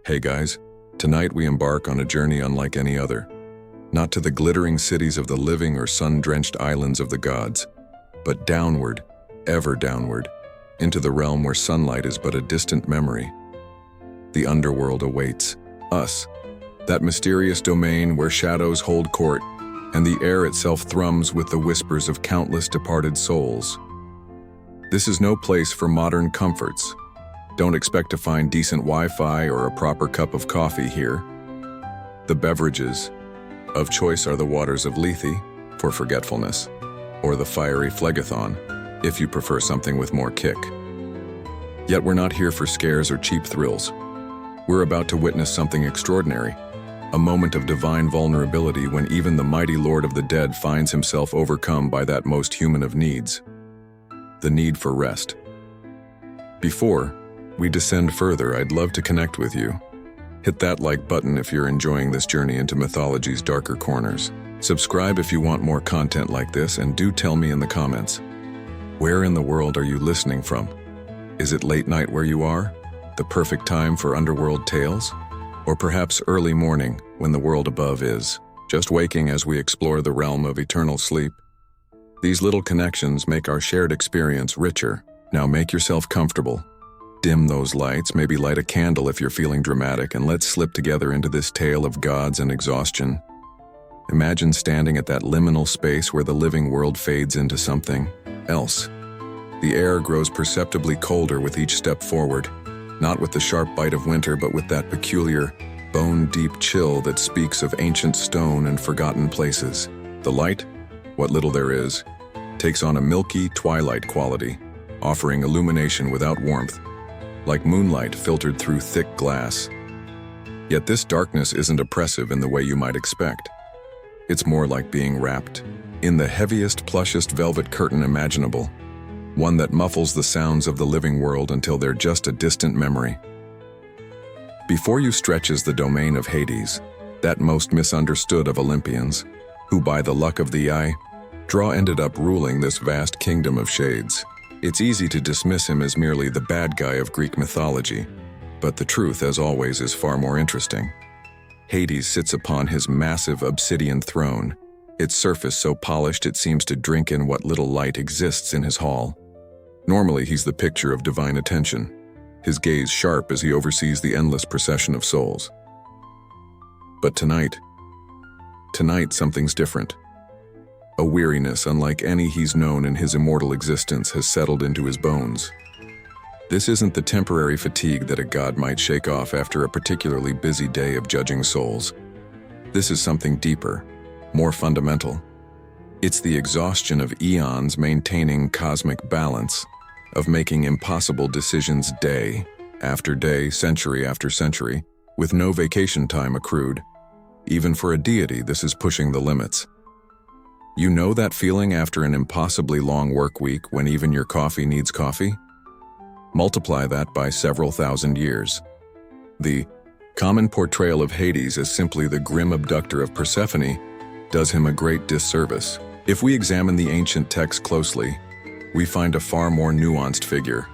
Hey guys, tonight we embark on a journey unlike any other. Not to the glittering cities of the living or sun-drenched islands of the gods, but downward, ever downward, into the realm where sunlight is but a distant memory. The underworld awaits us, that mysterious domain where shadows hold court and the air itself thrums with the whispers of countless departed souls. This is no place for modern comforts. Don't expect to find decent Wi-Fi or a proper cup of coffee here. The beverages of choice are the waters of Lethe for forgetfulness, or the fiery phlegethon, if you prefer something with more kick. Yet we're not here for scares or cheap thrills. We're about to witness something extraordinary, a moment of divine vulnerability when even the mighty Lord of the Dead finds himself overcome by that most human of needs, the need for rest. Before we descend further, I'd love to connect with you. Hit that like button if you're enjoying this journey into mythology's darker corners. Subscribe if you want more content like this, and do tell me in the comments, where in the world are you listening from? Is it late night where you are? The perfect time for underworld tales? Or perhaps early morning when the world above is just waking as we explore the realm of eternal sleep? These little connections make our shared experience richer. Now make yourself comfortable. Dim those lights, maybe light a candle if you're feeling dramatic, and let's slip together into this tale of gods and exhaustion. Imagine standing at that liminal space where the living world fades into something else. The air grows perceptibly colder with each step forward, not with the sharp bite of winter, but with that peculiar, bone-deep chill that speaks of ancient stone and forgotten places. The light, what little there is, takes on a milky twilight quality, offering illumination without warmth, like moonlight filtered through thick glass. Yet this darkness isn't oppressive in the way you might expect. It's more like being wrapped in the heaviest, plushest velvet curtain imaginable, one that muffles the sounds of the living world until they're just a distant memory. Before you stretches the domain of Hades, that most misunderstood of Olympians, who by the luck of the eye, ended up ruling this vast kingdom of shades. It's easy to dismiss him as merely the bad guy of Greek mythology, but the truth, as always, is far more interesting. Hades sits upon his massive obsidian throne, its surface so polished it seems to drink in what little light exists in his hall. Normally, he's the picture of divine attention, his gaze sharp as he oversees the endless procession of souls. But tonight something's different. A weariness unlike any he's known in his immortal existence has settled into his bones. This isn't the temporary fatigue that a god might shake off after a particularly busy day of judging souls. This is something deeper, more fundamental. It's the exhaustion of eons maintaining cosmic balance, of making impossible decisions day after day, century after century, with no vacation time accrued. Even for a deity, this is pushing the limits. You know that feeling after an impossibly long work week when even your coffee needs coffee? Multiply that by several thousand years. The common portrayal of Hades as simply the grim abductor of Persephone does him a great disservice. If we examine the ancient text closely, we find a far more nuanced figure,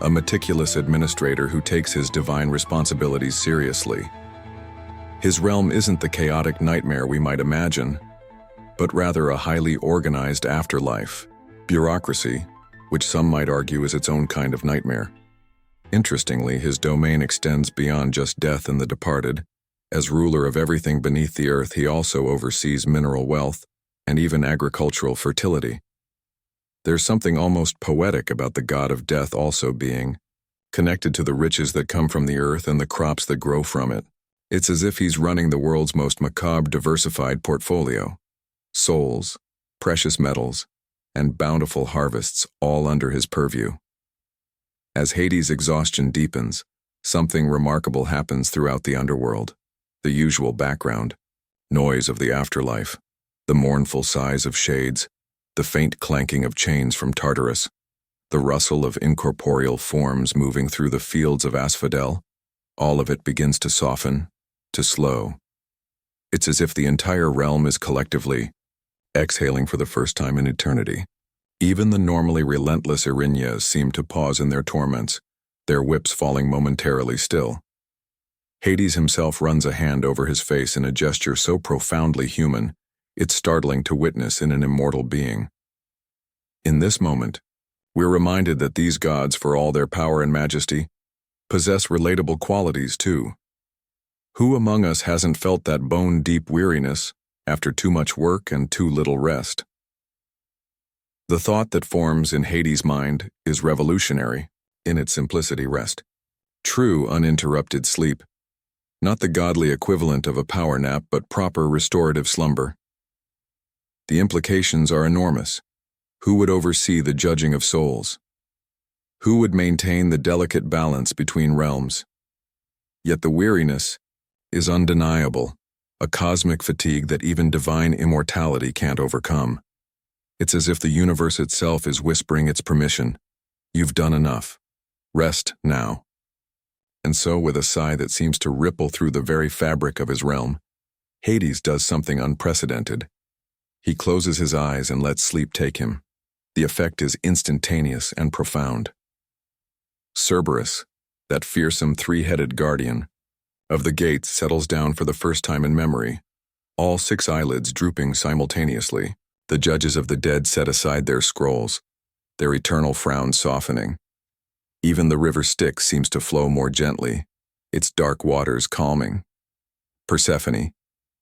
a meticulous administrator who takes his divine responsibilities seriously. His realm isn't the chaotic nightmare we might imagine, but rather a highly organized afterlife, bureaucracy, which some might argue is its own kind of nightmare. Interestingly, his domain extends beyond just death and the departed. As ruler of everything beneath the earth, he also oversees mineral wealth and even agricultural fertility. There's something almost poetic about the god of death also being connected to the riches that come from the earth and the crops that grow from it. It's as if he's running the world's most macabre diversified portfolio. Souls, precious metals, and bountiful harvests all under his purview. As Hades' exhaustion deepens, something remarkable happens throughout the underworld. The usual background, noise of the afterlife, the mournful sighs of shades, the faint clanking of chains from Tartarus, the rustle of incorporeal forms moving through the fields of asphodel, all of it begins to soften, to slow. It's as if the entire realm is collectively exhaling for the first time in eternity. Even the normally relentless Erinyes seem to pause in their torments, their whips falling momentarily still. Hades himself runs a hand over his face in a gesture so profoundly human, it's startling to witness in an immortal being. In this moment, we're reminded that these gods, for all their power and majesty, possess relatable qualities too. Who among us hasn't felt that bone-deep weariness after too much work and too little rest? The thought that forms in Hades' mind is revolutionary, in its simplicity rest. True uninterrupted sleep. Not the godly equivalent of a power nap, but proper restorative slumber. The implications are enormous. Who would oversee the judging of souls? Who would maintain the delicate balance between realms? Yet the weariness is undeniable, a cosmic fatigue that even divine immortality can't overcome. It's as if the universe itself is whispering its permission. You've done enough. Rest now. And so, with a sigh that seems to ripple through the very fabric of his realm, Hades does something unprecedented. He closes his eyes and lets sleep take him. The effect is instantaneous and profound. Cerberus, that fearsome three-headed guardian of the gates, settles down for the first time in memory, all 6 eyelids drooping simultaneously. The judges of the dead set aside their scrolls, their eternal frowns softening. Even the river Styx seems to flow more gently, its dark waters calming. Persephone,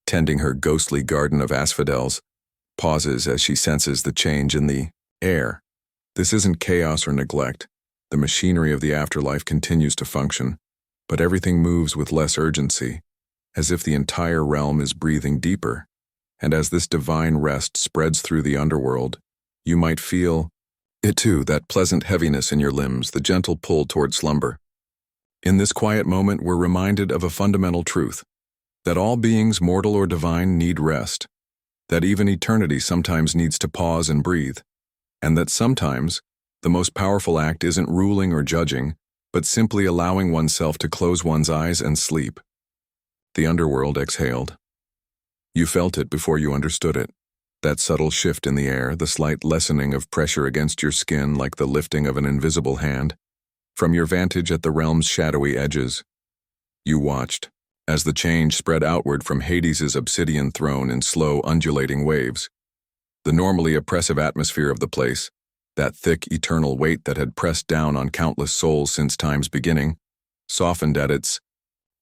tending her ghostly garden of asphodels, pauses as she senses the change in the air. This isn't chaos or neglect. The machinery of the afterlife continues to function, but everything moves with less urgency, as if the entire realm is breathing deeper. And as this divine rest spreads through the underworld, you might feel it too, that pleasant heaviness in your limbs, the gentle pull toward slumber. In this quiet moment, we're reminded of a fundamental truth, that all beings, mortal or divine, need rest, that even eternity sometimes needs to pause and breathe, and that sometimes the most powerful act isn't ruling or judging, but simply allowing oneself to close one's eyes and sleep. The underworld exhaled. You felt it before you understood it. That subtle shift in the air, the slight lessening of pressure against your skin like the lifting of an invisible hand. From your vantage at the realm's shadowy edges, you watched, as the change spread outward from Hades' obsidian throne in slow, undulating waves. The normally oppressive atmosphere of the place, that thick, eternal weight that had pressed down on countless souls since time's beginning, softened at its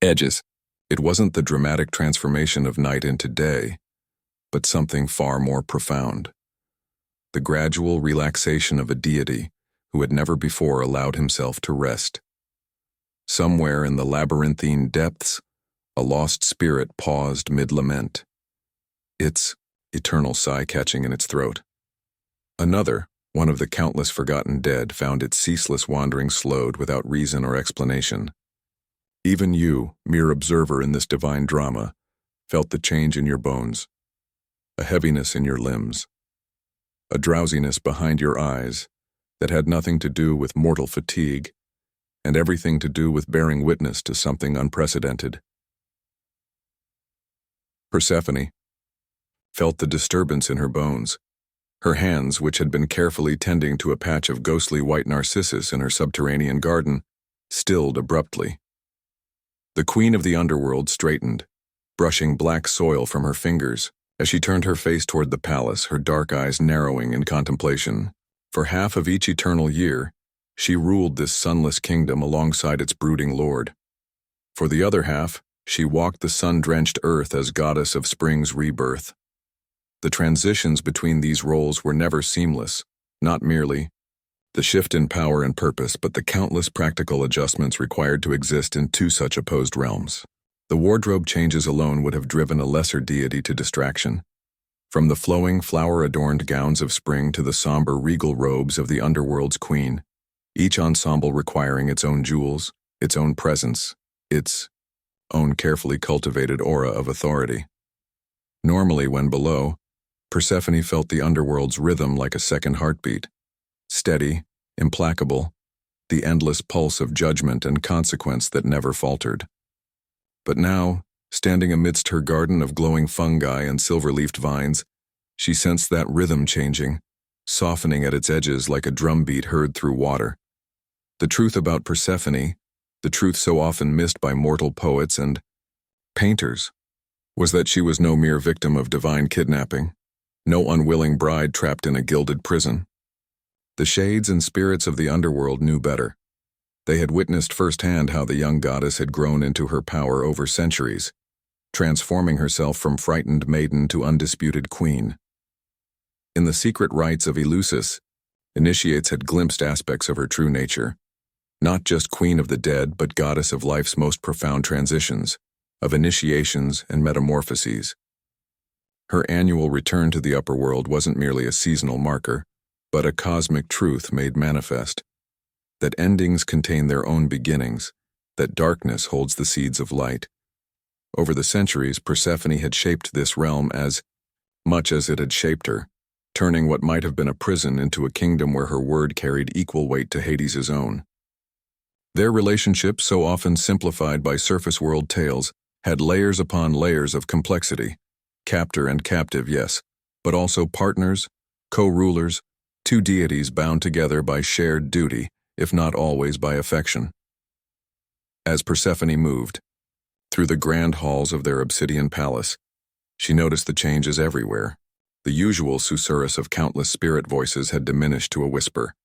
edges. It wasn't the dramatic transformation of night into day, but something far more profound. The gradual relaxation of a deity who had never before allowed himself to rest. Somewhere in the labyrinthine depths, a lost spirit paused mid-lament, its eternal sigh catching in its throat. Another, one of the countless forgotten dead, found its ceaseless wandering slowed without reason or explanation. Even you, mere observer in this divine drama, felt the change in your bones, a heaviness in your limbs, a drowsiness behind your eyes that had nothing to do with mortal fatigue and everything to do with bearing witness to something unprecedented. Persephone felt the disturbance in her bones. Her hands, which had been carefully tending to a patch of ghostly white narcissus in her subterranean garden, stilled abruptly. The queen of the underworld straightened, brushing black soil from her fingers. As she turned her face toward the palace, her dark eyes narrowing in contemplation. For half of each eternal year, she ruled this sunless kingdom alongside its brooding lord. For the other half, she walked the sun-drenched earth as goddess of spring's rebirth. The transitions between these roles were never seamless, not merely the shift in power and purpose, but the countless practical adjustments required to exist in 2 such opposed realms. The wardrobe changes alone would have driven a lesser deity to distraction. From the flowing, flower-adorned gowns of spring to the somber, regal robes of the underworld's queen, each ensemble requiring its own jewels, its own presence, its own carefully cultivated aura of authority. Normally, when below, Persephone felt the underworld's rhythm like a second heartbeat, steady, implacable, the endless pulse of judgment and consequence that never faltered. But now, standing amidst her garden of glowing fungi and silver-leafed vines, she sensed that rhythm changing, softening at its edges like a drumbeat heard through water. The truth about Persephone, the truth so often missed by mortal poets and painters, was that she was no mere victim of divine kidnapping, no unwilling bride trapped in a gilded prison. The shades and spirits of the underworld knew better. They had witnessed firsthand how the young goddess had grown into her power over centuries, transforming herself from frightened maiden to undisputed queen. In the secret rites of Eleusis, initiates had glimpsed aspects of her true nature, not just queen of the dead but goddess of life's most profound transitions, of initiations and metamorphoses. Her annual return to the upper world wasn't merely a seasonal marker, but a cosmic truth made manifest, that endings contain their own beginnings, that darkness holds the seeds of light. Over the centuries, Persephone had shaped this realm as much as it had shaped her, turning what might have been a prison into a kingdom where her word carried equal weight to Hades' own. Their relationship, so often simplified by surface world tales, had layers upon layers of complexity. Captor and captive, yes, but also partners, co-rulers, two deities bound together by shared duty, if not always by affection. As Persephone moved through the grand halls of their obsidian palace, she noticed the changes everywhere. The usual susurrus of countless spirit voices had diminished to a whisper.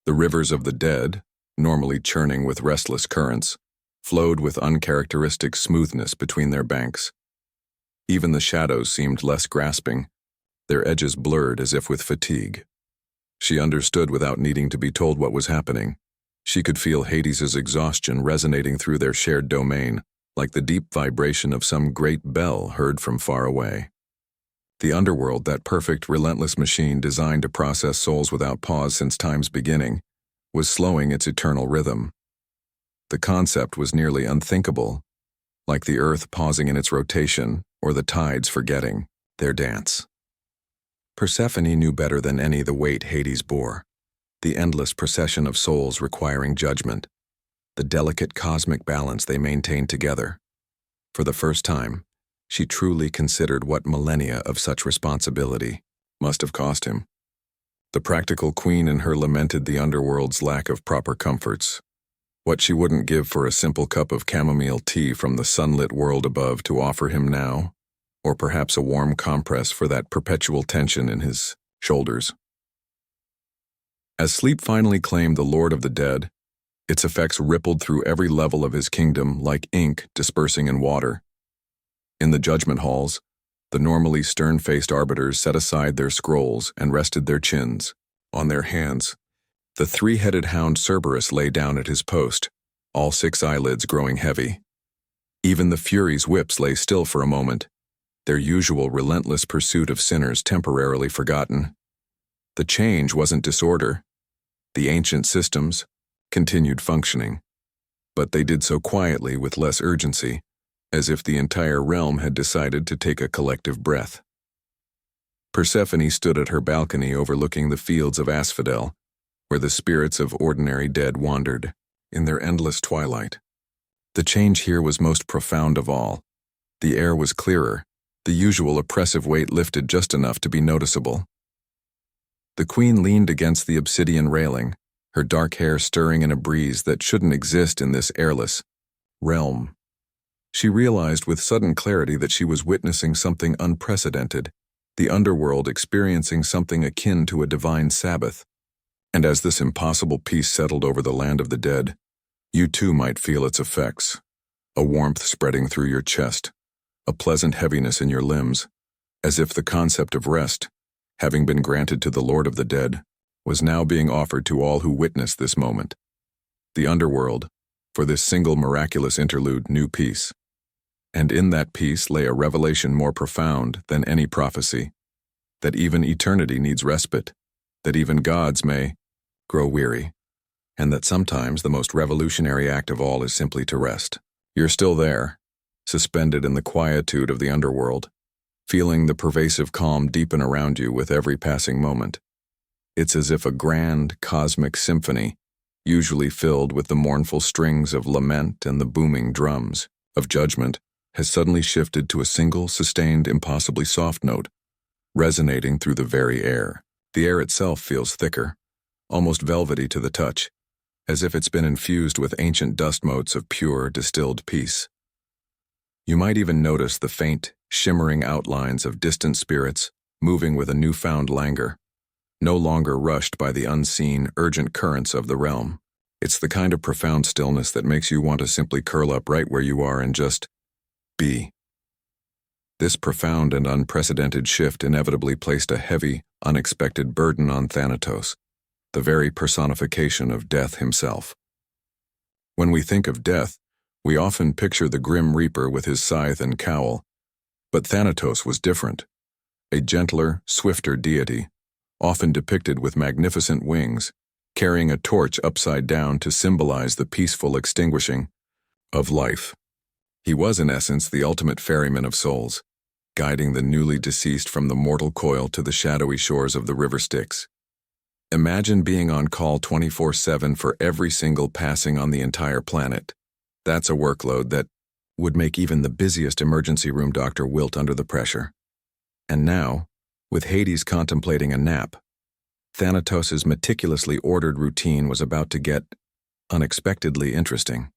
The rivers of the dead, normally churning with restless currents, flowed with uncharacteristic smoothness between their banks. Even the shadows seemed less grasping, their edges blurred as if with fatigue. She understood without needing to be told what was happening. She could feel Hades' exhaustion resonating through their shared domain, like the deep vibration of some great bell heard from far away. The underworld, that perfect, relentless machine designed to process souls without pause since time's beginning, was slowing its eternal rhythm. The concept was nearly unthinkable, like the earth pausing in its rotation or the tides forgetting their dance. Persephone knew better than any the weight Hades bore, the endless procession of souls requiring judgment, the delicate cosmic balance they maintained together. For the first time, she truly considered what millennia of such responsibility must have cost him. The practical queen in her lamented the underworld's lack of proper comforts, what she wouldn't give for a simple cup of chamomile tea from the sunlit world above to offer him now, or perhaps a warm compress for that perpetual tension in his shoulders. As sleep finally claimed the Lord of the Dead, its effects rippled through every level of his kingdom like ink dispersing in water. In the judgment halls, the normally stern-faced arbiters set aside their scrolls and rested their chins. On their hands, the three-headed hound Cerberus lay down at his post, all 6 eyelids growing heavy. Even the Furies' whips lay still for a moment, their usual relentless pursuit of sinners temporarily forgotten. The change wasn't disorder. The ancient systems continued functioning, but they did so quietly with less urgency, as if the entire realm had decided to take a collective breath. Persephone stood at her balcony overlooking the fields of asphodel, where the spirits of ordinary dead wandered, in their endless twilight. The change here was most profound of all. The air was clearer, the usual oppressive weight lifted just enough to be noticeable. The queen leaned against the obsidian railing, her dark hair stirring in a breeze that shouldn't exist in this airless realm. She realized with sudden clarity that she was witnessing something unprecedented, the underworld experiencing something akin to a divine Sabbath. And as this impossible peace settled over the land of the dead, you too might feel its effects, a warmth spreading through your chest, a pleasant heaviness in your limbs, as if the concept of rest, having been granted to the Lord of the Dead, was now being offered to all who witnessed this moment. The underworld, for this single miraculous interlude, knew peace. And in that peace lay a revelation more profound than any prophecy, that even eternity needs respite, that even gods may grow weary, and that sometimes the most revolutionary act of all is simply to rest. You're still there, suspended in the quietude of the underworld, feeling the pervasive calm deepen around you with every passing moment. It's as if a grand, cosmic symphony, usually filled with the mournful strings of lament and the booming drums of judgment, has suddenly shifted to a single, sustained, impossibly soft note, resonating through the very air. The air itself feels thicker, almost velvety to the touch, as if it's been infused with ancient dust motes of pure, distilled peace. You might even notice the faint, shimmering outlines of distant spirits moving with a newfound languor, no longer rushed by the unseen, urgent currents of the realm. It's the kind of profound stillness that makes you want to simply curl up right where you are and just be. This profound and unprecedented shift inevitably placed a heavy, unexpected burden on Thanatos, the very personification of death himself. When we think of death, we often picture the grim reaper with his scythe and cowl, but Thanatos was different. A gentler, swifter deity, often depicted with magnificent wings, carrying a torch upside down to symbolize the peaceful extinguishing of life. He was, in essence, the ultimate ferryman of souls, guiding the newly deceased from the mortal coil to the shadowy shores of the river Styx. Imagine being on call 24/7 for every single passing on the entire planet. That's a workload that would make even the busiest emergency room doctor wilt under the pressure. And now, with Hades contemplating a nap, Thanatos' meticulously ordered routine was about to get unexpectedly interesting.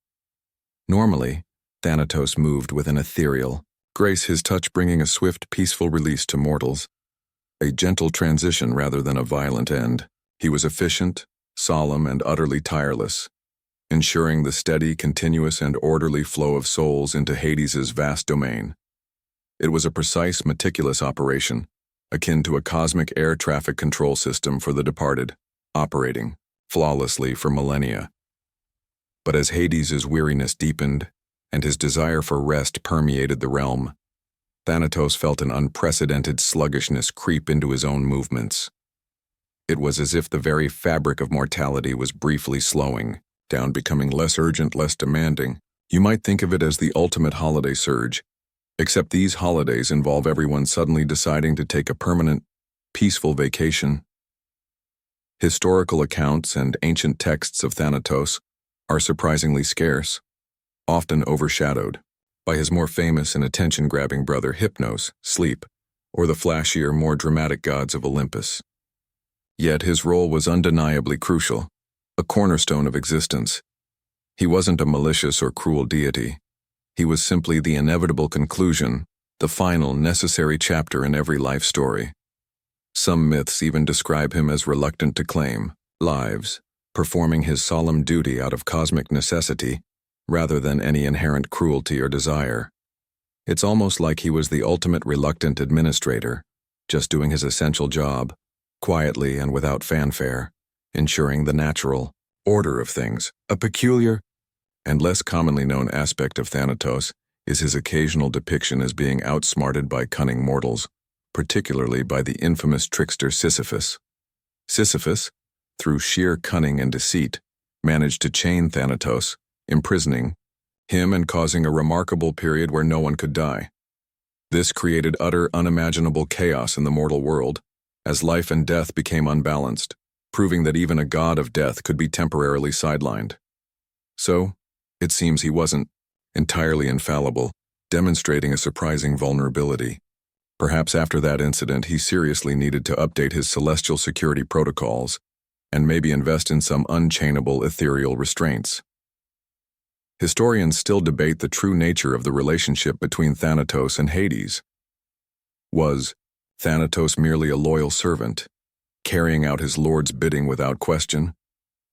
Normally, Thanatos moved with an ethereal grace, his touch bringing a swift, peaceful release to mortals, a gentle transition rather than a violent end. He was efficient, solemn, and utterly tireless, ensuring the steady, continuous, and orderly flow of souls into Hades' vast domain. It was a precise, meticulous operation, akin to a cosmic air traffic control system for the departed, operating flawlessly for millennia. But as Hades' weariness deepened and his desire for rest permeated the realm, Thanatos felt an unprecedented sluggishness creep into his own movements. It was as if the very fabric of mortality was briefly slowing down, becoming less urgent, less demanding. You might think of it as the ultimate holiday surge, except these holidays involve everyone suddenly deciding to take a permanent, peaceful vacation. Historical accounts and ancient texts of Thanatos are surprisingly scarce, often overshadowed by his more famous and attention-grabbing brother Hypnos, Sleep, or the flashier, more dramatic gods of Olympus. Yet his role was undeniably crucial, a cornerstone of existence. He wasn't a malicious or cruel deity. He was simply the inevitable conclusion, the final, necessary chapter in every life story. Some myths even describe him as reluctant to claim lives, performing his solemn duty out of cosmic necessity, rather than any inherent cruelty or desire. It's almost like he was the ultimate reluctant administrator, just doing his essential job, quietly and without fanfare, ensuring the natural order of things. A peculiar and less commonly known aspect of Thanatos is his occasional depiction as being outsmarted by cunning mortals, particularly by the infamous trickster Sisyphus. Sisyphus, through sheer cunning and deceit, managed to chain Thanatos, imprisoning him and causing a remarkable period where no one could die. This created utter, unimaginable chaos in the mortal world, as life and death became unbalanced, proving that even a god of death could be temporarily sidelined. So, it seems he wasn't entirely infallible, demonstrating a surprising vulnerability. Perhaps after that incident, he seriously needed to update his celestial security protocols and maybe invest in some unchainable ethereal restraints. Historians still debate the true nature of the relationship between Thanatos and Hades. Was Thanatos merely a loyal servant, carrying out his lord's bidding without question?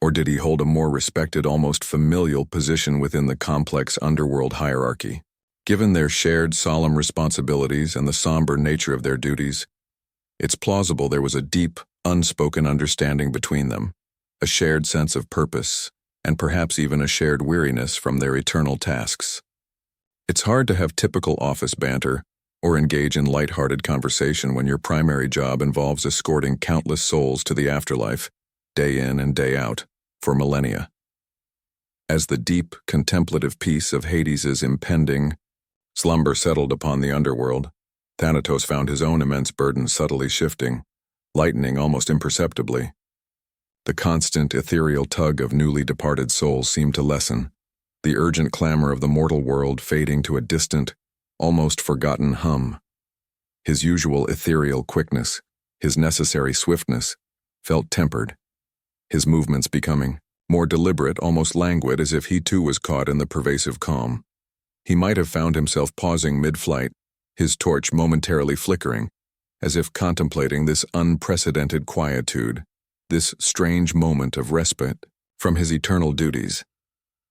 Or did he hold a more respected, almost familial position within the complex underworld hierarchy? Given their shared solemn responsibilities and the somber nature of their duties, it's plausible there was a deep, unspoken understanding between them, a shared sense of purpose, and perhaps even a shared weariness from their eternal tasks. It's hard to have typical office banter or engage in light-hearted conversation when your primary job involves escorting countless souls to the afterlife, day in and day out, for millennia. As the deep, contemplative peace of Hades' impending slumber settled upon the underworld, Thanatos found his own immense burden subtly shifting, lightening almost imperceptibly. The constant, ethereal tug of newly departed souls seemed to lessen, the urgent clamor of the mortal world fading to a distant, almost forgotten hum. His usual ethereal quickness, his necessary swiftness, felt tempered, his movements becoming more deliberate, almost languid, as if he too was caught in the pervasive calm. He might have found himself pausing mid-flight, his torch momentarily flickering, as if contemplating this unprecedented quietude, this strange moment of respite from his eternal duties.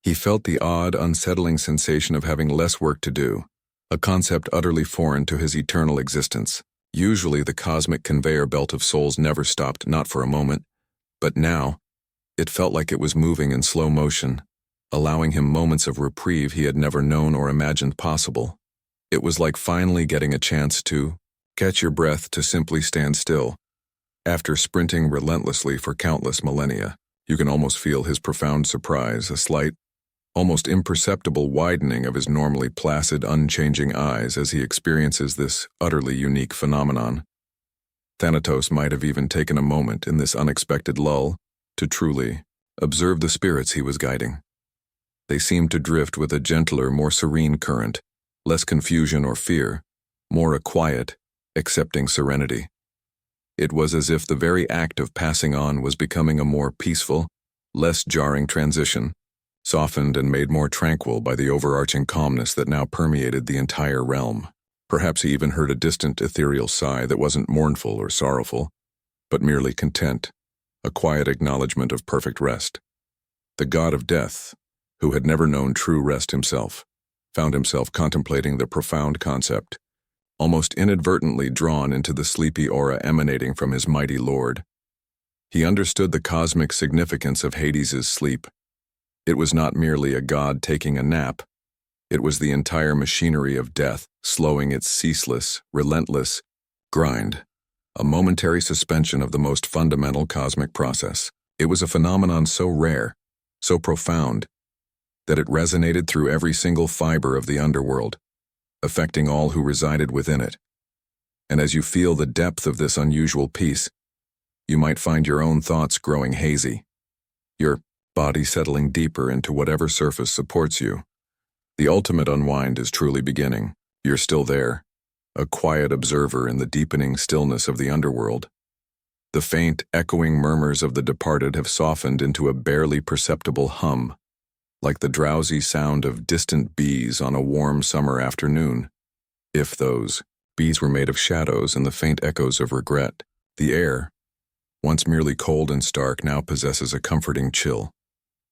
He felt the odd, unsettling sensation of having less work to do, a concept utterly foreign to his eternal existence. Usually the cosmic conveyor belt of souls never stopped, not for a moment, but now, it felt like it was moving in slow motion, allowing him moments of reprieve he had never known or imagined possible. It was like finally getting a chance to catch your breath, to simply stand still. After sprinting relentlessly for countless millennia, you can almost feel his profound surprise, a slight, almost imperceptible widening of his normally placid, unchanging eyes as he experiences this utterly unique phenomenon. Thanatos might have even taken a moment in this unexpected lull to truly observe the spirits he was guiding. They seemed to drift with a gentler, more serene current, less confusion or fear, more a quiet, accepting serenity. It was as if the very act of passing on was becoming a more peaceful, less jarring transition, softened and made more tranquil by the overarching calmness that now permeated the entire realm. Perhaps he even heard a distant ethereal sigh that wasn't mournful or sorrowful, but merely content, a quiet acknowledgement of perfect rest. The god of death, who had never known true rest himself, found himself contemplating the profound concept, almost inadvertently drawn into the sleepy aura emanating from his mighty lord. He understood the cosmic significance of Hades's sleep. It was not merely a god taking a nap. It was the entire machinery of death slowing its ceaseless, relentless grind, a momentary suspension of the most fundamental cosmic process. It was a phenomenon so rare, so profound, that it resonated through every single fiber of the underworld, affecting all who resided within it. And as you feel the depth of this unusual peace, you might find your own thoughts growing hazy, your body settling deeper into whatever surface supports you. The ultimate unwind is truly beginning. You're still there, a quiet observer in the deepening stillness of the underworld. The faint, echoing murmurs of the departed have softened into a barely perceptible hum, like the drowsy sound of distant bees on a warm summer afternoon. If those bees were made of shadows and the faint echoes of regret, the air, once merely cold and stark, now possesses a comforting chill,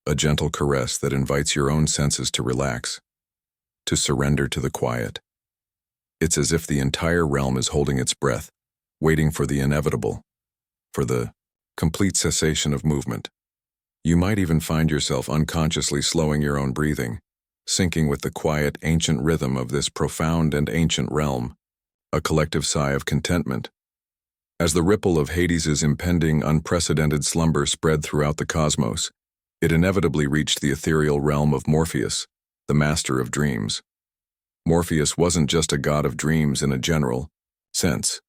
a gentle caress that invites your own senses to relax, to surrender to the quiet. It's as if the entire realm is holding its breath, waiting for the inevitable, for the complete cessation of movement. You might even find yourself unconsciously slowing your own breathing, syncing with the quiet, ancient rhythm of this profound and ancient realm, a collective sigh of contentment. As the ripple of Hades's impending, unprecedented slumber spread throughout the cosmos, it inevitably reached the ethereal realm of Morpheus, the master of dreams. Morpheus wasn't just a god of dreams in a general sense.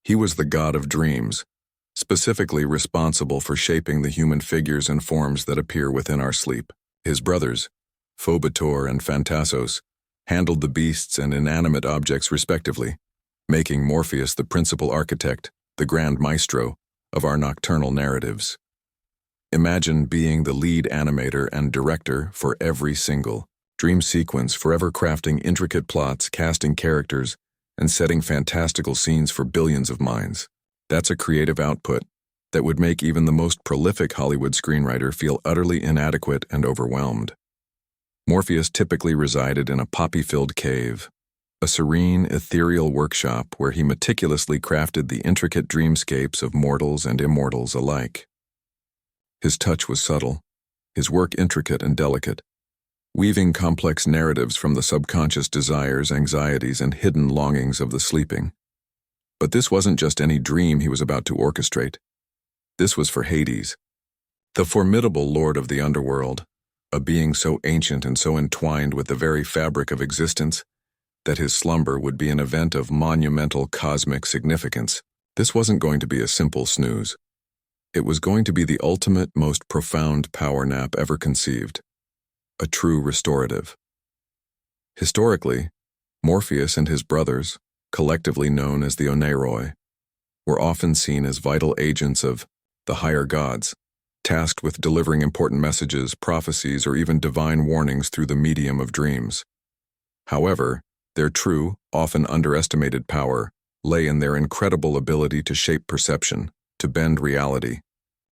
He was the god of dreams, specifically responsible for shaping the human figures and forms that appear within our sleep. His brothers, Phobator and Phantassos, handled the beasts and inanimate objects respectively, making Morpheus the principal architect, the grand maestro, of our nocturnal narratives. Imagine being the lead animator and director for every single dream sequence, forever crafting intricate plots, casting characters, and setting fantastical scenes for billions of minds. That's a creative output that would make even the most prolific Hollywood screenwriter feel utterly inadequate and overwhelmed. Morpheus typically resided in a poppy-filled cave, a serene, ethereal workshop where he meticulously crafted the intricate dreamscapes of mortals and immortals alike. His touch was subtle, his work intricate and delicate, weaving complex narratives from the subconscious desires, anxieties, and hidden longings of the sleeping. But this wasn't just any dream he was about to orchestrate. This was for Hades, the formidable lord of the underworld, a being so ancient and so entwined with the very fabric of existence that his slumber would be an event of monumental cosmic significance. This wasn't going to be a simple snooze. It was going to be the ultimate, most profound power nap ever conceived, a true restorative. Historically, Morpheus and his brothers, collectively known as the Oneiroi, were often seen as vital agents of the higher gods, tasked with delivering important messages, prophecies, or even divine warnings through the medium of dreams. However, their true, often underestimated power lay in their incredible ability to shape perception, to bend reality,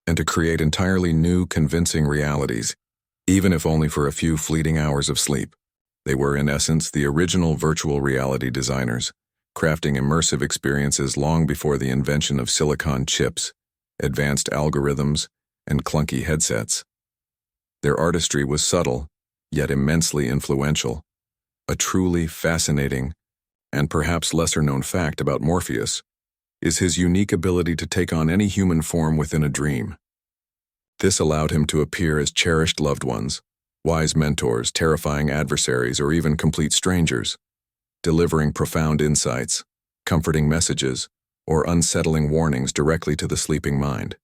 and to create entirely new, convincing realities, even if only for a few fleeting hours of sleep. They were, in essence, the original virtual reality designers, crafting immersive experiences long before the invention of silicon chips, advanced algorithms, and clunky headsets. Their artistry was subtle, yet immensely influential. A truly fascinating, and perhaps lesser-known fact about Morpheus is his unique ability to take on any human form within a dream. This allowed him to appear as cherished loved ones, wise mentors, terrifying adversaries, or even complete strangers, delivering profound insights, comforting messages, or unsettling warnings directly to the sleeping mind.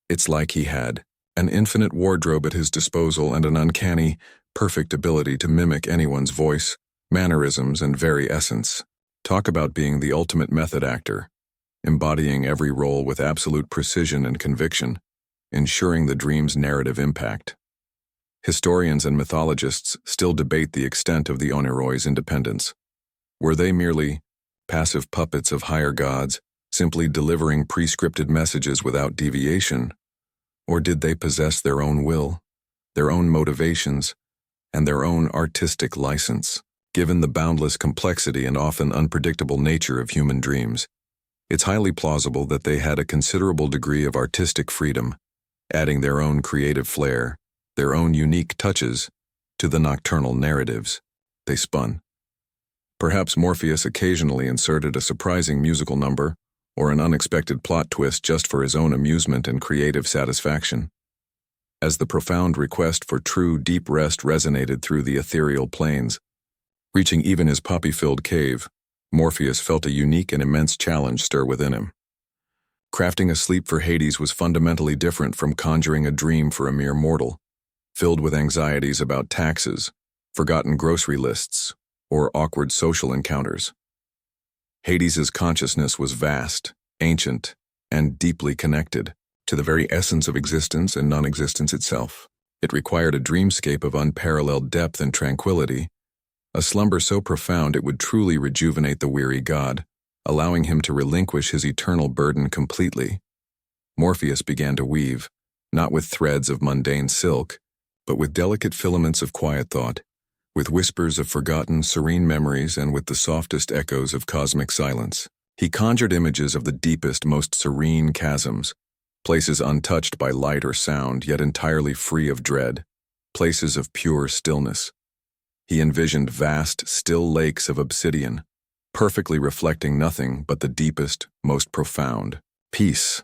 It's like he had an infinite wardrobe at his disposal and an uncanny, perfect ability to mimic anyone's voice, mannerisms, and very essence. Talk about being the ultimate method actor, embodying every role with absolute precision and conviction, ensuring the dream's narrative impact. Historians and mythologists still debate the extent of the Oneroi's independence. Were they merely passive puppets of higher gods, simply delivering prescripted messages without deviation? Or did they possess their own will, their own motivations, and their own artistic license? Given the boundless complexity and often unpredictable nature of human dreams, it's highly plausible that they had a considerable degree of artistic freedom, adding their own creative flair, their own unique touches, to the nocturnal narratives they spun. Perhaps Morpheus occasionally inserted a surprising musical number or an unexpected plot twist just for his own amusement and creative satisfaction. As the profound request for true deep rest resonated through the ethereal plains, reaching even his poppy-filled cave, Morpheus felt a unique and immense challenge stir within him. Crafting a sleep for Hades was fundamentally different from conjuring a dream for a mere mortal, filled with anxieties about taxes, forgotten grocery lists, or awkward social encounters. Hades's consciousness was vast, ancient, and deeply connected to the very essence of existence and non-existence itself. It required a dreamscape of unparalleled depth and tranquility, a slumber so profound it would truly rejuvenate the weary god, allowing him to relinquish his eternal burden completely. Morpheus began to weave, not with threads of mundane silk, but with delicate filaments of quiet thought, with whispers of forgotten, serene memories, and with the softest echoes of cosmic silence. He conjured images of the deepest, most serene chasms, places untouched by light or sound, yet entirely free of dread, places of pure stillness. He envisioned vast, still lakes of obsidian, perfectly reflecting nothing but the deepest, most profound peace.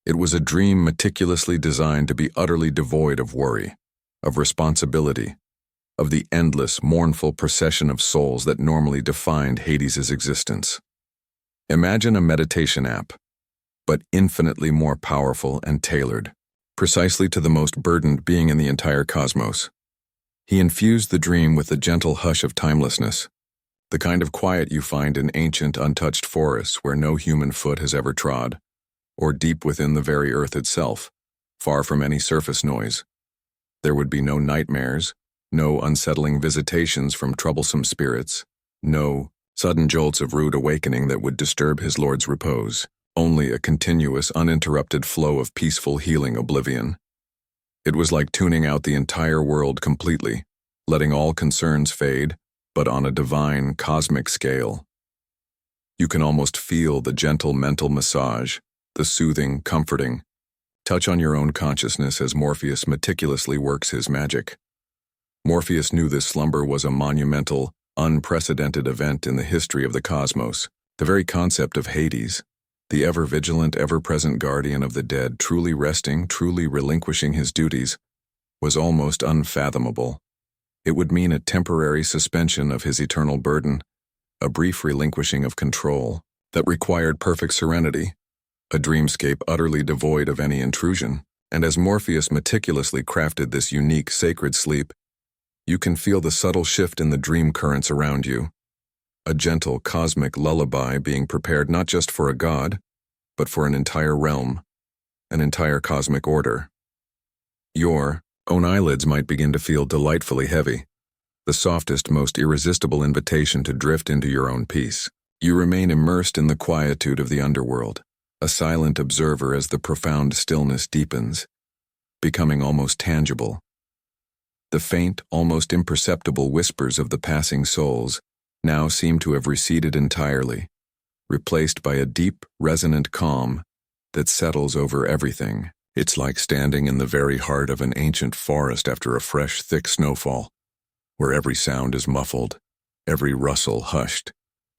It was a dream meticulously designed to be utterly devoid of worry, of responsibility, of the endless, mournful procession of souls that normally defined Hades's existence. Imagine a meditation app, but infinitely more powerful and tailored, precisely to the most burdened being in the entire cosmos. He infused the dream with the gentle hush of timelessness, the kind of quiet you find in ancient, untouched forests where no human foot has ever trod, or deep within the very earth itself, far from any surface noise. There would be no nightmares, no unsettling visitations from troublesome spirits, no sudden jolts of rude awakening that would disturb his lord's repose, only a continuous, uninterrupted flow of peaceful, healing oblivion. It was like tuning out the entire world completely, letting all concerns fade, but on a divine, cosmic scale. You can almost feel the gentle mental massage, the soothing, comforting touch on your own consciousness as Morpheus meticulously works his magic. Morpheus knew this slumber was a monumental, unprecedented event in the history of the cosmos. The very concept of Hades, the ever-vigilant, ever-present guardian of the dead, truly resting, truly relinquishing his duties, was almost unfathomable. It would mean a temporary suspension of his eternal burden, a brief relinquishing of control that required perfect serenity, a dreamscape utterly devoid of any intrusion. And as Morpheus meticulously crafted this unique, sacred sleep, you can feel the subtle shift in the dream currents around you, a gentle, cosmic lullaby being prepared not just for a god, but for an entire realm, an entire cosmic order. Your own eyelids might begin to feel delightfully heavy, the softest, most irresistible invitation to drift into your own peace. You remain immersed in the quietude of the underworld, a silent observer as the profound stillness deepens, becoming almost tangible. The faint, almost imperceptible whispers of the passing souls now seem to have receded entirely, replaced by a deep, resonant calm that settles over everything. It's like standing in the very heart of an ancient forest after a fresh, thick snowfall, where every sound is muffled, every rustle hushed,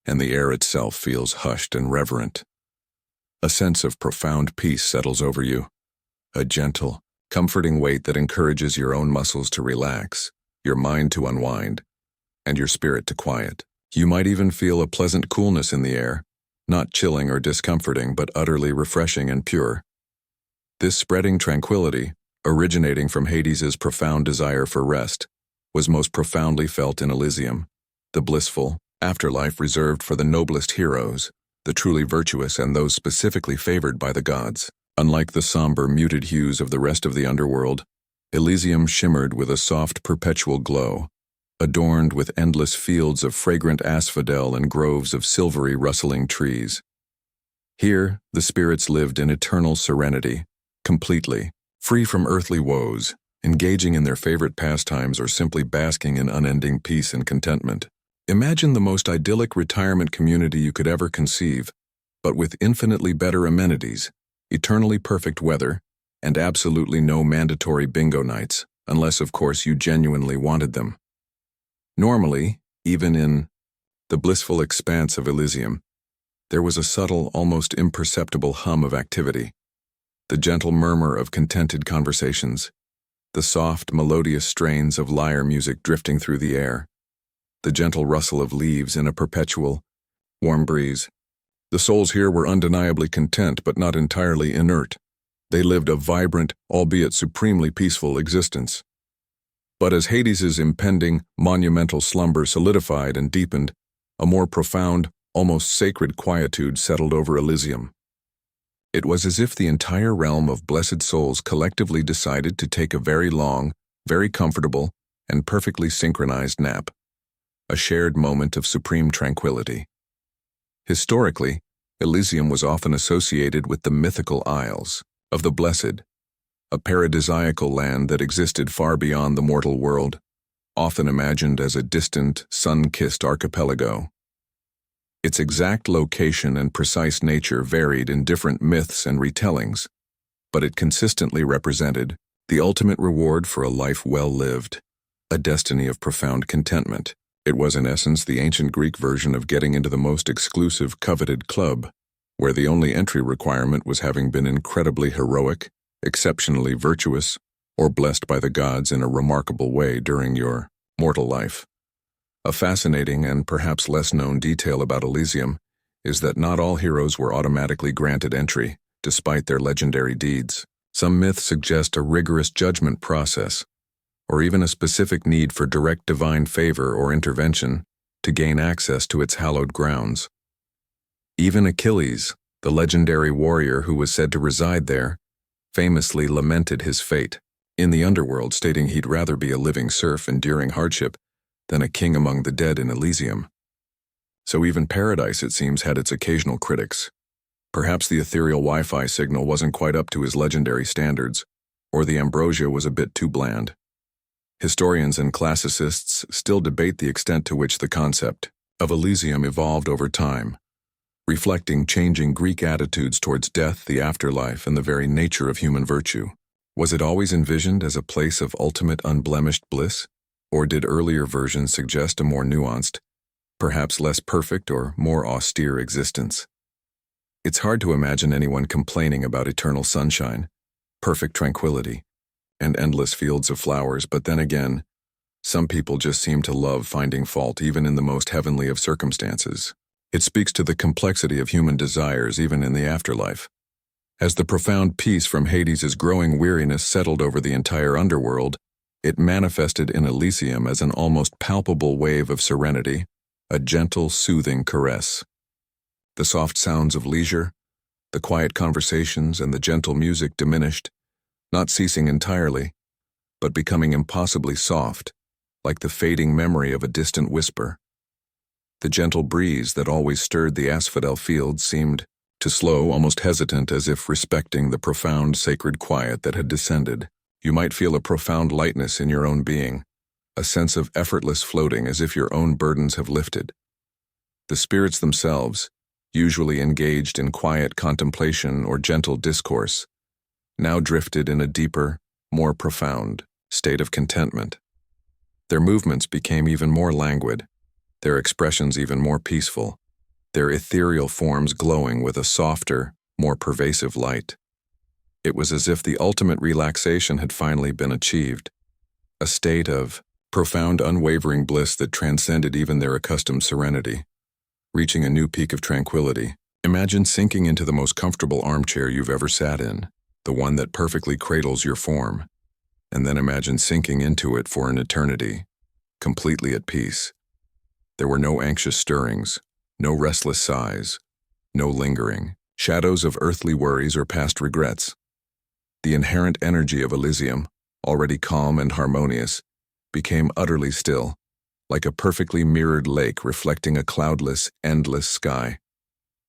and the air itself feels hushed and reverent. A sense of profound peace settles over you, a gentle, comforting weight that encourages your own muscles to relax, your mind to unwind, and your spirit to quiet. You might even feel a pleasant coolness in the air, not chilling or discomforting, but utterly refreshing and pure. This spreading tranquility, originating from Hades's profound desire for rest, was most profoundly felt in Elysium, the blissful afterlife reserved for the noblest heroes, the truly virtuous and those specifically favored by the gods. Unlike the somber, muted hues of the rest of the underworld, Elysium shimmered with a soft, perpetual glow, adorned with endless fields of fragrant asphodel and groves of silvery, rustling trees. Here, the spirits lived in eternal serenity, completely, free from earthly woes, engaging in their favorite pastimes or simply basking in unending peace and contentment. Imagine the most idyllic retirement community you could ever conceive, but with infinitely better amenities, eternally perfect weather, and absolutely no mandatory bingo nights, unless of course you genuinely wanted them. Normally, even in the blissful expanse of Elysium, there was a subtle, almost imperceptible hum of activity, the gentle murmur of contented conversations, the soft, melodious strains of lyre music drifting through the air, the gentle rustle of leaves in a perpetual, warm breeze. The souls here were undeniably content but not entirely inert. They lived a vibrant, albeit supremely peaceful existence. But as Hades's impending, monumental slumber solidified and deepened, a more profound, almost sacred quietude settled over Elysium. It was as if the entire realm of blessed souls collectively decided to take a very long, very comfortable, and perfectly synchronized nap, a shared moment of supreme tranquility. Historically, Elysium was often associated with the mythical Isles of the Blessed, a paradisiacal land that existed far beyond the mortal world, often imagined as a distant, sun-kissed archipelago. Its exact location and precise nature varied in different myths and retellings, but it consistently represented the ultimate reward for a life well lived, a destiny of profound contentment. It was in essence the ancient Greek version of getting into the most exclusive, coveted club, where the only entry requirement was having been incredibly heroic, exceptionally virtuous, or blessed by the gods in a remarkable way during your mortal life. A fascinating and perhaps less known detail about Elysium is that not all heroes were automatically granted entry, despite their legendary deeds. Some myths suggest a rigorous judgment process, or even a specific need for direct divine favor or intervention to gain access to its hallowed grounds. Even Achilles, the legendary warrior who was said to reside there, famously lamented his fate in the underworld, stating he'd rather be a living serf enduring hardship than a king among the dead in Elysium. So even paradise, it seems, had its occasional critics. Perhaps the ethereal Wi-Fi signal wasn't quite up to his legendary standards, or the ambrosia was a bit too bland. Historians and classicists still debate the extent to which the concept of Elysium evolved over time, reflecting changing Greek attitudes towards death, the afterlife, and the very nature of human virtue. Was it always envisioned as a place of ultimate unblemished bliss? Or did earlier versions suggest a more nuanced, perhaps less perfect or more austere existence? It's hard to imagine anyone complaining about eternal sunshine, perfect tranquility, and endless fields of flowers, but then again, some people just seem to love finding fault even in the most heavenly of circumstances. It speaks to the complexity of human desires even in the afterlife. As the profound peace from Hades's growing weariness settled over the entire underworld, it manifested in Elysium as an almost palpable wave of serenity, a gentle, soothing caress. The soft sounds of leisure, the quiet conversations, and the gentle music diminished, not ceasing entirely, but becoming impossibly soft, like the fading memory of a distant whisper. The gentle breeze that always stirred the asphodel fields seemed to slow, almost hesitant, as if respecting the profound sacred quiet that had descended. You might feel a profound lightness in your own being, a sense of effortless floating as if your own burdens have lifted. The spirits themselves, usually engaged in quiet contemplation or gentle discourse, now drifted in a deeper, more profound state of contentment. Their movements became even more languid, their expressions even more peaceful, their ethereal forms glowing with a softer, more pervasive light. It was as if the ultimate relaxation had finally been achieved, a state of profound, unwavering bliss that transcended even their accustomed serenity, reaching a new peak of tranquility. Imagine sinking into the most comfortable armchair you've ever sat in, the one that perfectly cradles your form, and then imagine sinking into it for an eternity, completely at peace. There were no anxious stirrings, no restless sighs, no lingering shadows of earthly worries or past regrets. The inherent energy of Elysium, already calm and harmonious, became utterly still, like a perfectly mirrored lake reflecting a cloudless, endless sky.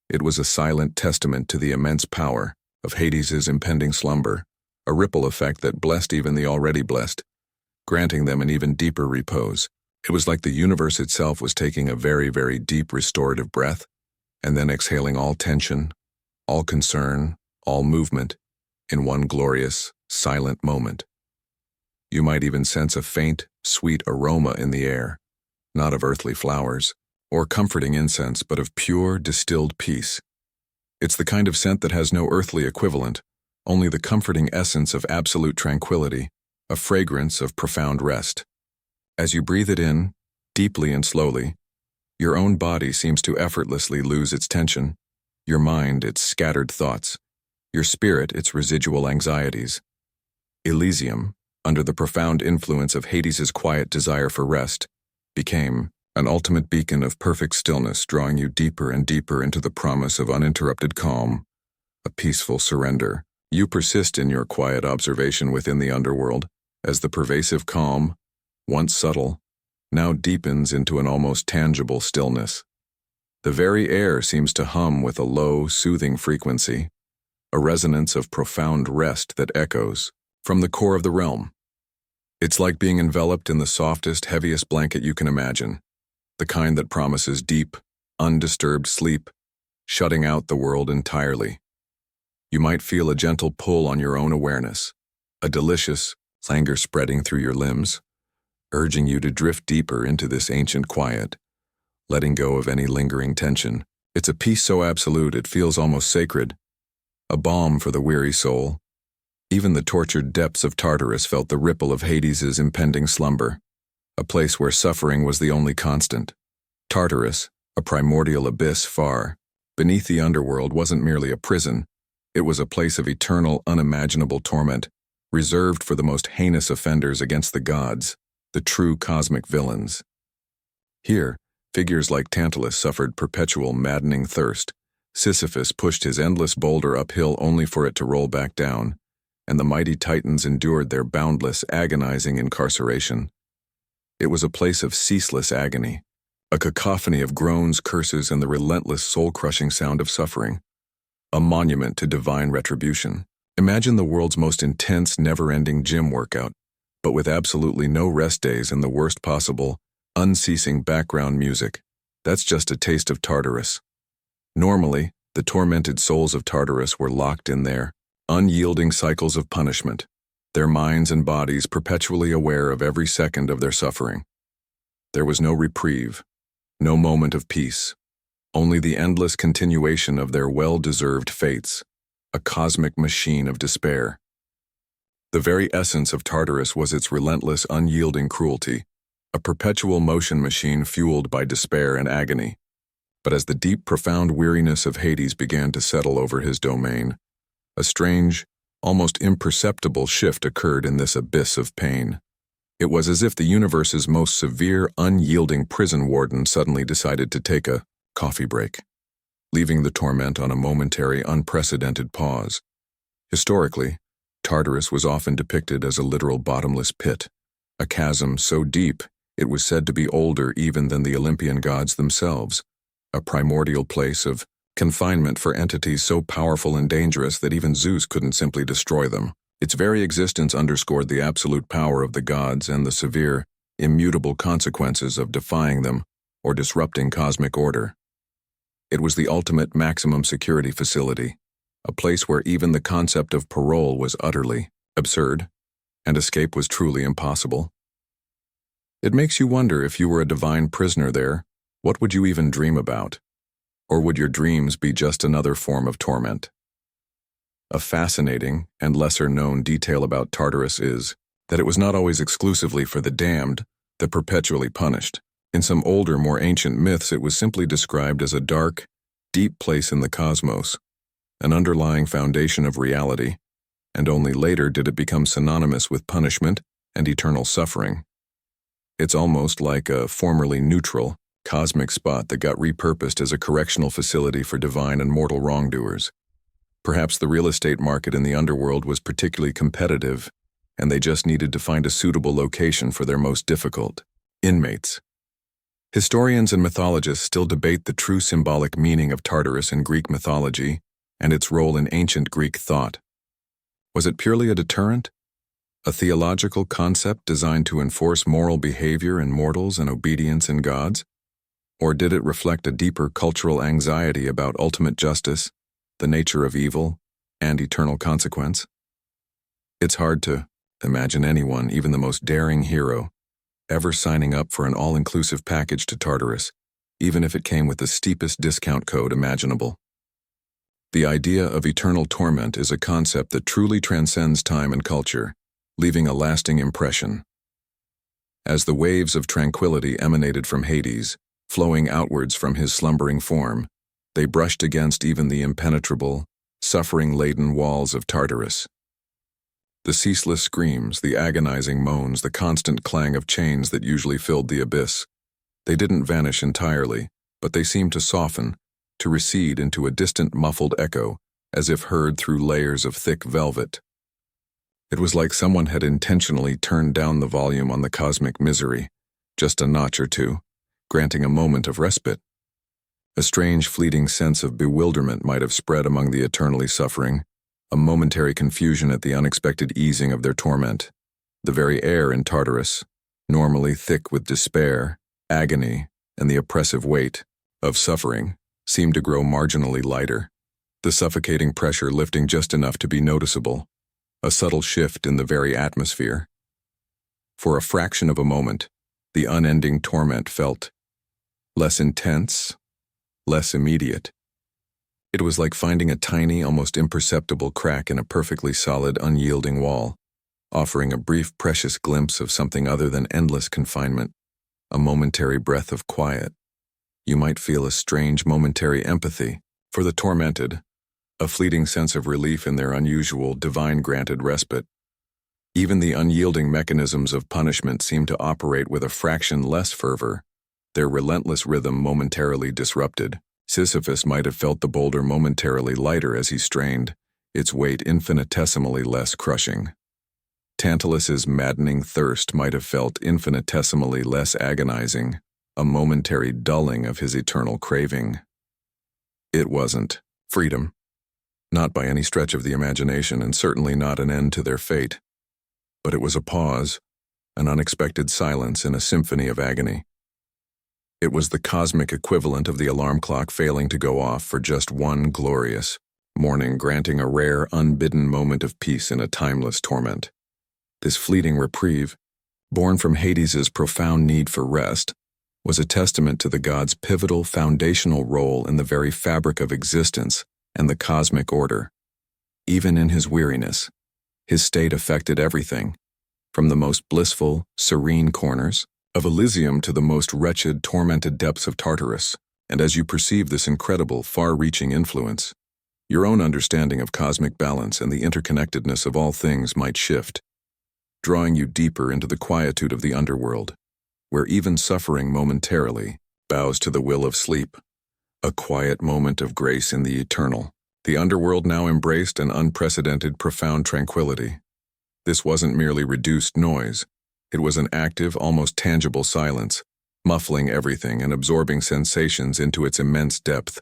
It was a silent testament to the immense power of Hades's impending slumber, a ripple effect that blessed even the already blessed, granting them an even deeper repose. It was like the universe itself was taking a very, very deep restorative breath, and then exhaling all tension, all concern, all movement, in one glorious, silent moment. You might even sense a faint, sweet aroma in the air, not of earthly flowers or comforting incense, but of pure, distilled peace. It's the kind of scent that has no earthly equivalent, only the comforting essence of absolute tranquility, a fragrance of profound rest. As you breathe it in, deeply and slowly, your own body seems to effortlessly lose its tension, your mind its scattered thoughts, your spirit its residual anxieties. Elysium, under the profound influence of Hades's quiet desire for rest, became an ultimate beacon of perfect stillness, drawing you deeper and deeper into the promise of uninterrupted calm, a peaceful surrender. You persist in your quiet observation within the underworld, as the pervasive calm, once subtle, now deepens into an almost tangible stillness. The very air seems to hum with a low, soothing frequency, a resonance of profound rest that echoes from the core of the realm. It's like being enveloped in the softest, heaviest blanket you can imagine, the kind that promises deep, undisturbed sleep, shutting out the world entirely. You might feel a gentle pull on your own awareness, a delicious languor spreading through your limbs, urging you to drift deeper into this ancient quiet, letting go of any lingering tension. It's a peace so absolute it feels almost sacred, a balm for the weary soul. Even the tortured depths of Tartarus felt the ripple of Hades's impending slumber, a place where suffering was the only constant. Tartarus, a primordial abyss far beneath the underworld, wasn't merely a prison. It was a place of eternal, unimaginable torment, reserved for the most heinous offenders against the gods, the true cosmic villains. Here, figures like Tantalus suffered perpetual maddening thirst. Sisyphus pushed his endless boulder uphill only for it to roll back down, and the mighty Titans endured their boundless, agonizing incarceration. It was a place of ceaseless agony, a cacophony of groans, curses, and the relentless, soul-crushing sound of suffering, a monument to divine retribution. Imagine the world's most intense, never-ending gym workout, but with absolutely no rest days and the worst possible, unceasing background music. That's just a taste of Tartarus. Normally, the tormented souls of Tartarus were locked in their unyielding cycles of punishment, their minds and bodies perpetually aware of every second of their suffering. There was no reprieve, no moment of peace, only the endless continuation of their well-deserved fates, a cosmic machine of despair. The very essence of Tartarus was its relentless, unyielding cruelty, a perpetual motion machine fueled by despair and agony. But as the deep, profound weariness of Hades began to settle over his domain, a strange, almost imperceptible shift occurred in this abyss of pain. It was as if the universe's most severe, unyielding prison warden suddenly decided to take a coffee break, leaving the torment on a momentary, unprecedented pause. Historically, Tartarus was often depicted as a literal bottomless pit, a chasm so deep it was said to be older even than the Olympian gods themselves, a primordial place of confinement for entities so powerful and dangerous that even Zeus couldn't simply destroy them. Its very existence underscored the absolute power of the gods and the severe, immutable consequences of defying them or disrupting cosmic order. It was the ultimate maximum security facility, a place where even the concept of parole was utterly absurd, and escape was truly impossible. It makes you wonder, if you were a divine prisoner there, what would you even dream about? Or would your dreams be just another form of torment? A fascinating and lesser-known detail about Tartarus is that it was not always exclusively for the damned, the perpetually punished. In some older, more ancient myths, it was simply described as a dark, deep place in the cosmos, an underlying foundation of reality, and only later did it become synonymous with punishment and eternal suffering. It's almost like a formerly neutral, cosmic spot that got repurposed as a correctional facility for divine and mortal wrongdoers. Perhaps the real estate market in the underworld was particularly competitive, and they just needed to find a suitable location for their most difficult inmates. Historians and mythologists still debate the true symbolic meaning of Tartarus in Greek mythology and its role in ancient Greek thought. Was it purely a deterrent? A theological concept designed to enforce moral behavior in mortals and obedience in gods? Or did it reflect a deeper cultural anxiety about ultimate justice, the nature of evil, and eternal consequence? It's hard to imagine anyone, even the most daring hero, ever signing up for an all-inclusive package to Tartarus, even if it came with the steepest discount code imaginable. The idea of eternal torment is a concept that truly transcends time and culture, leaving a lasting impression. As the waves of tranquility emanated from Hades, flowing outwards from his slumbering form, they brushed against even the impenetrable, suffering-laden walls of Tartarus. The ceaseless screams, the agonizing moans, the constant clang of chains that usually filled the abyss, they didn't vanish entirely, but they seemed to soften, to recede into a distant muffled echo, as if heard through layers of thick velvet. It was like someone had intentionally turned down the volume on the cosmic misery, just a notch or two, granting a moment of respite. A strange, fleeting sense of bewilderment might have spread among the eternally suffering, a momentary confusion at the unexpected easing of their torment. The very air in Tartarus, normally thick with despair, agony, and the oppressive weight of suffering, seemed to grow marginally lighter, the suffocating pressure lifting just enough to be noticeable, a subtle shift in the very atmosphere. For a fraction of a moment, the unending torment felt less intense, less immediate. It was like finding a tiny, almost imperceptible crack in a perfectly solid, unyielding wall, offering a brief, precious glimpse of something other than endless confinement, a momentary breath of quiet. You might feel a strange, momentary empathy for the tormented, a fleeting sense of relief in their unusual, divine-granted respite. Even the unyielding mechanisms of punishment seemed to operate with a fraction less fervor, their relentless rhythm momentarily disrupted. Sisyphus might have felt the boulder momentarily lighter as he strained, its weight infinitesimally less crushing. Tantalus's maddening thirst might have felt infinitesimally less agonizing, a momentary dulling of his eternal craving. It wasn't freedom, not by any stretch of the imagination, and certainly not an end to their fate. But it was a pause, an unexpected silence in a symphony of agony. It was the cosmic equivalent of the alarm clock failing to go off for just one glorious morning, granting a rare, unbidden moment of peace in a timeless torment. This fleeting reprieve, born from Hades's profound need for rest, was a testament to the god's pivotal, foundational role in the very fabric of existence and the cosmic order. Even in his weariness, his state affected everything, from the most blissful, serene corners of Elysium to the most wretched, tormented depths of Tartarus. And as you perceive this incredible, far-reaching influence, your own understanding of cosmic balance and the interconnectedness of all things might shift, drawing you deeper into the quietude of the underworld, where even suffering momentarily bows to the will of sleep, a quiet moment of grace in the eternal. The underworld now embraced an unprecedented, profound tranquility. This wasn't merely reduced noise. It was an active, almost tangible silence, muffling everything and absorbing sensations into its immense depth.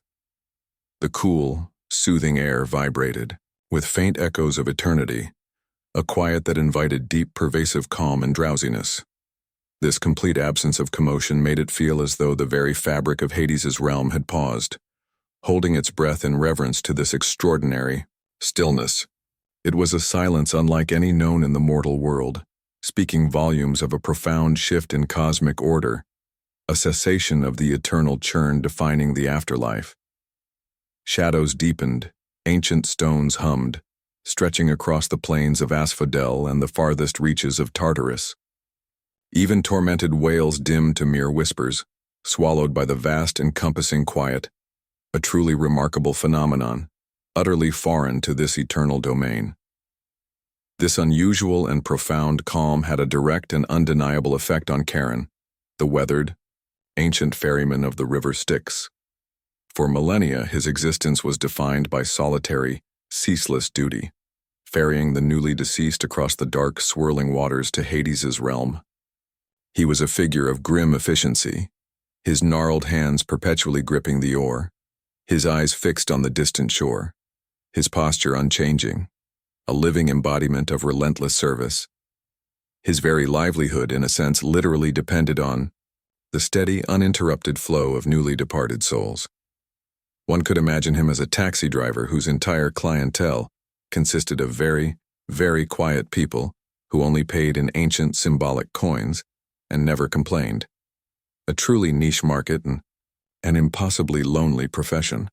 The cool, soothing air vibrated, with faint echoes of eternity, a quiet that invited deep, pervasive calm and drowsiness. This complete absence of commotion made it feel as though the very fabric of Hades's realm had paused, holding its breath in reverence to this extraordinary stillness. It was a silence unlike any known in the mortal world, speaking volumes of a profound shift in cosmic order, a cessation of the eternal churn defining the afterlife. Shadows deepened, ancient stones hummed, stretching across the plains of Asphodel and the farthest reaches of Tartarus. Even tormented wails dimmed to mere whispers, swallowed by the vast encompassing quiet, a truly remarkable phenomenon, utterly foreign to this eternal domain. This unusual and profound calm had a direct and undeniable effect on Karen, the weathered, ancient ferryman of the river Styx. For millennia, his existence was defined by solitary, ceaseless duty, ferrying the newly deceased across the dark, swirling waters to Hades's realm. He was a figure of grim efficiency, his gnarled hands perpetually gripping the oar, his eyes fixed on the distant shore, his posture unchanging, a living embodiment of relentless service. His very livelihood, in a sense, literally depended on the steady, uninterrupted flow of newly departed souls. One could imagine him as a taxi driver whose entire clientele consisted of very, very quiet people who only paid in ancient symbolic coins and never complained. A truly niche market and an impossibly lonely profession.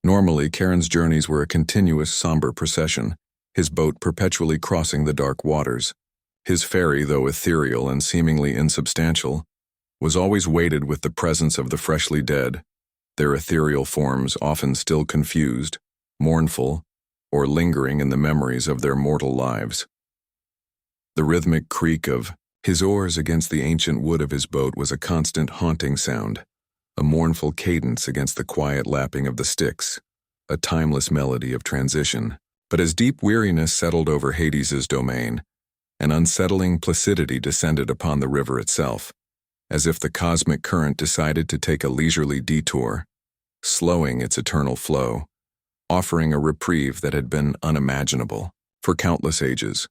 Normally, Karen's journeys were a continuous, somber procession, his boat perpetually crossing the dark waters. His ferry, though ethereal and seemingly insubstantial, was always weighted with the presence of the freshly dead, their ethereal forms often still confused, mournful, or lingering in the memories of their mortal lives. The rhythmic creak of his oars against the ancient wood of his boat was a constant haunting sound, a mournful cadence against the quiet lapping of the Styx, a timeless melody of transition. But as deep weariness settled over Hades's domain, an unsettling placidity descended upon the river itself, as if the cosmic current decided to take a leisurely detour, slowing its eternal flow, offering a reprieve that had been unimaginable for countless ages.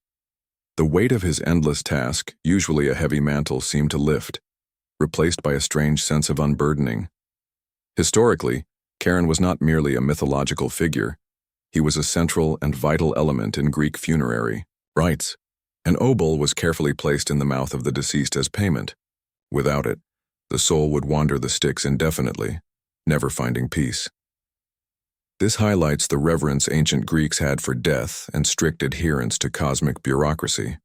The weight of his endless task, usually a heavy mantle, seemed to lift, replaced by a strange sense of unburdening. Historically, Charon was not merely a mythological figure. He was a central and vital element in Greek funerary rites. An obol was carefully placed in the mouth of the deceased as payment. Without it, the soul would wander the Styx indefinitely, never finding peace. This highlights the reverence ancient Greeks had for death and strict adherence to cosmic bureaucracy.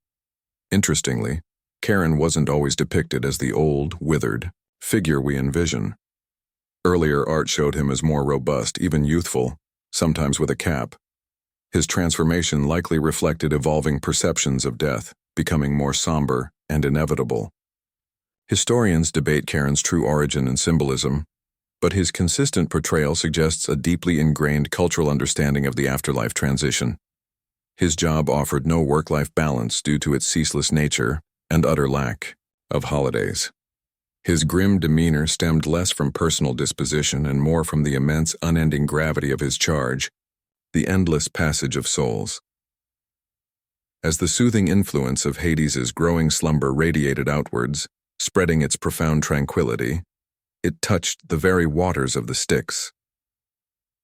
Interestingly, Charon wasn't always depicted as the old, withered figure we envision. Earlier art showed him as more robust, even youthful, sometimes with a cap. His transformation likely reflected evolving perceptions of death, becoming more somber and inevitable. Historians debate Charon's true origin and symbolism, but his consistent portrayal suggests a deeply ingrained cultural understanding of the afterlife transition. His job offered no work-life balance due to its ceaseless nature and utter lack of holidays. His grim demeanor stemmed less from personal disposition and more from the immense, unending gravity of his charge, the endless passage of souls. As the soothing influence of Hades's growing slumber radiated outwards, spreading its profound tranquility, it touched the very waters of the Styx.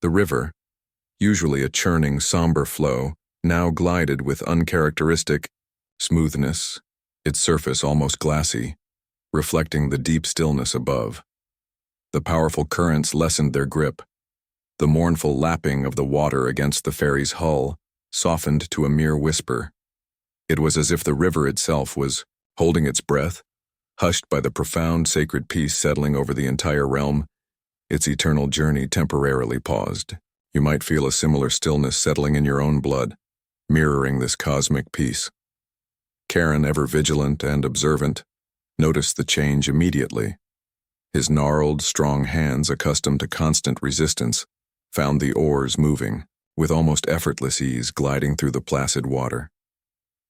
The river, usually a churning, somber flow, now glided with uncharacteristic smoothness, its surface almost glassy, reflecting the deep stillness above. The powerful currents lessened their grip. The mournful lapping of the water against the ferry's hull softened to a mere whisper. It was as if the river itself was holding its breath, hushed by the profound sacred peace settling over the entire realm. Its eternal journey temporarily paused. You might feel a similar stillness settling in your own blood, mirroring this cosmic peace. Charon, ever vigilant and observant, noticed the change immediately. His gnarled, strong hands, accustomed to constant resistance, found the oars moving, with almost effortless ease gliding through the placid water.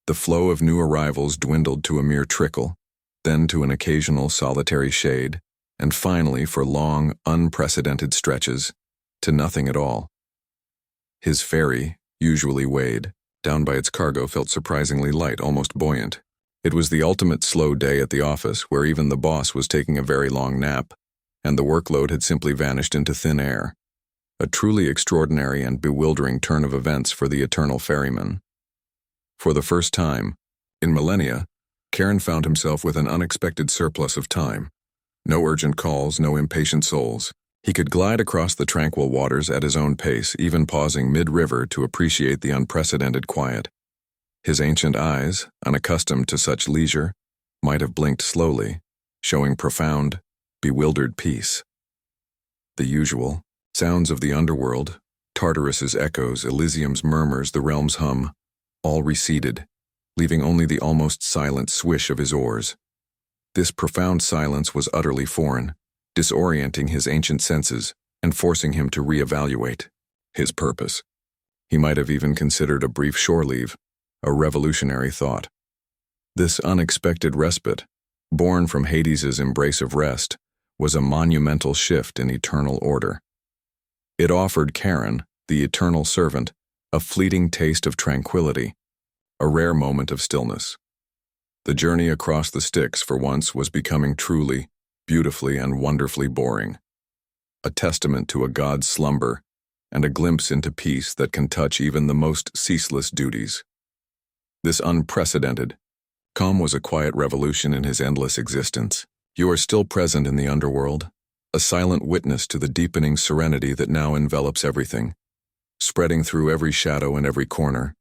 The flow of new arrivals dwindled to a mere trickle, then to an occasional solitary shade, and finally, for long, unprecedented stretches, to nothing at all. His ferry, usually weighed down by its cargo, felt surprisingly light, almost buoyant. It was the ultimate slow day at the office, where even the boss was taking a very long nap, and the workload had simply vanished into thin air. A truly extraordinary and bewildering turn of events for the eternal ferryman. For the first time, in millennia, Karen found himself with an unexpected surplus of time. No urgent calls, no impatient souls. He could glide across the tranquil waters at his own pace, even pausing mid-river to appreciate the unprecedented quiet. His ancient eyes, unaccustomed to such leisure, might have blinked slowly, showing profound, bewildered peace. The usual sounds of the underworld, Tartarus's echoes, Elysium's murmurs, the realm's hum, all receded, leaving only the almost silent swish of his oars. This profound silence was utterly foreign, disorienting his ancient senses and forcing him to reevaluate his purpose. He might have even considered a brief shore leave, a revolutionary thought. This unexpected respite, born from Hades's embrace of rest, was a monumental shift in eternal order. It offered Karen, the eternal servant, a fleeting taste of tranquility, a rare moment of stillness. The journey across the Styx for once was becoming truly, beautifully, and wonderfully boring. A testament to a god's slumber and a glimpse into peace that can touch even the most ceaseless duties. This unprecedented calm was a quiet revolution in his endless existence. You are still present in the underworld, a silent witness to the deepening serenity that now envelops everything, spreading through every shadow and every corner.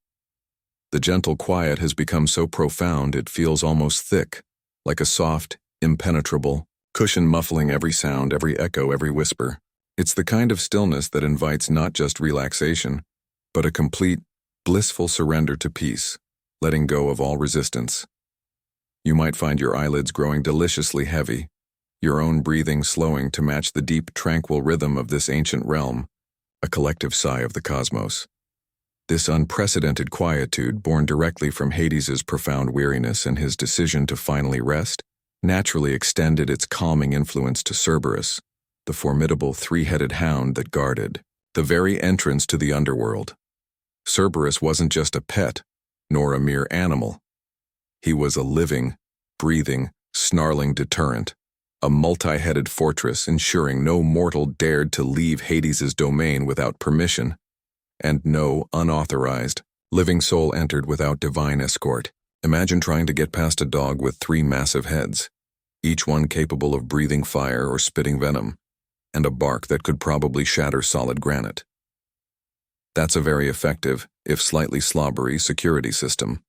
The gentle quiet has become so profound it feels almost thick, like a soft, impenetrable cushion muffling every sound, every echo, every whisper. It's the kind of stillness that invites not just relaxation, but a complete, blissful surrender to peace, letting go of all resistance. You might find your eyelids growing deliciously heavy, your own breathing slowing to match the deep, tranquil rhythm of this ancient realm, a collective sigh of the cosmos. This unprecedented quietude, born directly from Hades's profound weariness and his decision to finally rest, naturally extended its calming influence to Cerberus, the formidable three-headed hound that guarded the very entrance to the underworld. Cerberus wasn't just a pet, nor a mere animal. He was a living, breathing, snarling deterrent, a multi-headed fortress ensuring no mortal dared to leave Hades's domain without permission, and no unauthorized, living soul entered without divine escort. Imagine trying to get past a dog with 3 massive heads, each one capable of breathing fire or spitting venom, and a bark that could probably shatter solid granite. That's a very effective, if slightly slobbery, security system,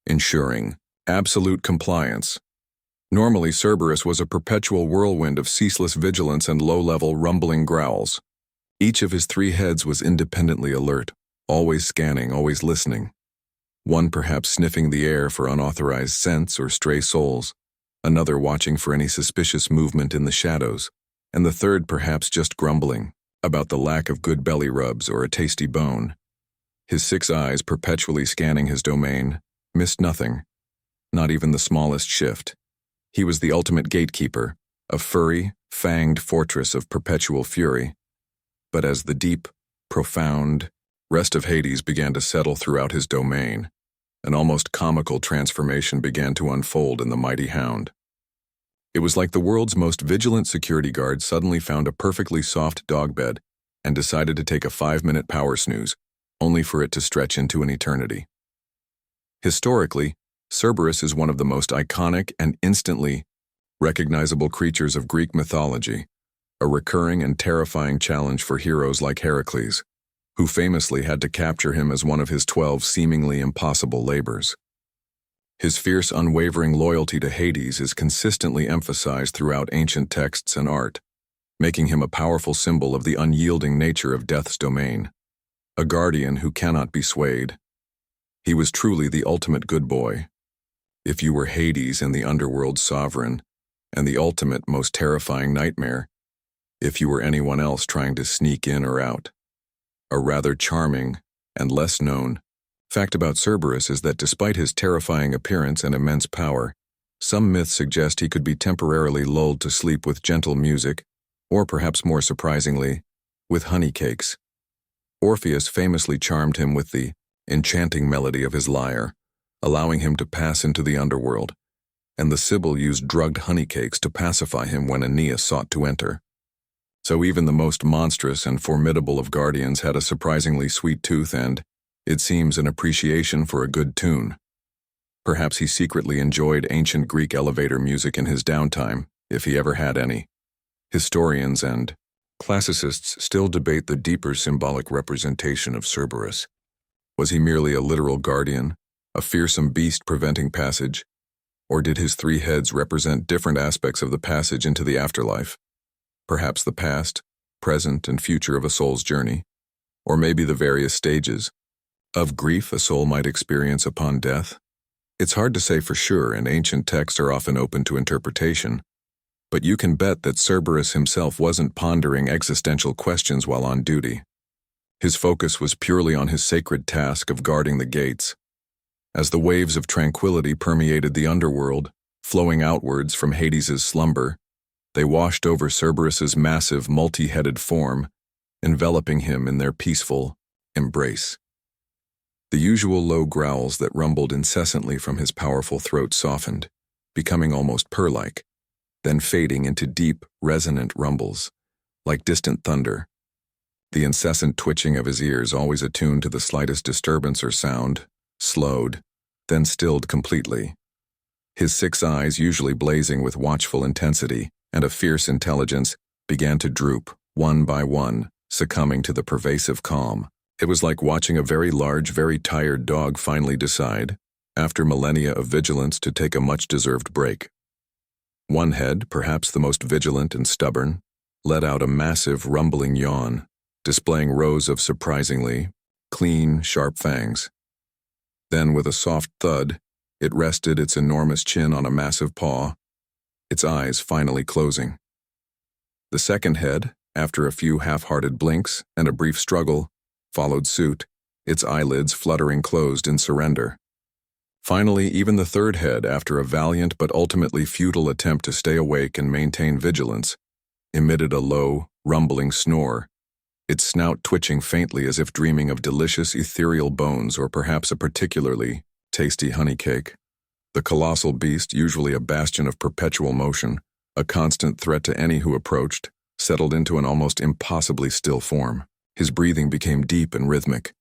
ensuring absolute compliance. Normally, Cerberus was a perpetual whirlwind of ceaseless vigilance and low-level rumbling growls. Each of his 3 heads was independently alert, always scanning, always listening. One perhaps sniffing the air for unauthorized scents or stray souls, another watching for any suspicious movement in the shadows, and the third perhaps just grumbling about the lack of good belly rubs or a tasty bone. His 6 eyes, perpetually scanning his domain, missed nothing, not even the smallest shift. He was the ultimate gatekeeper, a furry, fanged fortress of perpetual fury. But as the deep, profound rest of Hades began to settle throughout his domain, an almost comical transformation began to unfold in the mighty hound. It was like the world's most vigilant security guard suddenly found a perfectly soft dog bed and decided to take a 5-minute power snooze, only for it to stretch into an eternity. Historically, Cerberus is one of the most iconic and instantly recognizable creatures of Greek mythology, a recurring and terrifying challenge for heroes like Heracles, who famously had to capture him as one of his 12 seemingly impossible labors. His fierce, unwavering loyalty to Hades is consistently emphasized throughout ancient texts and art, making him a powerful symbol of the unyielding nature of death's domain, a guardian who cannot be swayed. He was truly the ultimate good boy. If you were Hades and the underworld's sovereign, and the ultimate, most terrifying nightmare, if you were anyone else trying to sneak in or out, a rather charming and less known fact about Cerberus is that despite his terrifying appearance and immense power, some myths suggest he could be temporarily lulled to sleep with gentle music, or perhaps more surprisingly, with honey cakes. Orpheus famously charmed him with the enchanting melody of his lyre, allowing him to pass into the underworld, and the Sibyl used drugged honey cakes to pacify him when Aeneas sought to enter. So even the most monstrous and formidable of guardians had a surprisingly sweet tooth and, it seems, an appreciation for a good tune. Perhaps he secretly enjoyed ancient Greek elevator music in his downtime, if he ever had any. Historians and classicists still debate the deeper symbolic representation of Cerberus. Was he merely a literal guardian, a fearsome beast preventing passage, or did his three heads represent different aspects of the passage into the afterlife? Perhaps the past, present, and future of a soul's journey, or maybe the various stages of grief a soul might experience upon death? It's hard to say for sure, and ancient texts are often open to interpretation, but you can bet that Cerberus himself wasn't pondering existential questions while on duty. His focus was purely on his sacred task of guarding the gates. As the waves of tranquility permeated the underworld, flowing outwards from Hades's slumber, they washed over Cerberus's massive, multi-headed form, enveloping him in their peaceful embrace. The usual low growls that rumbled incessantly from his powerful throat softened, becoming almost purr-like, then fading into deep, resonant rumbles, like distant thunder. The incessant twitching of his ears, always attuned to the slightest disturbance or sound, slowed, then stilled completely. His 6 eyes, usually blazing with watchful intensity and a fierce intelligence, began to droop, one by one, succumbing to the pervasive calm. It was like watching a very large, very tired dog finally decide, after millennia of vigilance, to take a much-deserved break. One head, perhaps the most vigilant and stubborn, let out a massive, rumbling yawn, displaying rows of surprisingly clean, sharp fangs. Then, with a soft thud, it rested its enormous chin on a massive paw, its eyes finally closing. The second head, after a few half-hearted blinks and a brief struggle, followed suit, its eyelids fluttering closed in surrender. Finally, even the third head, after a valiant but ultimately futile attempt to stay awake and maintain vigilance, emitted a low, rumbling snore, its snout twitching faintly as if dreaming of delicious ethereal bones or perhaps a particularly tasty honey cake. The colossal beast, usually a bastion of perpetual motion, a constant threat to any who approached, settled into an almost impossibly still form. His breathing became deep and rhythmic,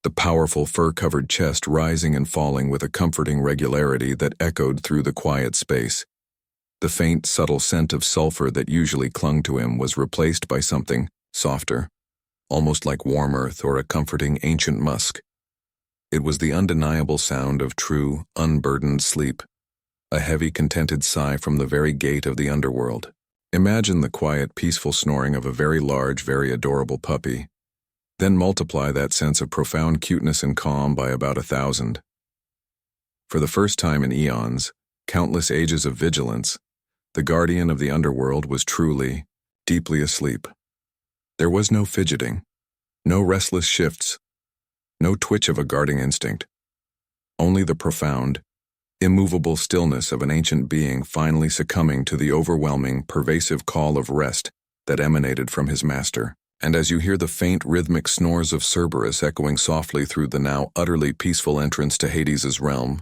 the powerful fur-covered chest rising and falling with a comforting regularity that echoed through the quiet space. The faint, subtle scent of sulfur that usually clung to him was replaced by something softer, almost like warm earth or a comforting ancient musk. It was the undeniable sound of true, unburdened sleep, a heavy, contented sigh from the very gate of the underworld. Imagine the quiet, peaceful snoring of a very large, very adorable puppy. Then multiply that sense of profound cuteness and calm by about 1,000. For the first time in eons, countless ages of vigilance, the guardian of the underworld was truly, deeply asleep. There was no fidgeting, no restless shifts, no twitch of a guarding instinct. Only the profound, immovable stillness of an ancient being finally succumbing to the overwhelming, pervasive call of rest that emanated from his master. And as you hear the faint, rhythmic snores of Cerberus echoing softly through the now utterly peaceful entrance to Hades's realm,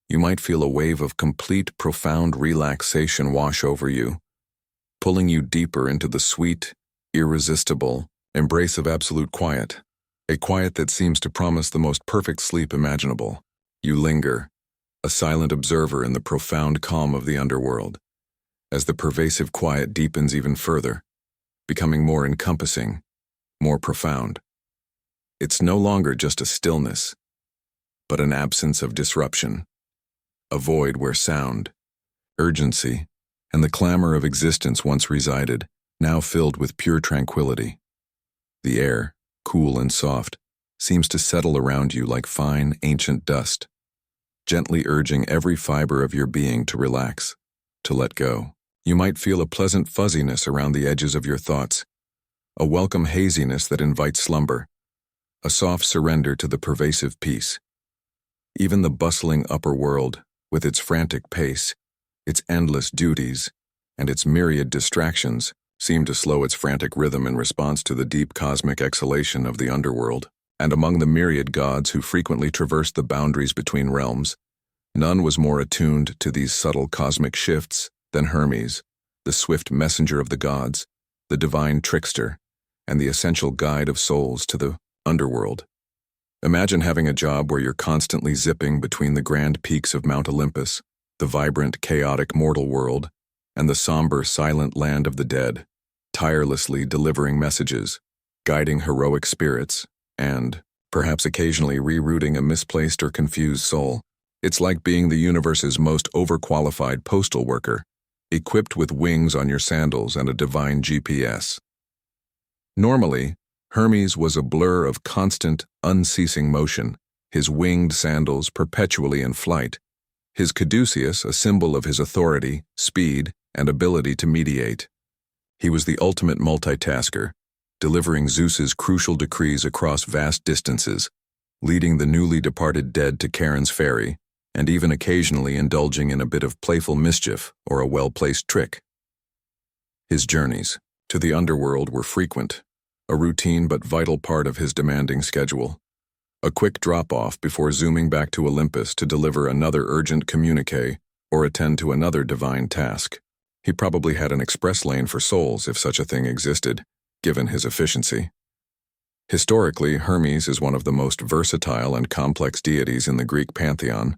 you might feel a wave of complete, profound relaxation wash over you, pulling you deeper into the sweet, irresistible embrace of absolute quiet, a quiet that seems to promise the most perfect sleep imaginable. You linger, a silent observer in the profound calm of the underworld, as the pervasive quiet deepens even further, becoming more encompassing, more profound. It's no longer just a stillness, but an absence of disruption, a void where sound, urgency, and the clamor of existence once resided, now filled with pure tranquility. The air, cool and soft, seems to settle around you like fine, ancient dust, gently urging every fiber of your being to relax, to let go. You might feel a pleasant fuzziness around the edges of your thoughts, a welcome haziness that invites slumber, a soft surrender to the pervasive peace. Even the bustling upper world, with its frantic pace, its endless duties, and its myriad distractions, seemed to slow its frantic rhythm in response to the deep cosmic exhalation of the underworld. And among the myriad gods who frequently traversed the boundaries between realms, none was more attuned to these subtle cosmic shifts than Hermes, the swift messenger of the gods, the divine trickster, and the essential guide of souls to the underworld. Imagine having a job where you're constantly zipping between the grand peaks of Mount Olympus, the vibrant, chaotic mortal world, and the somber, silent land of the dead, tirelessly delivering messages, guiding heroic spirits, and, perhaps occasionally rerouting a misplaced or confused soul. It's like being the universe's most overqualified postal worker, equipped with wings on your sandals and a divine GPS. Normally, Hermes was a blur of constant, unceasing motion, his winged sandals perpetually in flight, his caduceus a symbol of his authority, speed, and ability to mediate. He was the ultimate multitasker, delivering Zeus's crucial decrees across vast distances, leading the newly departed dead to Charon's ferry, and even occasionally indulging in a bit of playful mischief or a well-placed trick. His journeys to the underworld were frequent, a routine but vital part of his demanding schedule. A quick drop-off before zooming back to Olympus to deliver another urgent communique or attend to another divine task. He probably had an express lane for souls if such a thing existed, given his efficiency. Historically, Hermes is one of the most versatile and complex deities in the Greek pantheon,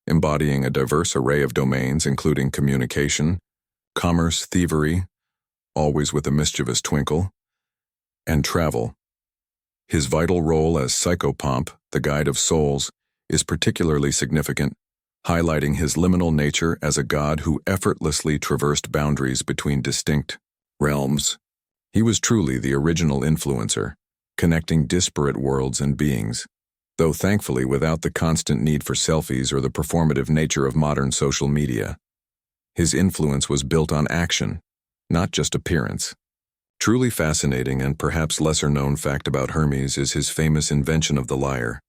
embodying a diverse array of domains including communication, commerce, thievery, always with a mischievous twinkle, and travel. His vital role as psychopomp, the guide of souls, is particularly significant, highlighting his liminal nature as a god who effortlessly traversed boundaries between distinct realms. He was truly the original influencer, connecting disparate worlds and beings, though thankfully without the constant need for selfies or the performative nature of modern social media. His influence was built on action, not just appearance. Truly fascinating and perhaps lesser-known fact about Hermes is his famous invention of the lyre.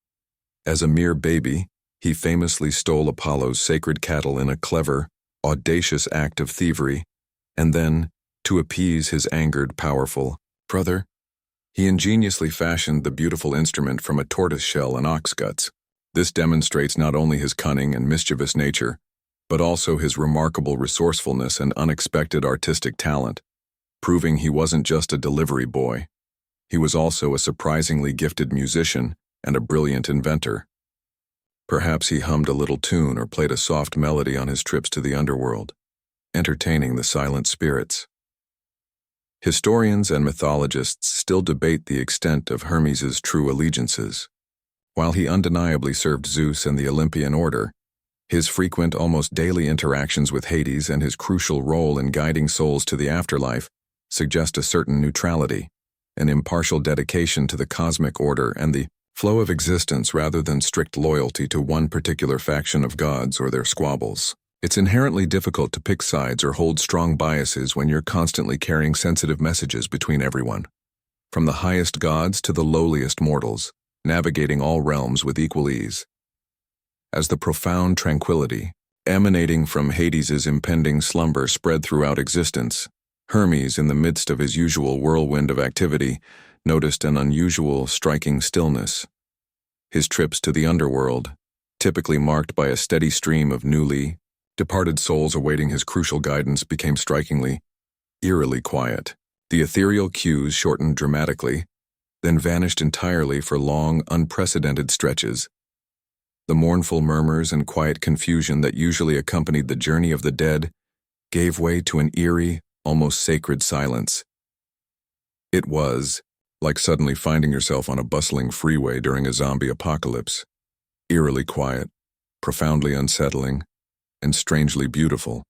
As a mere baby, he famously stole Apollo's sacred cattle in a clever, audacious act of thievery, and then, to appease his angered, powerful brother, he ingeniously fashioned the beautiful instrument from a tortoise shell and ox guts. This demonstrates not only his cunning and mischievous nature, but also his remarkable resourcefulness and unexpected artistic talent, proving he wasn't just a delivery boy. He was also a surprisingly gifted musician and a brilliant inventor. Perhaps he hummed a little tune or played a soft melody on his trips to the underworld, entertaining the silent spirits. Historians and mythologists still debate the extent of Hermes's true allegiances. While he undeniably served Zeus and the Olympian order, his frequent, almost daily interactions with Hades and his crucial role in guiding souls to the afterlife suggest a certain neutrality, an impartial dedication to the cosmic order and the flow of existence rather than strict loyalty to one particular faction of gods or their squabbles. It's inherently difficult to pick sides or hold strong biases when you're constantly carrying sensitive messages between everyone, from the highest gods to the lowliest mortals, navigating all realms with equal ease. As the profound tranquility emanating from Hades's impending slumber spread throughout existence, Hermes, in the midst of his usual whirlwind of activity, noticed an unusual, striking stillness. His trips to the underworld, typically marked by a steady stream of newly departed souls awaiting his crucial guidance, became strikingly, eerily quiet. The ethereal cues shortened dramatically, then vanished entirely for long, unprecedented stretches. The mournful murmurs and quiet confusion that usually accompanied the journey of the dead gave way to an eerie, almost sacred silence. It was like suddenly finding yourself on a bustling freeway during a zombie apocalypse, eerily quiet, profoundly unsettling, and strangely beautiful.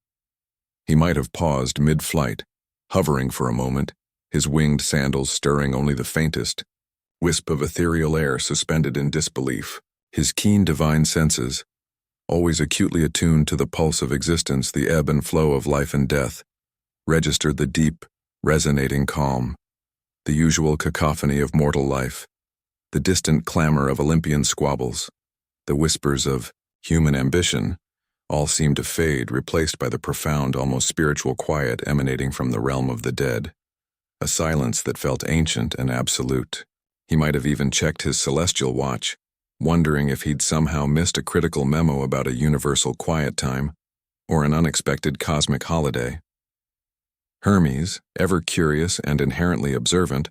He might have paused mid-flight, hovering for a moment, his winged sandals stirring only the faintest wisp of ethereal air suspended in disbelief. His keen divine senses, always acutely attuned to the pulse of existence, the ebb and flow of life and death, registered the deep, resonating calm, the usual cacophony of mortal life, The distant clamor of Olympian squabbles, the whispers of human ambition, all seemed to fade, replaced by the profound, almost spiritual quiet emanating from the realm of the dead, a silence that felt ancient and absolute. He might have even checked his celestial watch, wondering if he'd somehow missed a critical memo about a universal quiet time or an unexpected cosmic holiday. Hermes, ever curious and inherently observant,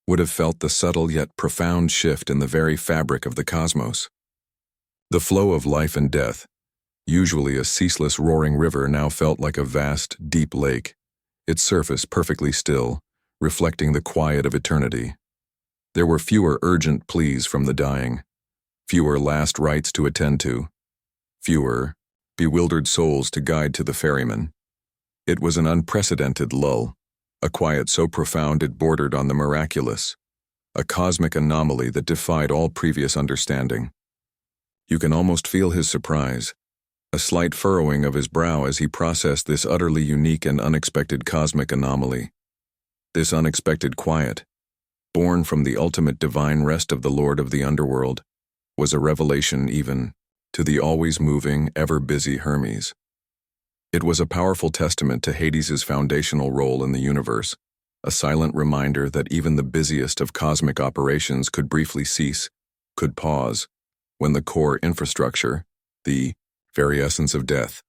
would have felt the subtle yet profound shift in the very fabric of the cosmos. The flow of life and death, usually a ceaseless roaring river, now felt like a vast, deep lake, its surface perfectly still, reflecting the quiet of eternity. There were fewer urgent pleas from the dying, fewer last rites to attend to, fewer bewildered souls to guide to the ferryman. It was an unprecedented lull, a quiet so profound it bordered on the miraculous, a cosmic anomaly that defied all previous understanding. You can almost feel his surprise, a slight furrowing of his brow as he processed this utterly unique and unexpected cosmic anomaly. This unexpected quiet, born from the ultimate divine rest of the Lord of the Underworld, was a revelation even to the always moving, ever busy Hermes. It was a powerful testament to Hades's foundational role in the universe, a silent reminder that even the busiest of cosmic operations could briefly cease, could pause, when the core infrastructure, the very essence of death,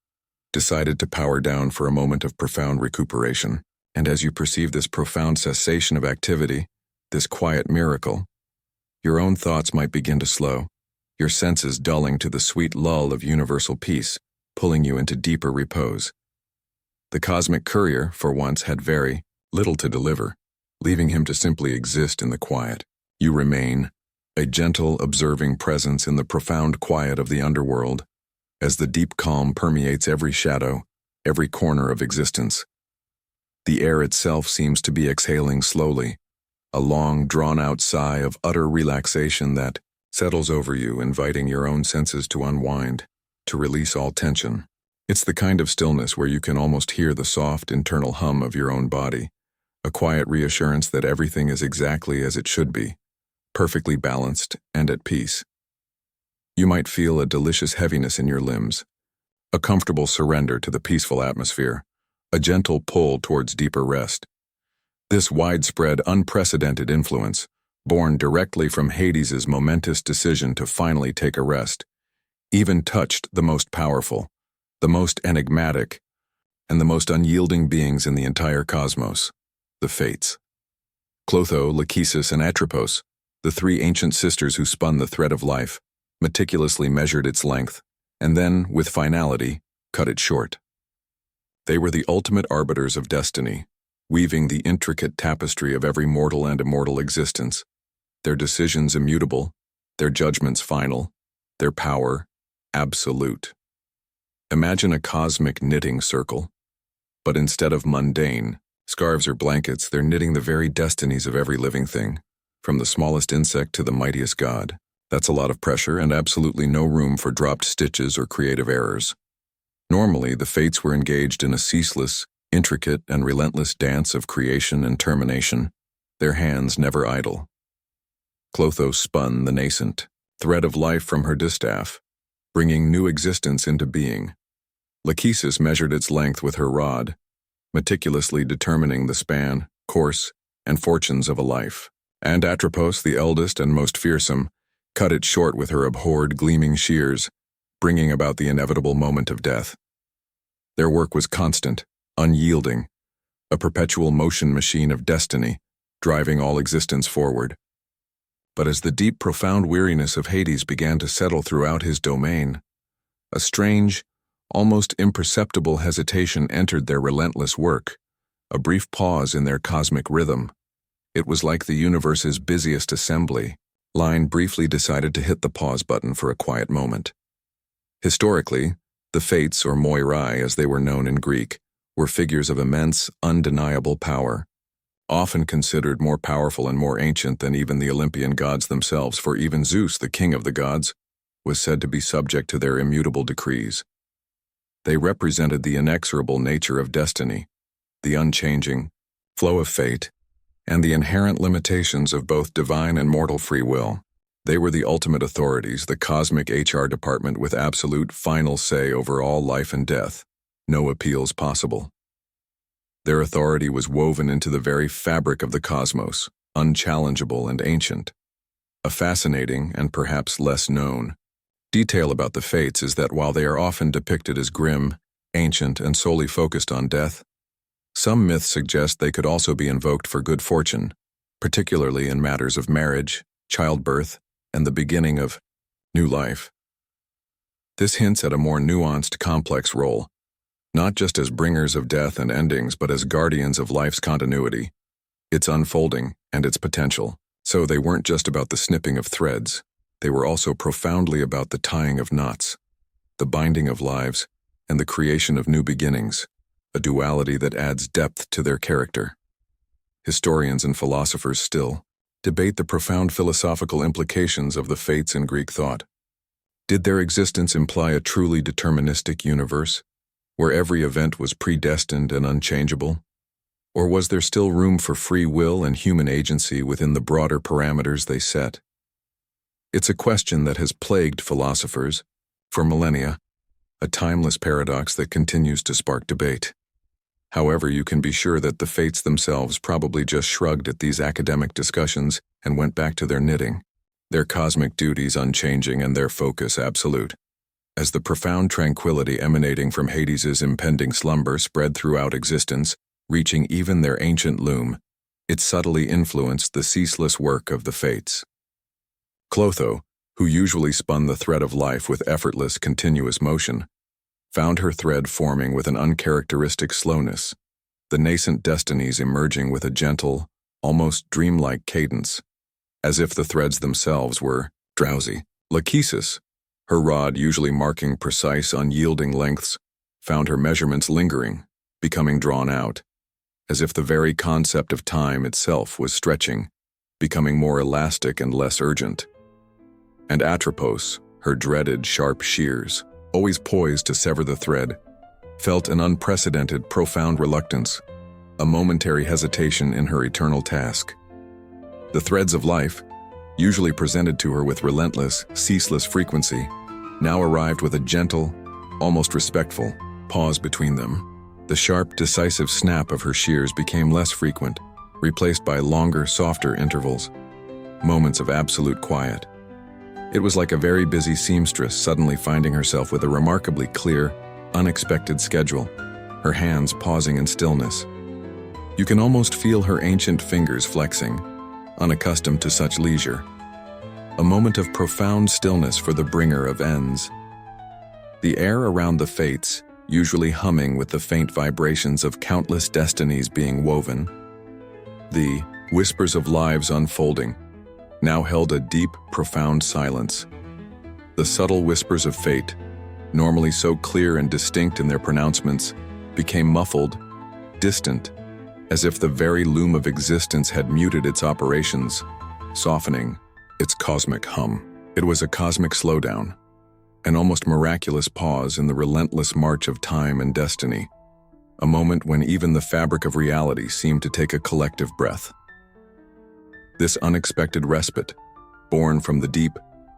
decided to power down for a moment of profound recuperation. And as you perceive this profound cessation of activity, this quiet miracle, your own thoughts might begin to slow, your senses dulling to the sweet lull of universal peace, pulling you into deeper repose. The cosmic courier, for once, had very little to deliver, leaving him to simply exist in the quiet. You remain, a gentle, observing presence in the profound quiet of the underworld, as the deep calm permeates every shadow, every corner of existence. The air itself seems to be exhaling slowly, a long, drawn-out sigh of utter relaxation that settles over you, inviting your own senses to unwind, to release all tension. It's the kind of stillness where you can almost hear the soft internal hum of your own body, a quiet reassurance that everything is exactly as it should be, perfectly balanced and at peace. You might feel a delicious heaviness in your limbs, a comfortable surrender to the peaceful atmosphere, a gentle pull towards deeper rest. This widespread, unprecedented influence, born directly from Hades's momentous decision to finally take a rest, even touched the most powerful, the most enigmatic, and the most unyielding beings in the entire cosmos, the Fates. Clotho, Lachesis, and Atropos, the three ancient sisters who spun the thread of life, meticulously measured its length, and then, with finality, cut it short. They were the ultimate arbiters of destiny, weaving the intricate tapestry of every mortal and immortal existence, their decisions immutable, their judgments final, their power absolute. Imagine a cosmic knitting circle, but instead of mundane scarves or blankets, they're knitting the very destinies of every living thing, from the smallest insect to the mightiest god. That's a lot of pressure and absolutely no room for dropped stitches or creative errors. Normally, the Fates were engaged in a ceaseless, intricate, and relentless dance of creation and termination, their hands never idle. Clotho spun the nascent thread of life from her distaff, bringing new existence into being. Lachesis measured its length with her rod, meticulously determining the span, course, and fortunes of a life. And Atropos, the eldest and most fearsome, cut it short with her abhorred gleaming shears, bringing about the inevitable moment of death. Their work was constant, unyielding, a perpetual motion machine of destiny, driving all existence forward. But as the deep, profound weariness of Hades began to settle throughout his domain, a strange, almost imperceptible hesitation entered their relentless work, a brief pause in their cosmic rhythm. It was like the universe's busiest assembly line briefly decided to hit the pause button for a quiet moment. Historically, the Fates, or Moirai as they were known in Greek, were figures of immense, undeniable power, often considered more powerful and more ancient than even the Olympian gods themselves, for even Zeus, the king of the gods, was said to be subject to their immutable decrees. They represented the inexorable nature of destiny, the unchanging flow of fate, and the inherent limitations of both divine and mortal free will. They were the ultimate authorities, the cosmic HR department with absolute final say over all life and death. No appeals possible. Their authority was woven into the very fabric of the cosmos, unchallengeable and ancient. A fascinating, and perhaps less known, detail about the fates is that while they are often depicted as grim, ancient, and solely focused on death, some myths suggest they could also be invoked for good fortune, particularly in matters of marriage, childbirth, and the beginning of new life. This hints at a more nuanced, complex role, not just as bringers of death and endings, but as guardians of life's continuity, its unfolding, and its potential. So they weren't just about the snipping of threads, they were also profoundly about the tying of knots, the binding of lives, and the creation of new beginnings, a duality that adds depth to their character. Historians and philosophers still debate the profound philosophical implications of the fates in Greek thought. Did their existence imply a truly deterministic universe, where every event was predestined and unchangeable? Or was there still room for free will and human agency within the broader parameters they set? It's a question that has plagued philosophers for millennia, a timeless paradox that continues to spark debate. However, you can be sure that the fates themselves probably just shrugged at these academic discussions and went back to their knitting, their cosmic duties unchanging and their focus absolute. As the profound tranquility emanating from Hades's impending slumber spread throughout existence, reaching even their ancient loom, it subtly influenced the ceaseless work of the fates. Clotho, who usually spun the thread of life with effortless, continuous motion, found her thread forming with an uncharacteristic slowness, the nascent destinies emerging with a gentle, almost dreamlike cadence, as if the threads themselves were drowsy. Lachesis, her rod usually marking precise, unyielding lengths, found her measurements lingering, becoming drawn out, as if the very concept of time itself was stretching, becoming more elastic and less urgent. And Atropos, her dreaded sharp shears, always poised to sever the thread, felt an unprecedented, profound reluctance, a momentary hesitation in her eternal task. The threads of life, usually presented to her with relentless, ceaseless frequency, now arrived with a gentle, almost respectful, pause between them. The sharp, decisive snap of her shears became less frequent, replaced by longer, softer intervals, moments of absolute quiet. It was like a very busy seamstress suddenly finding herself with a remarkably clear, unexpected schedule, her hands pausing in stillness. You can almost feel her ancient fingers flexing, unaccustomed to such leisure. A moment of profound stillness for the bringer of ends. The air around the fates, usually humming with the faint vibrations of countless destinies being woven. The whispers of lives unfolding, now held a deep, profound silence. The subtle whispers of fate, normally so clear and distinct in their pronouncements, became muffled, distant, as if the very loom of existence had muted its operations, softening its cosmic hum. It was a cosmic slowdown, an almost miraculous pause in the relentless march of time and destiny, a moment when even the fabric of reality seemed to take a collective breath. This unexpected respite, born from the deep,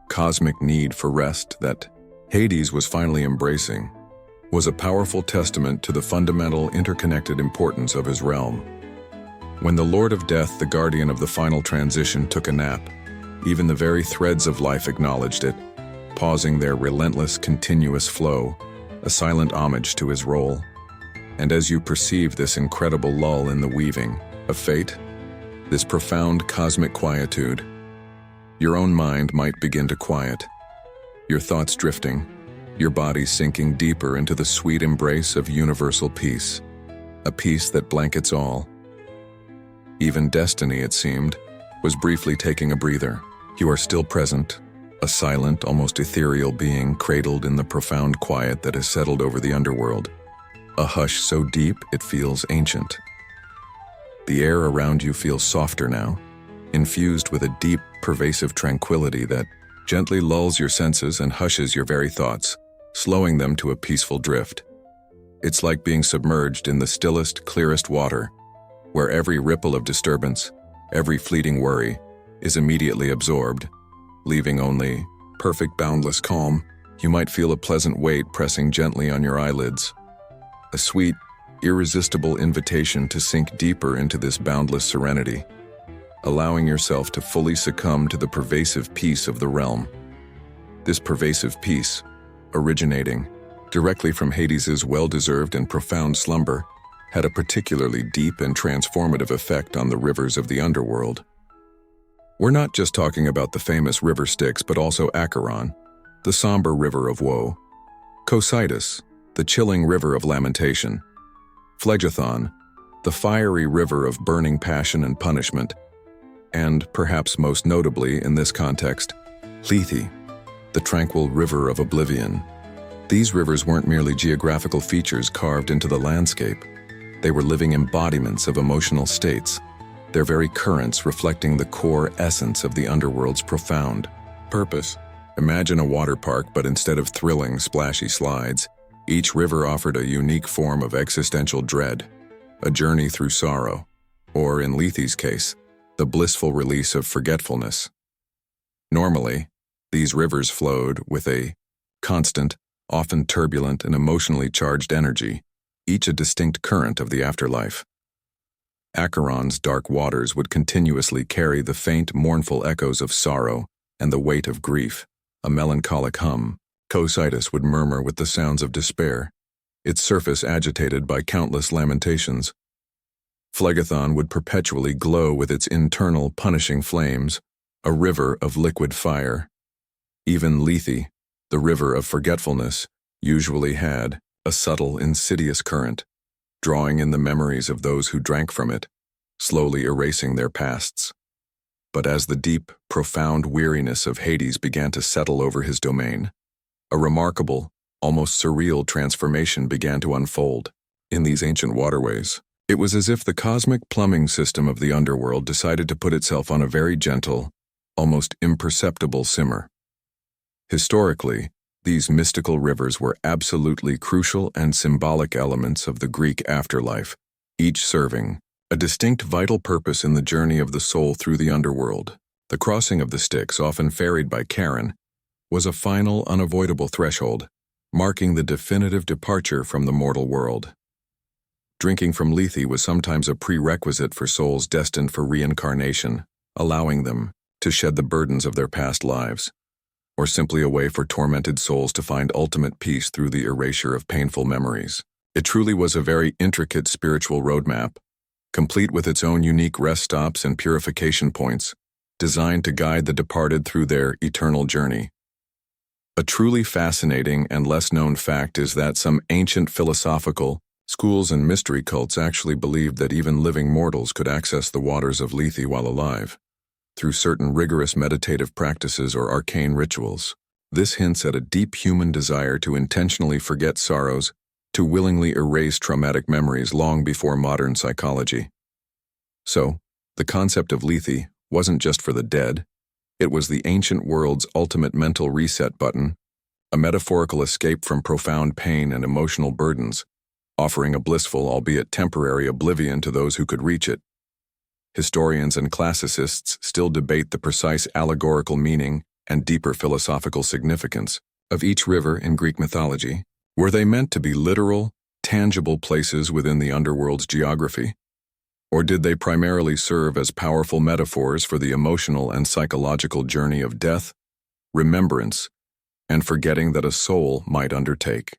cosmic need for rest that Hades was finally embracing, was a powerful testament to the fundamental, interconnected importance of his realm. When the Lord of Death, the guardian of the final transition, took a nap, even the very threads of life acknowledged it, pausing their relentless, continuous flow, a silent homage to his role. And as you perceive this incredible lull in the weaving of fate, this profound cosmic quietude, your own mind might begin to quiet, your thoughts drifting, your body sinking deeper into the sweet embrace of universal peace, a peace that blankets all. Even destiny, it seemed, was briefly taking a breather. You are still present, a silent, almost ethereal being cradled in the profound quiet that has settled over the underworld, a hush so deep it feels ancient. The air around you feels softer now, infused with a deep, pervasive tranquility that gently lulls your senses and hushes your very thoughts, slowing them to a peaceful drift. It's like being submerged in the stillest, clearest water, where every ripple of disturbance, every fleeting worry, is immediately absorbed, leaving only perfect boundless calm. You might feel a pleasant weight pressing gently on your eyelids, a sweet, irresistible invitation to sink deeper into this boundless serenity, allowing yourself to fully succumb to the pervasive peace of the realm. This pervasive peace, originating directly from Hades's well-deserved and profound slumber, had a particularly deep and transformative effect on the rivers of the underworld. We're not just talking about the famous river Styx, but also Acheron, the somber river of woe; Cocytus, the chilling river of lamentation; Phlegethon, the fiery river of burning passion and punishment; and, perhaps most notably in this context, Lethe, the tranquil river of oblivion. These rivers weren't merely geographical features carved into the landscape. They were living embodiments of emotional states, their very currents reflecting the core essence of the underworld's profound purpose. Imagine a water park, but instead of thrilling, splashy slides, each river offered a unique form of existential dread, a journey through sorrow, or, in Lethe's case, the blissful release of forgetfulness. Normally, these rivers flowed with a constant, often turbulent and emotionally charged energy, each a distinct current of the afterlife. Acheron's dark waters would continuously carry the faint, mournful echoes of sorrow and the weight of grief, a melancholic hum. Cocytus would murmur with the sounds of despair, its surface agitated by countless lamentations. Phlegethon would perpetually glow with its internal, punishing flames, a river of liquid fire. Even Lethe, the river of forgetfulness, usually had a subtle, insidious current, drawing in the memories of those who drank from it, slowly erasing their pasts. But as the deep, profound weariness of Hades began to settle over his domain, a remarkable, almost surreal transformation began to unfold. In these ancient waterways, it was as if the cosmic plumbing system of the underworld decided to put itself on a very gentle, almost imperceptible simmer. Historically, these mystical rivers were absolutely crucial and symbolic elements of the Greek afterlife, each serving a distinct vital purpose in the journey of the soul through the underworld. The crossing of the Styx, often ferried by Charon, was a final, unavoidable threshold, marking the definitive departure from the mortal world. Drinking from Lethe was sometimes a prerequisite for souls destined for reincarnation, allowing them to shed the burdens of their past lives, or simply a way for tormented souls to find ultimate peace through the erasure of painful memories. It truly was a very intricate spiritual roadmap, complete with its own unique rest stops and purification points, designed to guide the departed through their eternal journey. A truly fascinating and less-known fact is that some ancient philosophical schools and mystery cults actually believed that even living mortals could access the waters of Lethe while alive, through certain rigorous meditative practices or arcane rituals. This hints at a deep human desire to intentionally forget sorrows, to willingly erase traumatic memories long before modern psychology. So, the concept of Lethe wasn't just for the dead. It was the ancient world's ultimate mental reset button, a metaphorical escape from profound pain and emotional burdens, offering a blissful, albeit temporary, oblivion to those who could reach it. Historians and classicists still debate the precise allegorical meaning and deeper philosophical significance of each river in Greek mythology. Were they meant to be literal, tangible places within the underworld's geography? Or did they primarily serve as powerful metaphors for the emotional and psychological journey of death, remembrance, and forgetting that a soul might undertake?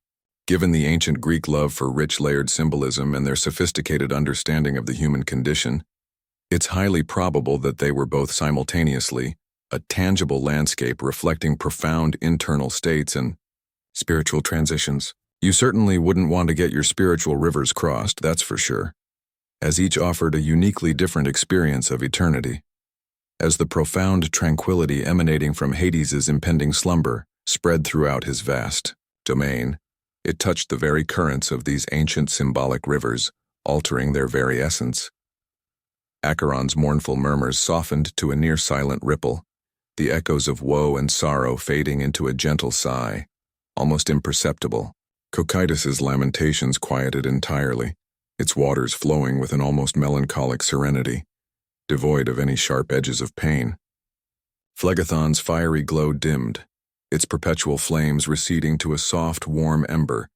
Given the ancient Greek love for rich layered symbolism and their sophisticated understanding of the human condition, it's highly probable that they were both simultaneously a tangible landscape reflecting profound internal states and spiritual transitions. You certainly wouldn't want to get your spiritual rivers crossed, that's for sure, as each offered a uniquely different experience of eternity. As the profound tranquility emanating from Hades's impending slumber spread throughout his vast domain, it touched the very currents of these ancient symbolic rivers, altering their very essence. Acheron's mournful murmurs softened to a near-silent ripple, the echoes of woe and sorrow fading into a gentle sigh, almost imperceptible. Cocytus's lamentations quieted entirely, its waters flowing with an almost melancholic serenity, devoid of any sharp edges of pain. Phlegethon's fiery glow dimmed, its perpetual flames receding to a soft, warm ember,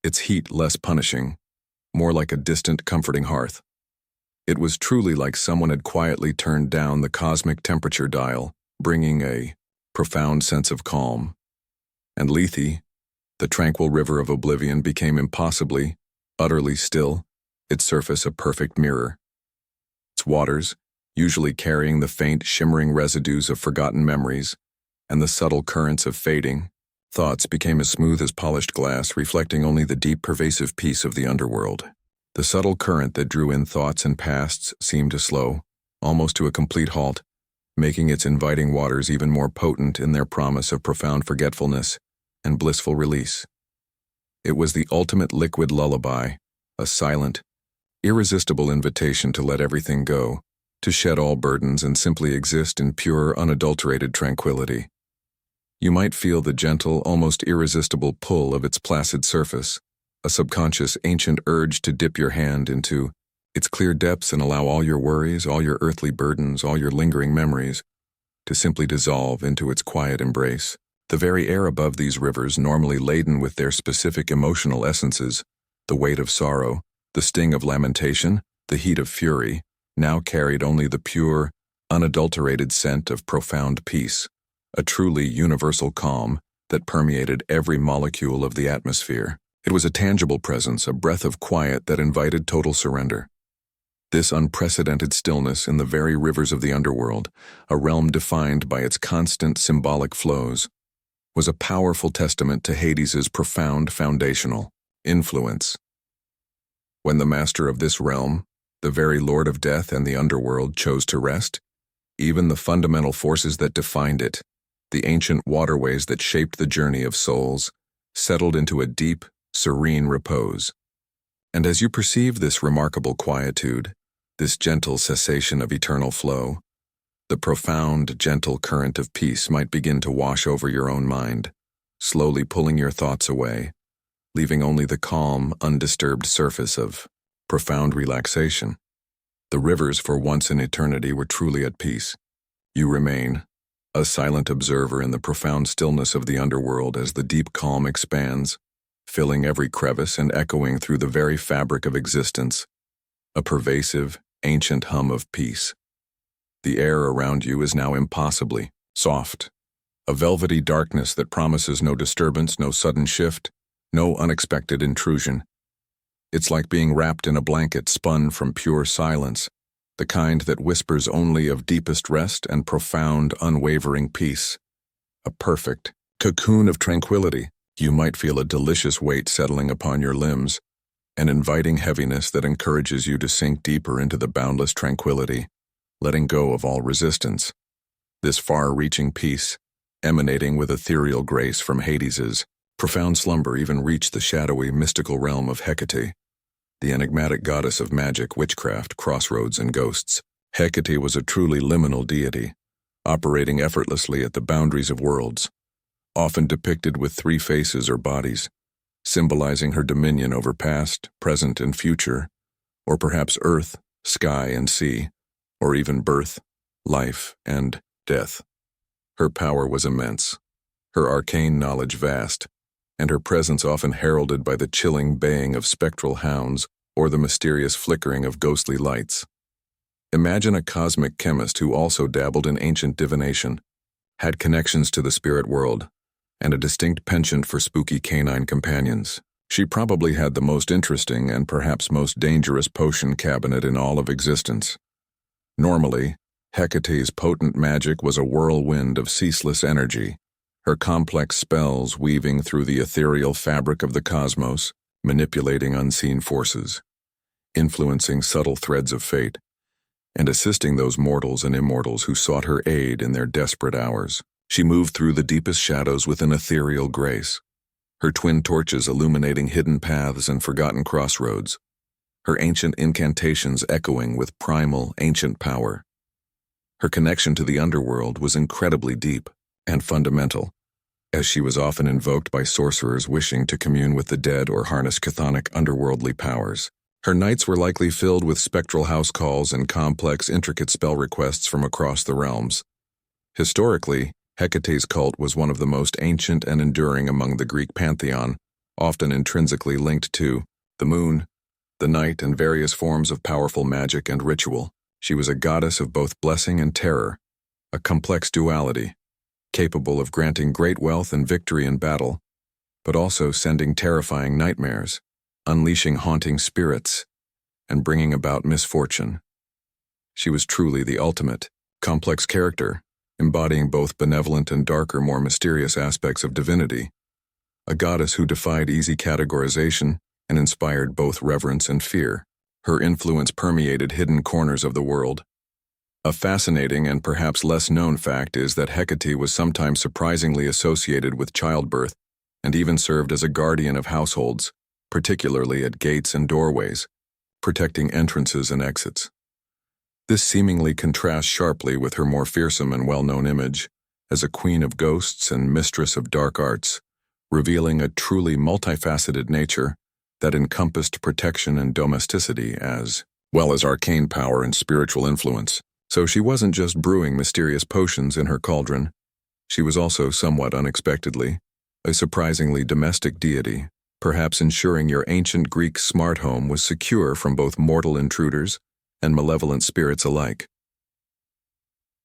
its heat less punishing, more like a distant, comforting hearth. It was truly like someone had quietly turned down the cosmic temperature dial, bringing a profound sense of calm. And Lethe, the tranquil river of oblivion, became impossibly, utterly still, its surface a perfect mirror. Its waters, usually carrying the faint, shimmering residues of forgotten memories and the subtle currents of fading thoughts, became as smooth as polished glass, reflecting only the deep, pervasive peace of the underworld. The subtle current that drew in thoughts and pasts seemed to slow, almost to a complete halt, making its inviting waters even more potent in their promise of profound forgetfulness and blissful release. It was the ultimate liquid lullaby, a silent, irresistible invitation to let everything go, to shed all burdens and simply exist in pure, unadulterated tranquility. You might feel the gentle, almost irresistible pull of its placid surface, a subconscious, ancient urge to dip your hand into its clear depths and allow all your worries, all your earthly burdens, all your lingering memories to simply dissolve into its quiet embrace. The very air above these rivers, normally laden with their specific emotional essences, the weight of sorrow, the sting of lamentation, the heat of fury, now carried only the pure, unadulterated scent of profound peace, a truly universal calm that permeated every molecule of the atmosphere. It was a tangible presence, a breath of quiet that invited total surrender. This unprecedented stillness in the very rivers of the underworld, a realm defined by its constant symbolic flows, was a powerful testament to Hades's profound foundational influence. When the master of this realm, the very lord of death and the underworld, chose to rest, even the fundamental forces that defined it, the ancient waterways that shaped the journey of souls, settled into a deep, serene repose. And as you perceive this remarkable quietude, this gentle cessation of eternal flow, the profound, gentle current of peace might begin to wash over your own mind, slowly pulling your thoughts away, leaving only the calm, undisturbed surface of profound relaxation. The rivers, for once in eternity, were truly at peace. You remain, a silent observer in the profound stillness of the underworld as the deep calm expands, filling every crevice and echoing through the very fabric of existence, a pervasive, ancient hum of peace. The air around you is now impossibly soft, a velvety darkness that promises no disturbance, no sudden shift, no unexpected intrusion. It's like being wrapped in a blanket spun from pure silence, the kind that whispers only of deepest rest and profound, unwavering peace. A perfect cocoon of tranquility. You might feel a delicious weight settling upon your limbs, an inviting heaviness that encourages you to sink deeper into the boundless tranquility, letting go of all resistance. This far-reaching peace, emanating with ethereal grace from Hades's profound slumber, even reached the shadowy, mystical realm of Hecate, the enigmatic goddess of magic, witchcraft, crossroads, and ghosts. Hecate was a truly liminal deity, operating effortlessly at the boundaries of worlds, often depicted with three faces or bodies, symbolizing her dominion over past, present, and future, or perhaps earth, sky, and sea, or even birth, life, and death. Her power was immense, her arcane knowledge vast, and her presence often heralded by the chilling baying of spectral hounds or the mysterious flickering of ghostly lights. Imagine a cosmic chemist who also dabbled in ancient divination, had connections to the spirit world, and a distinct penchant for spooky canine companions. She probably had the most interesting and perhaps most dangerous potion cabinet in all of existence. Normally, Hecate's potent magic was a whirlwind of ceaseless energy, her complex spells weaving through the ethereal fabric of the cosmos, manipulating unseen forces, influencing subtle threads of fate, and assisting those mortals and immortals who sought her aid in their desperate hours. She moved through the deepest shadows with an ethereal grace, her twin torches illuminating hidden paths and forgotten crossroads, her ancient incantations echoing with primal, ancient power. Her connection to the underworld was incredibly deep and fundamental, as she was often invoked by sorcerers wishing to commune with the dead or harness chthonic underworldly powers. Her nights were likely filled with spectral house calls and complex, intricate spell requests from across the realms, Historically, Hecate's cult was one of the most ancient and enduring among the Greek pantheon, often intrinsically linked to the moon, the night, and various forms of powerful magic and ritual. She was a goddess of both blessing and terror, a complex duality, capable of granting great wealth and victory in battle, but also sending terrifying nightmares, unleashing haunting spirits, and bringing about misfortune. She was truly the ultimate, complex character, embodying both benevolent and darker, more mysterious aspects of divinity, a goddess who defied easy categorization and inspired both reverence and fear. Her influence permeated hidden corners of the world. A fascinating and perhaps less known fact is that Hecate was sometimes surprisingly associated with childbirth and even served as a guardian of households, particularly at gates and doorways, protecting entrances and exits. This seemingly contrasts sharply with her more fearsome and well-known image as a queen of ghosts and mistress of dark arts, revealing a truly multifaceted nature that encompassed protection and domesticity as well as arcane power and spiritual influence. So she wasn't just brewing mysterious potions in her cauldron. She was also, somewhat unexpectedly, a surprisingly domestic deity, perhaps ensuring your ancient Greek smart home was secure from both mortal intruders and malevolent spirits alike.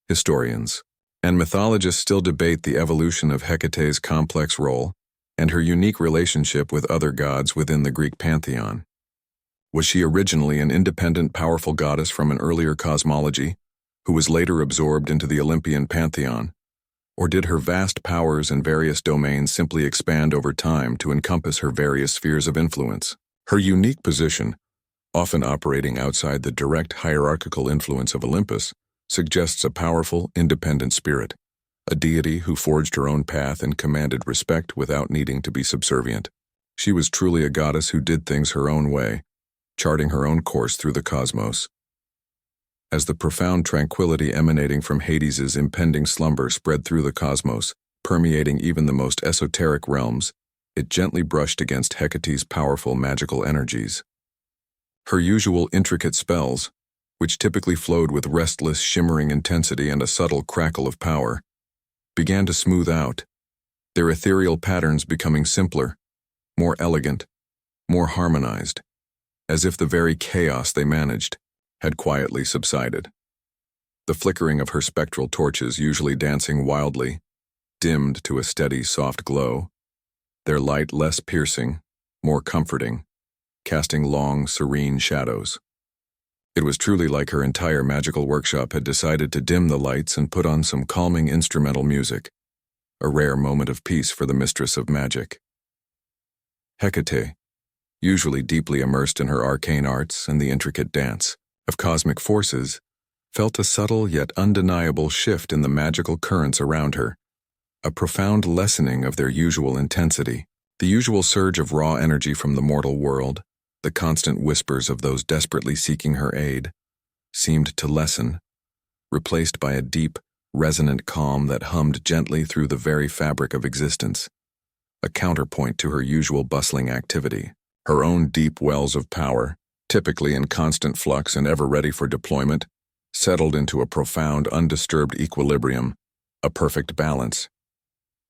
Historians and mythologists still debate the evolution of Hecate's complex role and her unique relationship with other gods within the Greek pantheon. Was she originally an independent, powerful goddess from an earlier cosmology, who was later absorbed into the Olympian pantheon? Or did her vast powers in various domains simply expand over time to encompass her various spheres of influence? Her unique position, often operating outside the direct hierarchical influence of Olympus, suggests a powerful, independent spirit, a deity who forged her own path and commanded respect without needing to be subservient. She was truly a goddess who did things her own way, charting her own course through the cosmos. As the profound tranquility emanating from Hades's impending slumber spread through the cosmos, permeating even the most esoteric realms, it gently brushed against Hecate's powerful magical energies. Her usual intricate spells, which typically flowed with restless, shimmering intensity and a subtle crackle of power, began to smooth out, their ethereal patterns becoming simpler, more elegant, more harmonized, as if the very chaos they managed had quietly subsided. The flickering of her spectral torches, usually dancing wildly, dimmed to a steady, soft glow, their light less piercing, more comforting, casting long, serene shadows. It was truly like her entire magical workshop had decided to dim the lights and put on some calming instrumental music, a rare moment of peace for the mistress of magic. Hecate, usually deeply immersed in her arcane arts and the intricate dance of cosmic forces, felt a subtle yet undeniable shift in the magical currents around her, a profound lessening of their usual intensity. The usual surge of raw energy from the mortal world, the constant whispers of those desperately seeking her aid, seemed to lessen, replaced by a deep, resonant calm that hummed gently through the very fabric of existence, a counterpoint to her usual bustling activity. Her own deep wells of power, typically in constant flux and ever ready for deployment, settled into a profound, undisturbed equilibrium, a perfect balance.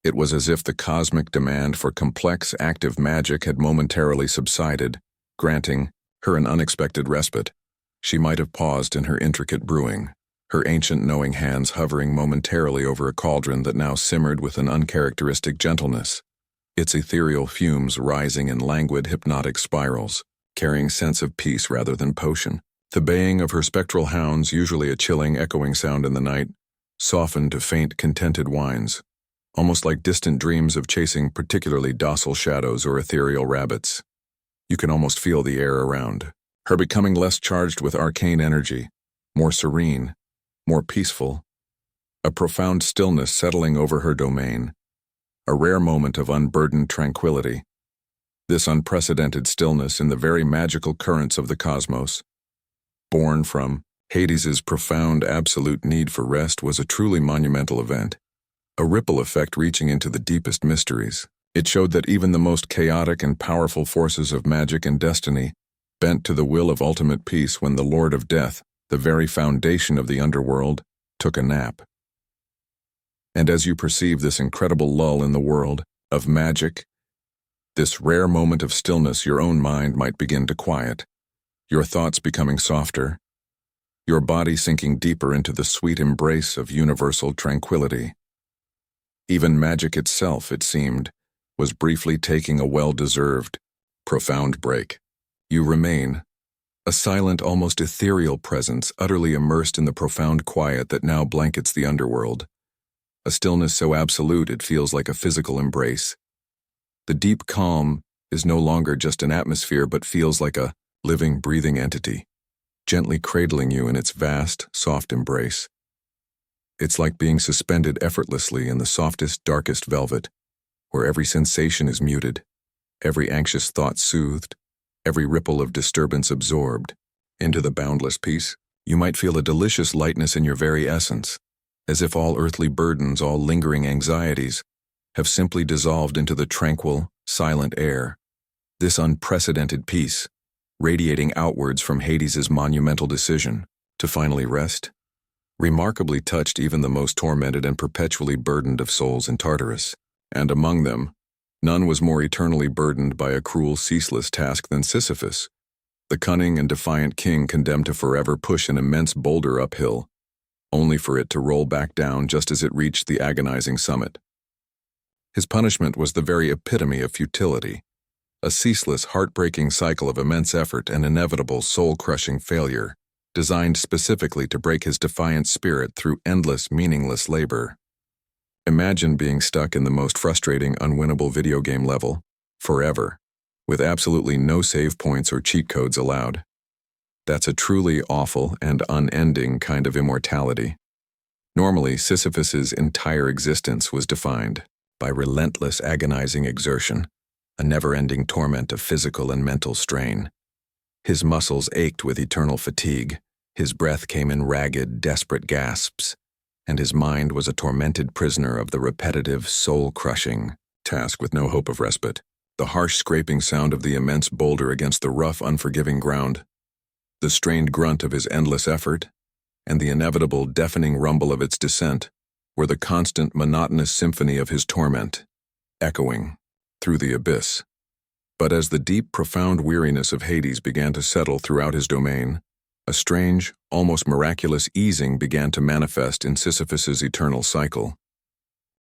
It was as if the cosmic demand for complex, active magic had momentarily subsided, granting her an unexpected respite. She might have paused in her intricate brewing, her ancient knowing hands hovering momentarily over a cauldron that now simmered with an uncharacteristic gentleness, its ethereal fumes rising in languid, hypnotic spirals, carrying sense of peace rather than potion. The baying of her spectral hounds, usually a chilling, echoing sound in the night, softened to faint, contented whines, almost like distant dreams of chasing particularly docile shadows or ethereal rabbits. You can almost feel the air around her becoming less charged with arcane energy, more serene, more peaceful, a profound stillness settling over her domain, a rare moment of unburdened tranquility. This unprecedented stillness in the very magical currents of the cosmos, born from Hades's profound absolute need for rest, was a truly monumental event, a ripple effect reaching into the deepest mysteries. It showed that even the most chaotic and powerful forces of magic and destiny bent to the will of ultimate peace when the Lord of Death, the very foundation of the Underworld, took a nap. And as you perceive this incredible lull in the world of magic, this rare moment of stillness, your own mind might begin to quiet, your thoughts becoming softer, your body sinking deeper into the sweet embrace of universal tranquility. Even magic itself, it seemed, was briefly taking a well-deserved, profound break. You remain, a silent, almost ethereal presence, utterly immersed in the profound quiet that now blankets the underworld. A stillness so absolute it feels like a physical embrace. The deep calm is no longer just an atmosphere but feels like a living, breathing entity, gently cradling you in its vast, soft embrace. It's like being suspended effortlessly in the softest, darkest velvet, where every sensation is muted, every anxious thought soothed, every ripple of disturbance absorbed. Into the boundless peace, you might feel a delicious lightness in your very essence, as if all earthly burdens, all lingering anxieties, have simply dissolved into the tranquil, silent air. This unprecedented peace, radiating outwards from Hades's monumental decision to finally rest, remarkably touched even the most tormented and perpetually burdened of souls in Tartarus. And among them, none was more eternally burdened by a cruel, ceaseless task than Sisyphus, the cunning and defiant king condemned to forever push an immense boulder uphill, only for it to roll back down just as it reached the agonizing summit. His punishment was the very epitome of futility, a ceaseless, heartbreaking cycle of immense effort and inevitable, soul-crushing failure, designed specifically to break his defiant spirit through endless, meaningless labor. Imagine being stuck in the most frustrating, unwinnable video game level, forever, with absolutely no save points or cheat codes allowed. That's a truly awful and unending kind of immortality. Normally, Sisyphus's entire existence was defined by relentless, agonizing exertion, a never-ending torment of physical and mental strain. His muscles ached with eternal fatigue, his breath came in ragged, desperate gasps, and his mind was a tormented prisoner of the repetitive, soul-crushing task with no hope of respite. The harsh scraping sound of the immense boulder against the rough, unforgiving ground, the strained grunt of his endless effort, and the inevitable, deafening rumble of its descent were the constant, monotonous symphony of his torment, echoing through the abyss. But as the deep, profound weariness of Hades began to settle throughout his domain, a strange, almost miraculous easing began to manifest in Sisyphus's eternal cycle.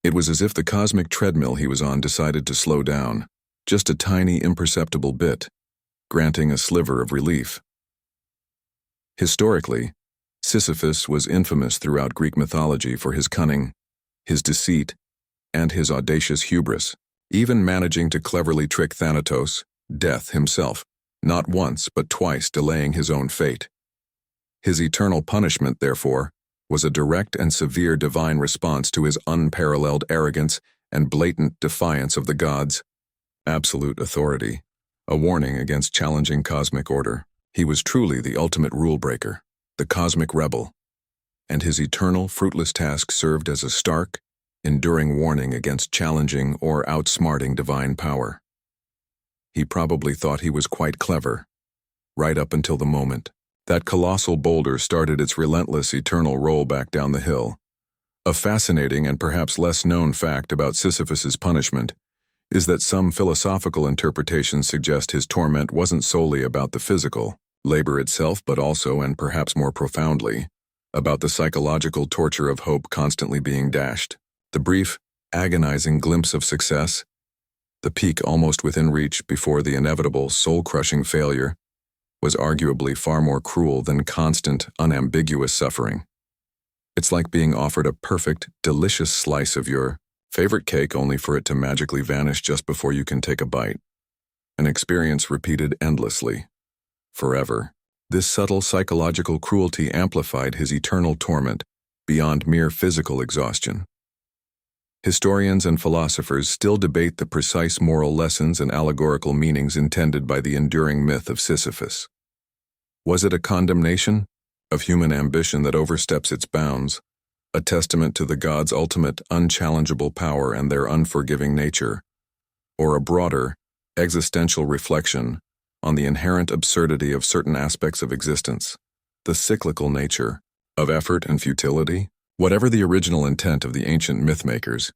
It was as if the cosmic treadmill he was on decided to slow down, just a tiny, imperceptible bit, granting a sliver of relief. Historically, Sisyphus was infamous throughout Greek mythology for his cunning, his deceit, and his audacious hubris, even managing to cleverly trick Thanatos, Death himself, not once but twice delaying his own fate. His eternal punishment, therefore, was a direct and severe divine response to his unparalleled arrogance and blatant defiance of the gods' absolute authority, a warning against challenging cosmic order. He was truly the ultimate rule-breaker, the cosmic rebel, and his eternal, fruitless task served as a stark, enduring warning against challenging or outsmarting divine power. He probably thought he was quite clever, right up until the moment that colossal boulder started its relentless, eternal roll back down the hill. A fascinating and perhaps less known fact about Sisyphus's punishment is that some philosophical interpretations suggest his torment wasn't solely about the physical labor itself, but also, and perhaps more profoundly, about the psychological torture of hope constantly being dashed. The brief, agonizing glimpse of success, the peak almost within reach before the inevitable, soul-crushing failure, was arguably far more cruel than constant, unambiguous suffering. It's like being offered a perfect, delicious slice of your favorite cake only for it to magically vanish just before you can take a bite. An experience repeated endlessly, forever. This subtle psychological cruelty amplified his eternal torment beyond mere physical exhaustion. Historians and philosophers still debate the precise moral lessons and allegorical meanings intended by the enduring myth of Sisyphus. Was it a condemnation of human ambition that oversteps its bounds, a testament to the gods' ultimate, unchallengeable power and their unforgiving nature, or a broader, existential reflection on the inherent absurdity of certain aspects of existence, the cyclical nature of effort and futility? Whatever the original intent of the ancient mythmakers,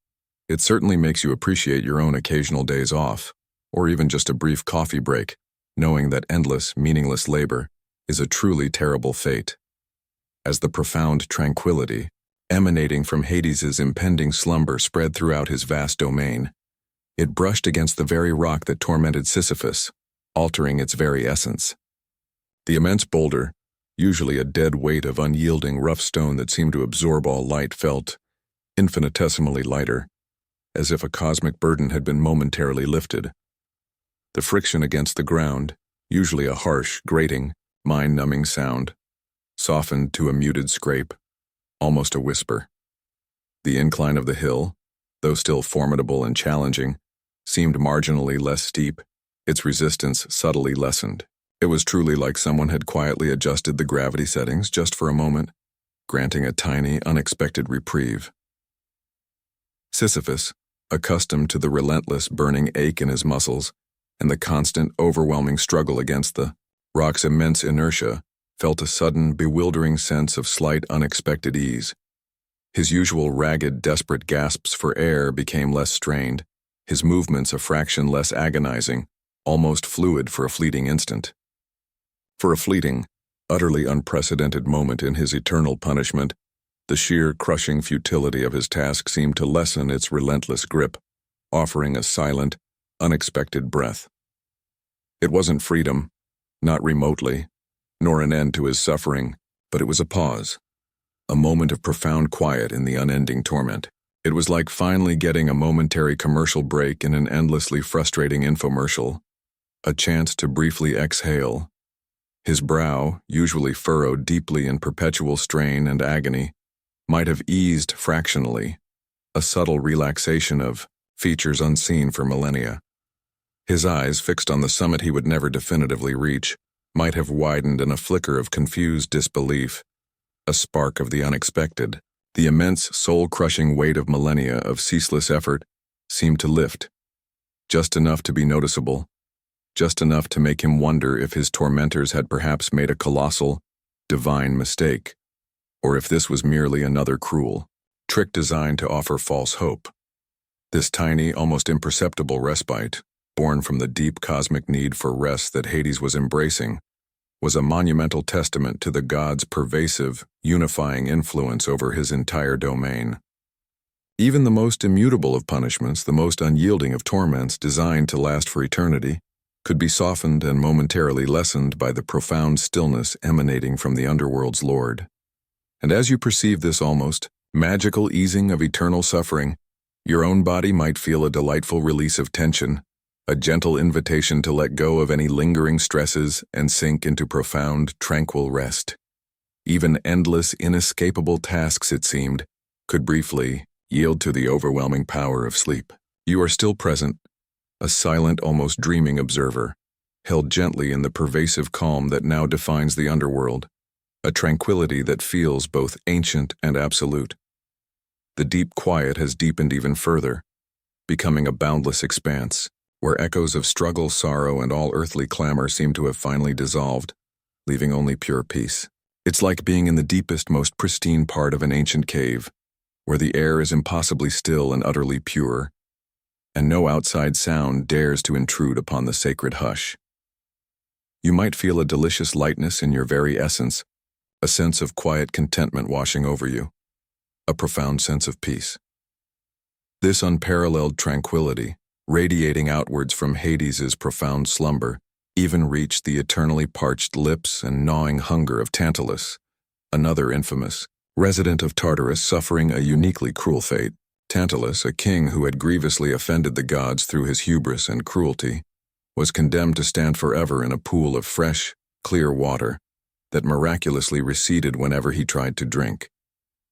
it certainly makes you appreciate your own occasional days off, or even just a brief coffee break, knowing that endless, meaningless labor is a truly terrible fate. As the profound tranquility, emanating from Hades's impending slumber spread throughout his vast domain, it brushed against the very rock that tormented Sisyphus, altering its very essence. The immense boulder, usually a dead weight of unyielding rough stone that seemed to absorb all light, felt infinitesimally lighter, as if a cosmic burden had been momentarily lifted. The friction against the ground, usually a harsh, grating, mind-numbing sound, softened to a muted scrape, almost a whisper. The incline of the hill, though still formidable and challenging, seemed marginally less steep, its resistance subtly lessened. It was truly like someone had quietly adjusted the gravity settings just for a moment, granting a tiny, unexpected reprieve. Sisyphus, accustomed to the relentless, burning ache in his muscles and the constant, overwhelming struggle against the rock's immense inertia, felt a sudden, bewildering sense of slight, unexpected ease. His usual ragged, desperate gasps for air became less strained, his movements a fraction less agonizing, almost fluid for a fleeting instant. For a fleeting, utterly unprecedented moment in his eternal punishment, the sheer, crushing futility of his task seemed to lessen its relentless grip, offering a silent, unexpected breath. It wasn't freedom, not remotely, nor an end to his suffering, but it was a pause, a moment of profound quiet in the unending torment. It was like finally getting a momentary commercial break in an endlessly frustrating infomercial, a chance to briefly exhale. His brow, usually furrowed deeply in perpetual strain and agony, might have eased fractionally, a subtle relaxation of features unseen for millennia. His eyes, fixed on the summit he would never definitively reach, might have widened in a flicker of confused disbelief, a spark of the unexpected. The immense, soul-crushing weight of millennia of ceaseless effort seemed to lift, just enough to be noticeable, just enough to make him wonder if his tormentors had perhaps made a colossal, divine mistake, or if this was merely another cruel trick designed to offer false hope. This tiny, almost imperceptible respite, born from the deep cosmic need for rest that Hades was embracing, was a monumental testament to the god's pervasive, unifying influence over his entire domain. Even the most immutable of punishments, the most unyielding of torments designed to last for eternity, could be softened and momentarily lessened by the profound stillness emanating from the Underworld's Lord. And as you perceive this almost magical easing of eternal suffering, your own body might feel a delightful release of tension, a gentle invitation to let go of any lingering stresses and sink into profound, tranquil rest. Even endless, inescapable tasks, it seemed, could briefly yield to the overwhelming power of sleep. You are still present, a silent, almost dreaming observer, held gently in the pervasive calm that now defines the underworld, a tranquility that feels both ancient and absolute. The deep quiet has deepened even further, becoming a boundless expanse, where echoes of struggle, sorrow, and all earthly clamor seem to have finally dissolved, leaving only pure peace. It's like being in the deepest, most pristine part of an ancient cave, where the air is impossibly still and utterly pure, and no outside sound dares to intrude upon the sacred hush. You might feel a delicious lightness in your very essence, a sense of quiet contentment washing over you, a profound sense of peace. This unparalleled tranquility, radiating outwards from Hades's profound slumber, even reached the eternally parched lips and gnawing hunger of Tantalus, another infamous resident of Tartarus suffering a uniquely cruel fate. Tantalus, a king who had grievously offended the gods through his hubris and cruelty, was condemned to stand forever in a pool of fresh, clear water that miraculously receded whenever he tried to drink,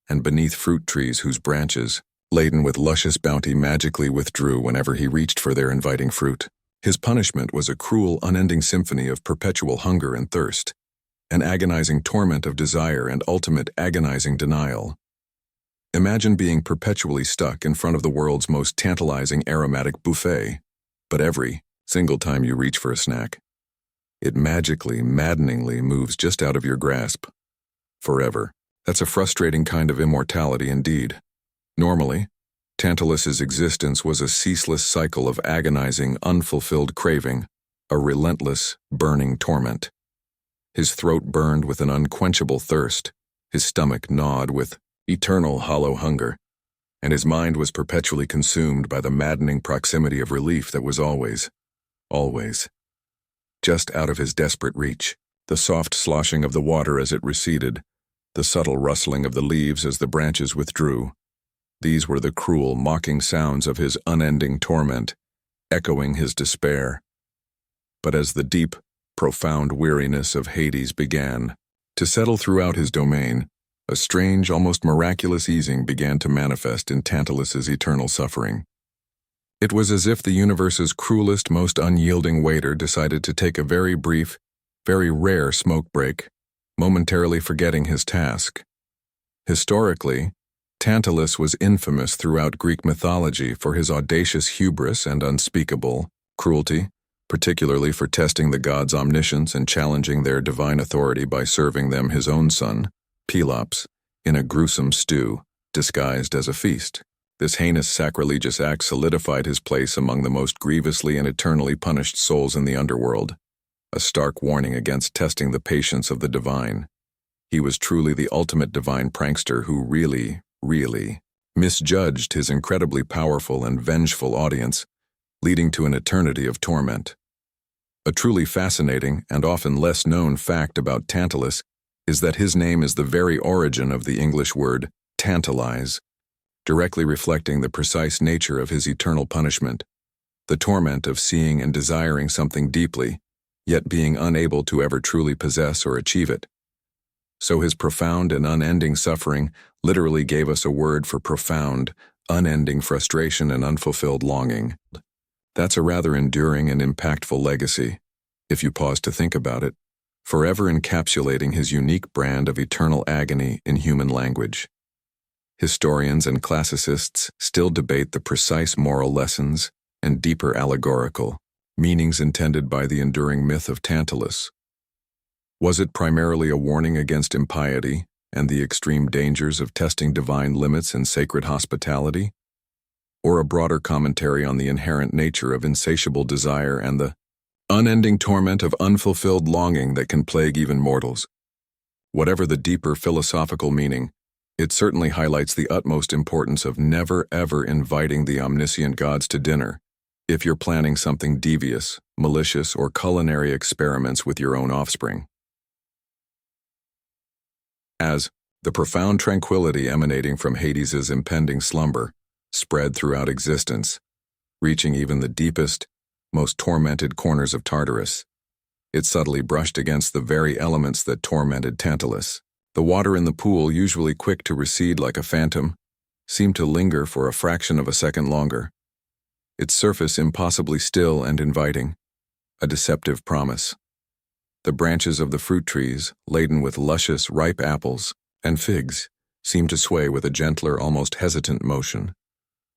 and beneath fruit trees whose branches, laden with luscious bounty, magically withdrew whenever he reached for their inviting fruit. His punishment was a cruel, unending symphony of perpetual hunger and thirst, an agonizing torment of desire and ultimate agonizing denial. Imagine being perpetually stuck in front of the world's most tantalizing aromatic buffet, but every single time you reach for a snack, it magically, maddeningly moves just out of your grasp. Forever. That's a frustrating kind of immortality indeed. Normally, Tantalus's existence was a ceaseless cycle of agonizing, unfulfilled craving, a relentless, burning torment. His throat burned with an unquenchable thirst, his stomach gnawed with eternal hollow hunger, and his mind was perpetually consumed by the maddening proximity of relief that was always, just out of his desperate reach. The soft sloshing of the water as it receded, the subtle rustling of the leaves as the branches withdrew. These were the cruel, mocking sounds of his unending torment, echoing his despair. But as the deep, profound weariness of Hades began to settle throughout his domain, a strange, almost miraculous easing began to manifest in Tantalus's eternal suffering. It was as if the universe's cruelest, most unyielding waiter decided to take a very brief, very rare smoke break, momentarily forgetting his task. Historically, Tantalus was infamous throughout Greek mythology for his audacious hubris and unspeakable cruelty, particularly for testing the gods' omniscience and challenging their divine authority by serving them his own son, Pelops, in a gruesome stew, disguised as a feast. This heinous sacrilegious act solidified his place among the most grievously and eternally punished souls in the underworld, a stark warning against testing the patience of the divine. He was truly the ultimate divine prankster who really misjudged his incredibly powerful and vengeful audience, leading to an eternity of torment. A truly fascinating and often less known fact about Tantalus is that his name is the very origin of the English word tantalize, directly reflecting the precise nature of his eternal punishment, the torment of seeing and desiring something deeply, yet being unable to ever truly possess or achieve it. So his profound and unending suffering literally gave us a word for profound, unending frustration and unfulfilled longing. That's a rather enduring and impactful legacy, if you pause to think about it, forever encapsulating his unique brand of eternal agony in human language. Historians and classicists still debate the precise moral lessons and deeper allegorical meanings intended by the enduring myth of Tantalus. Was it primarily a warning against impiety and the extreme dangers of testing divine limits in sacred hospitality? Or a broader commentary on the inherent nature of insatiable desire and the unending torment of unfulfilled longing that can plague even mortals? Whatever the deeper philosophical meaning, it certainly highlights the utmost importance of never ever inviting the omniscient gods to dinner if you're planning something devious, malicious, or culinary experiments with your own offspring. As the profound tranquility emanating from Hades's impending slumber spread throughout existence, reaching even the deepest, most tormented corners of Tartarus, it subtly brushed against the very elements that tormented Tantalus. The water in the pool, usually quick to recede like a phantom, seemed to linger for a fraction of a second longer, its surface impossibly still and inviting, a deceptive promise. The branches of the fruit trees, laden with luscious, ripe apples and figs, seemed to sway with a gentler, almost hesitant motion,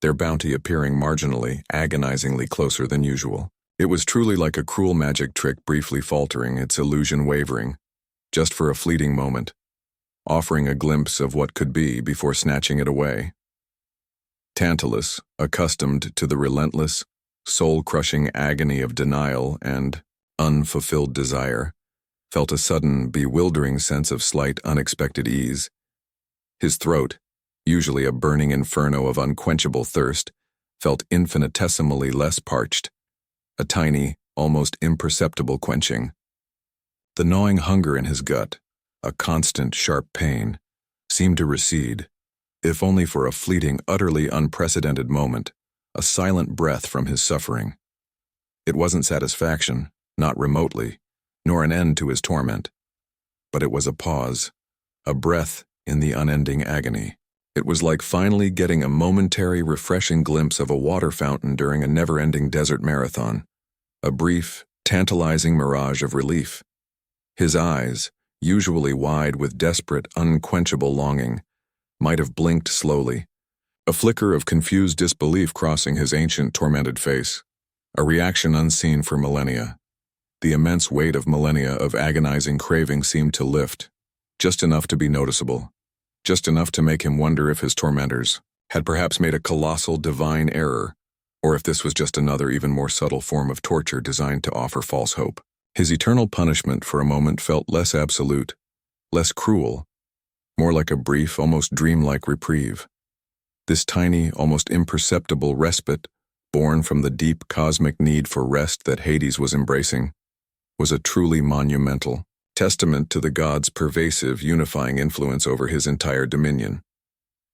their bounty appearing marginally, agonizingly closer than usual. It was truly like a cruel magic trick briefly faltering, its illusion wavering, just for a fleeting moment, offering a glimpse of what could be before snatching it away. Tantalus, accustomed to the relentless, soul-crushing agony of denial and unfulfilled desire, felt a sudden, bewildering sense of slight, unexpected ease. His throat, usually a burning inferno of unquenchable thirst, felt infinitesimally less parched, a tiny, almost imperceptible quenching. The gnawing hunger in his gut, a constant, sharp pain, seemed to recede, if only for a fleeting, utterly unprecedented moment, a silent breath from his suffering. It wasn't satisfaction, not remotely, nor an end to his torment, but it was a pause, a breath in the unending agony. It was like finally getting a momentary, refreshing glimpse of a water fountain during a never-ending desert marathon, a brief, tantalizing mirage of relief. His eyes, usually wide with desperate, unquenchable longing, might have blinked slowly, a flicker of confused disbelief crossing his ancient, tormented face, a reaction unseen for millennia. The immense weight of millennia of agonizing craving seemed to lift, just enough to be noticeable, just enough to make him wonder if his tormentors had perhaps made a colossal divine error, or if this was just another even more subtle form of torture designed to offer false hope. His eternal punishment for a moment felt less absolute, less cruel, more like a brief, almost dreamlike reprieve. This tiny, almost imperceptible respite, born from the deep cosmic need for rest that Hades was embracing, was a truly monumental testament to the god's pervasive, unifying influence over his entire dominion.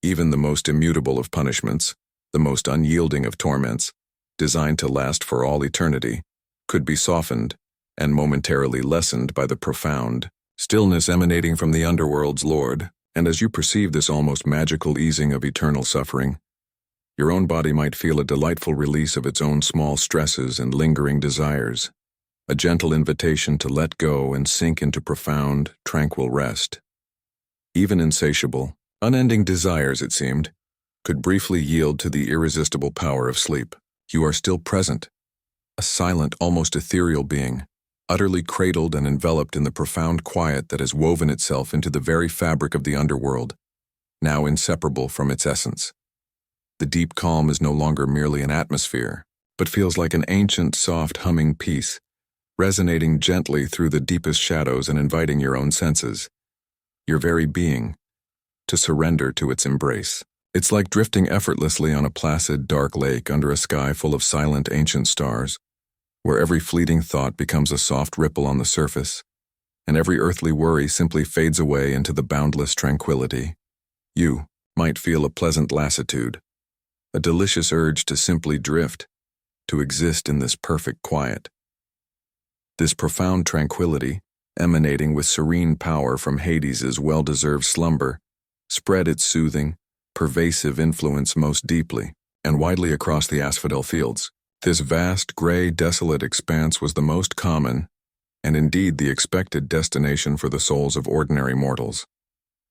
Even the most immutable of punishments, the most unyielding of torments, designed to last for all eternity, could be softened and momentarily lessened by the profound stillness emanating from the Underworld's Lord. And as you perceive this almost magical easing of eternal suffering, your own body might feel a delightful release of its own small stresses and lingering desires, a gentle invitation to let go and sink into profound, tranquil rest. Even insatiable, unending desires, it seemed, could briefly yield to the irresistible power of sleep. You are still present, a silent, almost ethereal being, utterly cradled and enveloped in the profound quiet that has woven itself into the very fabric of the underworld, now inseparable from its essence. The deep calm is no longer merely an atmosphere, but feels like an ancient, soft, humming peace, resonating gently through the deepest shadows and inviting your own senses, your very being, to surrender to its embrace. It's like drifting effortlessly on a placid, dark lake under a sky full of silent, ancient stars, where every fleeting thought becomes a soft ripple on the surface, and every earthly worry simply fades away into the boundless tranquility. You might feel a pleasant lassitude, a delicious urge to simply drift, to exist in this perfect quiet. This profound tranquility, emanating with serene power from Hades's well-deserved slumber, spread its soothing, pervasive influence most deeply and widely across the asphodel fields. This vast, gray, desolate expanse was the most common, and indeed the expected destination for the souls of ordinary mortals,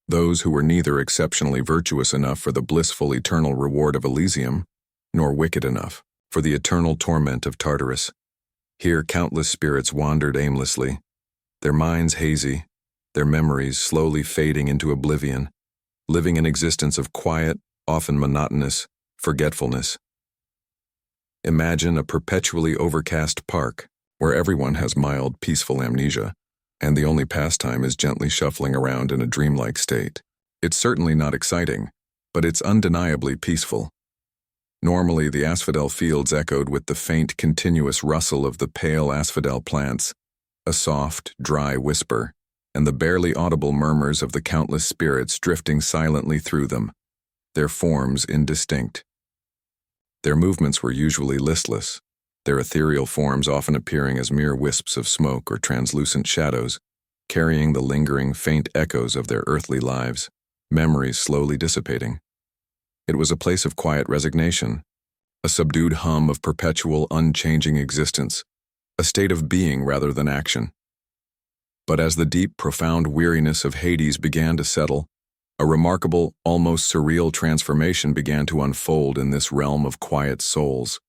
those who were neither exceptionally virtuous enough for the blissful eternal reward of Elysium, nor wicked enough for the eternal torment of Tartarus. Here countless spirits wandered aimlessly, their minds hazy, their memories slowly fading into oblivion, living an existence of quiet, often monotonous, forgetfulness. Imagine a perpetually overcast park, where everyone has mild, peaceful amnesia, and the only pastime is gently shuffling around in a dreamlike state. It's certainly not exciting, but it's undeniably peaceful. Normally, the asphodel fields echoed with the faint, continuous rustle of the pale asphodel plants, a soft, dry whisper, and the barely audible murmurs of the countless spirits drifting silently through them, their forms indistinct. Their movements were usually listless, their ethereal forms often appearing as mere wisps of smoke or translucent shadows, carrying the lingering, faint echoes of their earthly lives, memories slowly dissipating. It was a place of quiet resignation, a subdued hum of perpetual, unchanging existence, a state of being rather than action. But as the deep, profound weariness of Hades began to settle, a remarkable, almost surreal transformation began to unfold in this realm of quiet souls.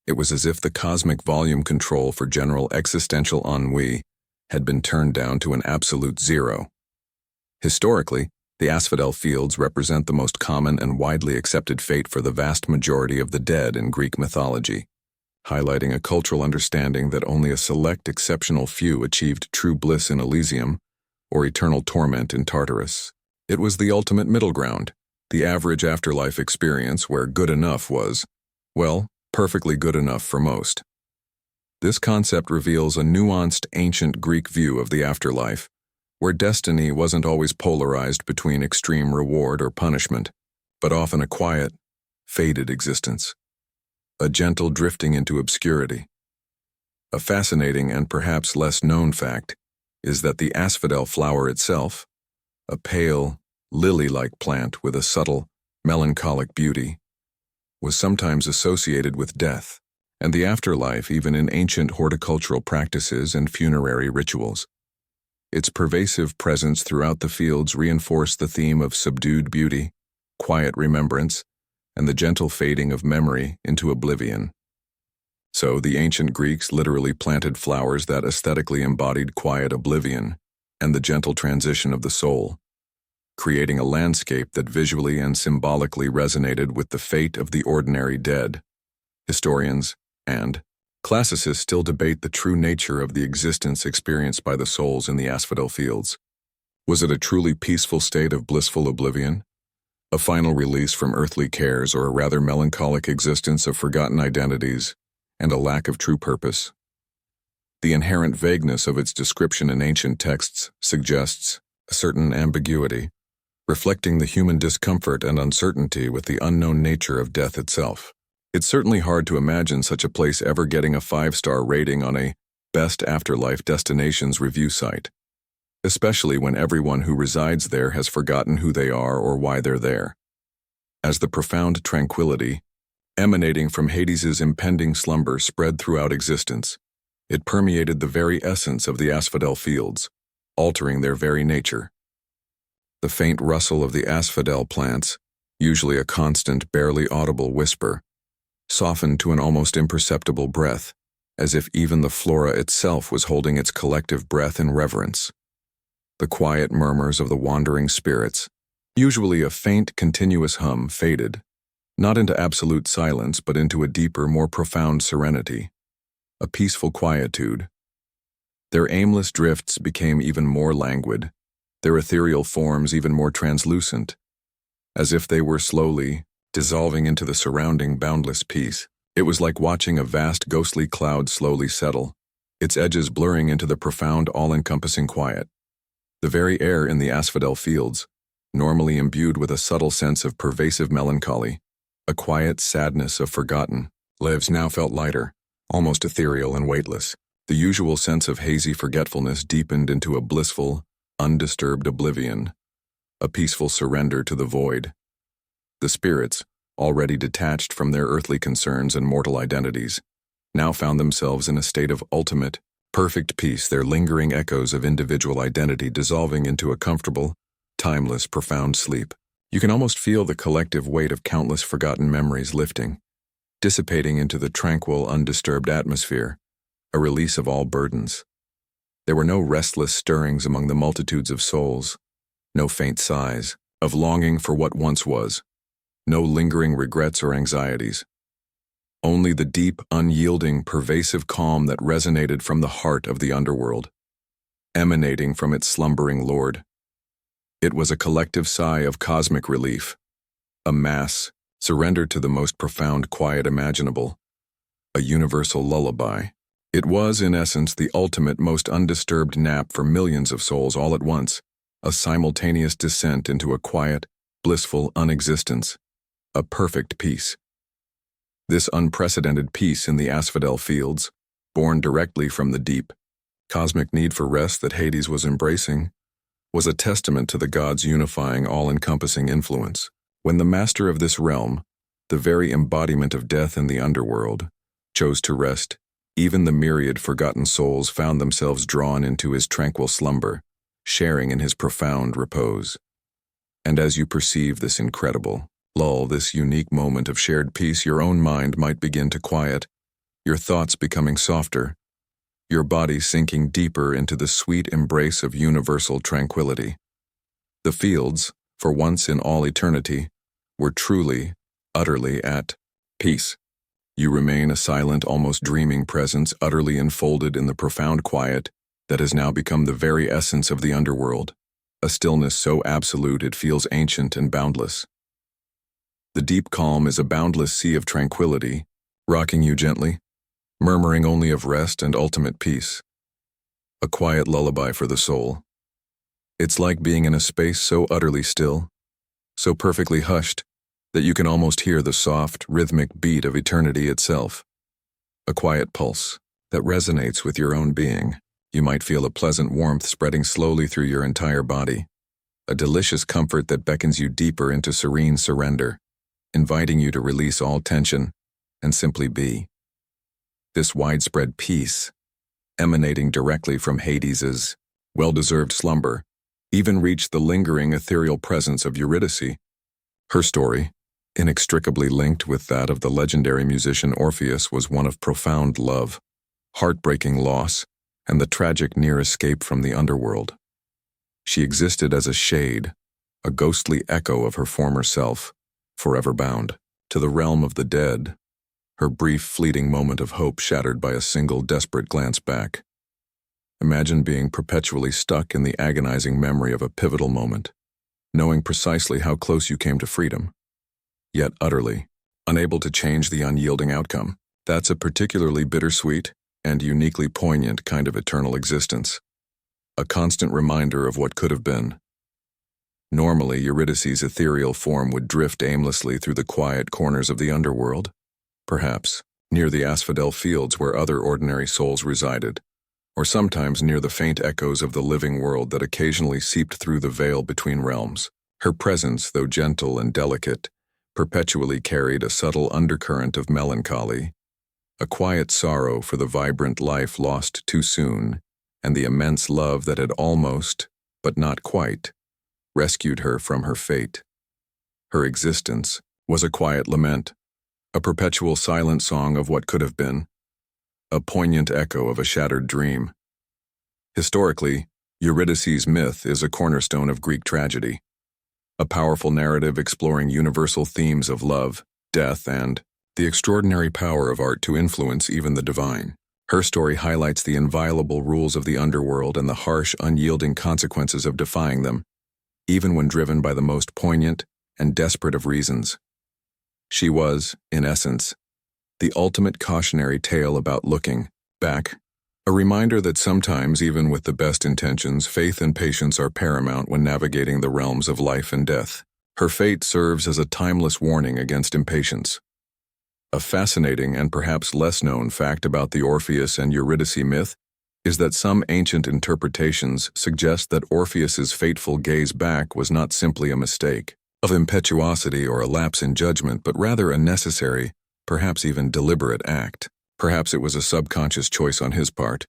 It was as if the cosmic volume control for general existential ennui had been turned down to an absolute zero. Historically, the asphodel fields represent the most common and widely accepted fate for the vast majority of the dead in Greek mythology, highlighting a cultural understanding that only a select exceptional few achieved true bliss in Elysium or eternal torment in Tartarus. It was the ultimate middle ground, the average afterlife experience where good enough was, well, perfectly good enough for most. This concept reveals a nuanced ancient Greek view of the afterlife, where destiny wasn't always polarized between extreme reward or punishment, but often a quiet, faded existence, a gentle drifting into obscurity. A fascinating and perhaps less known fact is that the asphodel flower itself, a pale, lily-like plant with a subtle, melancholic beauty, was sometimes associated with death and the afterlife even in ancient horticultural practices and funerary rituals. Its pervasive presence throughout the fields reinforced the theme of subdued beauty, quiet remembrance, and the gentle fading of memory into oblivion. So the ancient Greeks literally planted flowers that aesthetically embodied quiet oblivion and the gentle transition of the soul. creating a landscape that visually and symbolically resonated with the fate of the ordinary dead. Historians and classicists still debate the true nature of the existence experienced by the souls in the asphodel fields. Was it a truly peaceful state of blissful oblivion? A final release from earthly cares, or a rather melancholic existence of forgotten identities and a lack of true purpose? The inherent vagueness of its description in ancient texts suggests a certain ambiguity, reflecting the human discomfort and uncertainty with the unknown nature of death itself. It's certainly hard to imagine such a place ever getting a 5-star rating on a Best Afterlife Destinations review site, especially when everyone who resides there has forgotten who they are or why they're there. As the profound tranquility emanating from Hades's impending slumber spread throughout existence, it permeated the very essence of the asphodel fields, altering their very nature. The faint rustle of the asphodel plants, usually a constant, barely audible whisper, softened to an almost imperceptible breath, as if even the flora itself was holding its collective breath in reverence. The quiet murmurs of the wandering spirits, usually a faint, continuous hum, faded, not into absolute silence but into a deeper, more profound serenity, a peaceful quietude. Their aimless drifts became even more languid, their ethereal forms even more translucent, as if they were slowly dissolving into the surrounding boundless peace. It was like watching a vast ghostly cloud slowly settle, its edges blurring into the profound, all-encompassing quiet. The very air in the asphodel fields, normally imbued with a subtle sense of pervasive melancholy, a quiet sadness of forgotten lives, now felt lighter, almost ethereal and weightless. The usual sense of hazy forgetfulness deepened into a blissful, undisturbed oblivion, a peaceful surrender to the void. The spirits, already detached from their earthly concerns and mortal identities, now found themselves in a state of ultimate, perfect peace, their lingering echoes of individual identity dissolving into a comfortable, timeless, profound sleep. You can almost feel the collective weight of countless forgotten memories lifting, dissipating into the tranquil, undisturbed atmosphere, a release of all burdens. There were no restless stirrings among the multitudes of souls, no faint sighs of longing for what once was, no lingering regrets or anxieties. Only the deep, unyielding, pervasive calm that resonated from the heart of the underworld, emanating from its slumbering lord. It was a collective sigh of cosmic relief, a mass surrendered to the most profound quiet imaginable, a universal lullaby. It was, in essence, the ultimate, most undisturbed nap for millions of souls all at once, a simultaneous descent into a quiet, blissful unexistence, a perfect peace. This unprecedented peace in the asphodel fields, born directly from the deep, cosmic need for rest that Hades was embracing, was a testament to the gods' unifying, all-encompassing influence. When the master of this realm, the very embodiment of death in the underworld, chose to rest, even the myriad forgotten souls found themselves drawn into his tranquil slumber, sharing in his profound repose. And as you perceive this incredible lull, this unique moment of shared peace, your own mind might begin to quiet, your thoughts becoming softer, your body sinking deeper into the sweet embrace of universal tranquility. The fields, for once in all eternity, were truly, utterly at peace. You remain a silent, almost dreaming presence, utterly enfolded in the profound quiet that has now become the very essence of the underworld, a stillness so absolute it feels ancient and boundless. The deep calm is a boundless sea of tranquility, rocking you gently, murmuring only of rest and ultimate peace. A quiet lullaby for the soul. It's like being in a space so utterly still, so perfectly hushed, that you can almost hear the soft, rhythmic beat of eternity itself. A quiet pulse that resonates with your own being. You might feel a pleasant warmth spreading slowly through your entire body, a delicious comfort that beckons you deeper into serene surrender, inviting you to release all tension and simply be. This widespread peace, emanating directly from Hades's well-deserved slumber, even reached the lingering ethereal presence of Eurydice. Her story, inextricably linked with that of the legendary musician Orpheus, was one of profound love, heartbreaking loss, and the tragic near escape from the underworld. She existed as a shade, a ghostly echo of her former self, forever bound to the realm of the dead, her brief, fleeting moment of hope shattered by a single desperate glance back. Imagine being perpetually stuck in the agonizing memory of a pivotal moment, knowing precisely how close you came to freedom, yet utterly unable to change the unyielding outcome. That's a particularly bittersweet and uniquely poignant kind of eternal existence, a constant reminder of what could have been. Normally, Eurydice's ethereal form would drift aimlessly through the quiet corners of the underworld, perhaps near the asphodel fields where other ordinary souls resided, or sometimes near the faint echoes of the living world that occasionally seeped through the veil between realms. Her presence, though gentle and delicate, perpetually carried a subtle undercurrent of melancholy, a quiet sorrow for the vibrant life lost too soon, and the immense love that had almost, but not quite, rescued her from her fate. Her existence was a quiet lament, a perpetual silent song of what could have been, a poignant echo of a shattered dream. Historically, Eurydice's myth is a cornerstone of Greek tragedy, a powerful narrative exploring universal themes of love, death, and the extraordinary power of art to influence even the divine. Her story highlights the inviolable rules of the underworld and the harsh, unyielding consequences of defying them, even when driven by the most poignant and desperate of reasons. She was, in essence, the ultimate cautionary tale about looking back, a reminder that sometimes, even with the best intentions, faith and patience are paramount when navigating the realms of life and death. Her fate serves as a timeless warning against impatience. A fascinating and perhaps less known fact about the Orpheus and Eurydice myth is that some ancient interpretations suggest that Orpheus's fateful gaze back was not simply a mistake of impetuosity or a lapse in judgment, but rather a necessary, perhaps even deliberate act. Perhaps it was a subconscious choice on his part,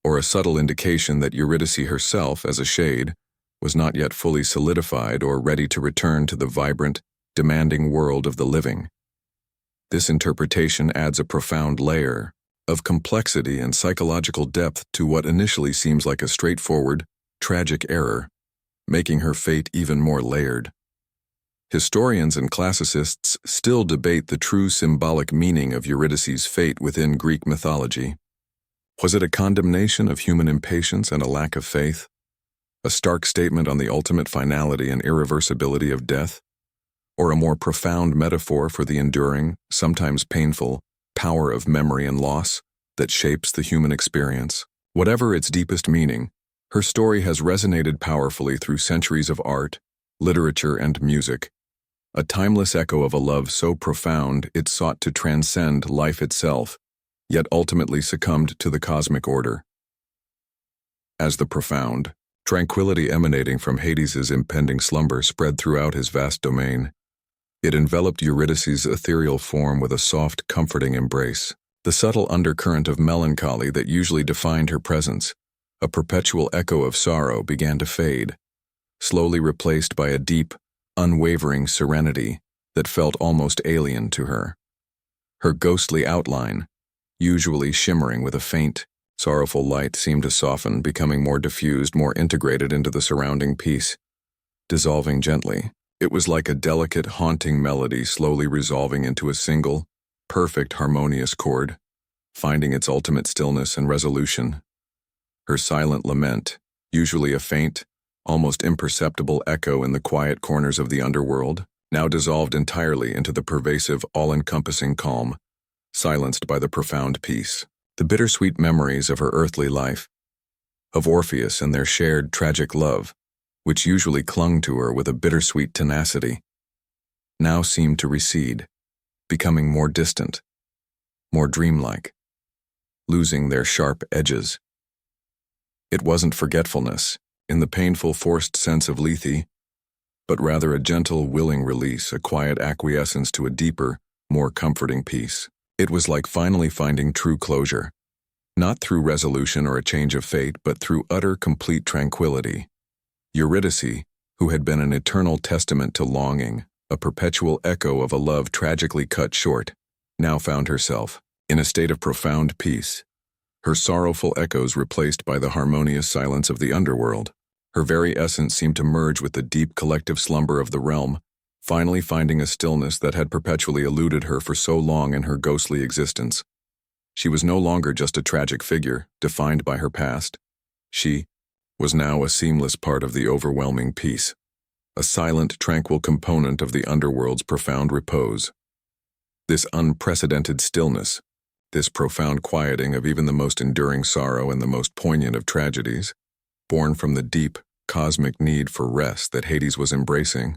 or a subtle indication that Eurydice herself, as a shade, was not yet fully solidified or ready to return to the vibrant, demanding world of the living. This interpretation adds a profound layer of complexity and psychological depth to what initially seems like a straightforward, tragic error, making her fate even more layered. Historians and classicists still debate the true symbolic meaning of Eurydice's fate within Greek mythology. Was it a condemnation of human impatience and a lack of faith? A stark statement on the ultimate finality and irreversibility of death? Or a more profound metaphor for the enduring, sometimes painful, power of memory and loss that shapes the human experience? Whatever its deepest meaning, her story has resonated powerfully through centuries of art, literature, and music, a timeless echo of a love so profound it sought to transcend life itself, yet ultimately succumbed to the cosmic order. As the profound, tranquility emanating from Hades's impending slumber spread throughout his vast domain, it enveloped Eurydice's ethereal form with a soft, comforting embrace. The subtle undercurrent of melancholy that usually defined her presence, a perpetual echo of sorrow, began to fade, slowly replaced by a deep, unwavering serenity that felt almost alien to her. Her ghostly outline, usually shimmering with a faint, sorrowful light, seemed to soften, becoming more diffused, more integrated into the surrounding peace, dissolving gently. It was like a delicate, haunting melody slowly resolving into a single, perfect, harmonious chord, finding its ultimate stillness and resolution. Her silent lament, usually a faint, almost imperceptible echo in the quiet corners of the underworld, now dissolved entirely into the pervasive, all-encompassing calm, silenced by the profound peace. The bittersweet memories of her earthly life, of Orpheus and their shared tragic love, which usually clung to her with a bittersweet tenacity, now seemed to recede, becoming more distant, more dreamlike, losing their sharp edges. It wasn't forgetfulness, in the painful, forced sense of Lethe, but rather a gentle, willing release, a quiet acquiescence to a deeper, more comforting peace. It was like finally finding true closure, not through resolution or a change of fate, but through utter, complete tranquility. Eurydice, who had been an eternal testament to longing, a perpetual echo of a love tragically cut short, now found herself in a state of profound peace, her sorrowful echoes replaced by the harmonious silence of the underworld. Her very essence seemed to merge with the deep collective slumber of the realm, finally finding a stillness that had perpetually eluded her for so long in her ghostly existence. She was no longer just a tragic figure, defined by her past. She was now a seamless part of the overwhelming peace, a silent, tranquil component of the underworld's profound repose. This unprecedented stillness, this profound quieting of even the most enduring sorrow and the most poignant of tragedies, born from the deep, cosmic need for rest that Hades was embracing,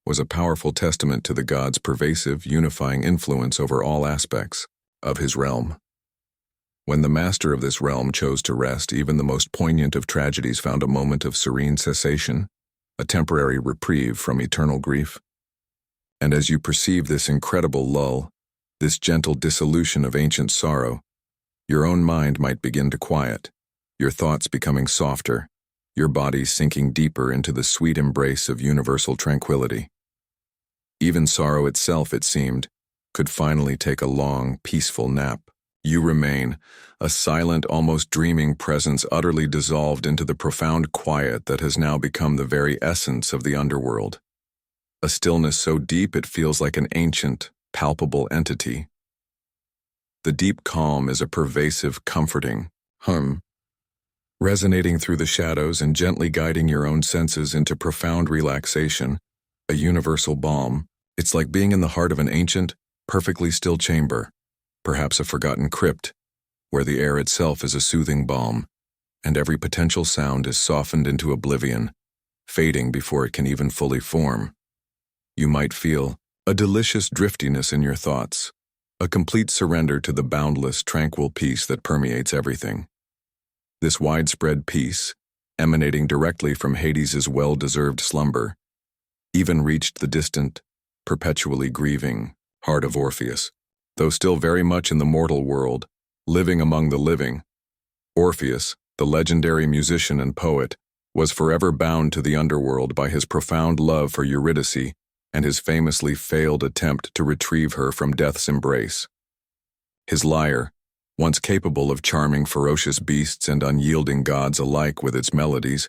was a powerful testament to the god's pervasive, unifying influence over all aspects of his realm. When the master of this realm chose to rest, even the most poignant of tragedies found a moment of serene cessation, a temporary reprieve from eternal grief. And as you perceive this incredible lull, this gentle dissolution of ancient sorrow, your own mind might begin to quiet, your thoughts becoming softer, your body sinking deeper into the sweet embrace of universal tranquility. Even sorrow itself, it seemed, could finally take a long, peaceful nap. You remain, a silent, almost dreaming presence utterly dissolved into the profound quiet that has now become the very essence of the underworld. A stillness so deep it feels like an ancient, palpable entity. The deep calm is a pervasive, comforting hum, resonating through the shadows and gently guiding your own senses into profound relaxation, a universal balm. It's like being in the heart of an ancient, perfectly still chamber, perhaps a forgotten crypt, where the air itself is a soothing balm, and every potential sound is softened into oblivion, fading before it can even fully form. You might feel a delicious driftiness in your thoughts, a complete surrender to the boundless, tranquil peace that permeates everything. This widespread peace, emanating directly from Hades' well-deserved slumber, even reached the distant, perpetually grieving heart of Orpheus. Though still very much in the mortal world, living among the living, Orpheus, the legendary musician and poet, was forever bound to the underworld by his profound love for Eurydice and his famously failed attempt to retrieve her from death's embrace. His lyre, once capable of charming ferocious beasts and unyielding gods alike with its melodies,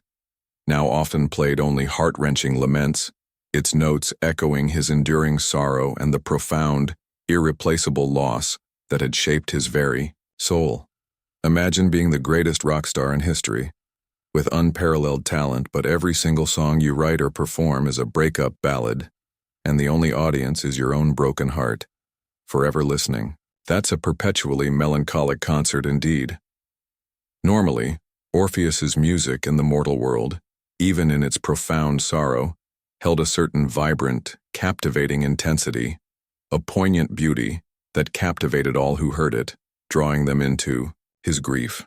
now often played only heart-wrenching laments, its notes echoing his enduring sorrow and the profound, irreplaceable loss that had shaped his very soul. Imagine being the greatest rock star in history, with unparalleled talent, but every single song you write or perform is a breakup ballad, and the only audience is your own broken heart, forever listening. That's a perpetually melancholic concert indeed. Normally, Orpheus's music in the mortal world, even in its profound sorrow, held a certain vibrant, captivating intensity, a poignant beauty that captivated all who heard it, drawing them into his grief.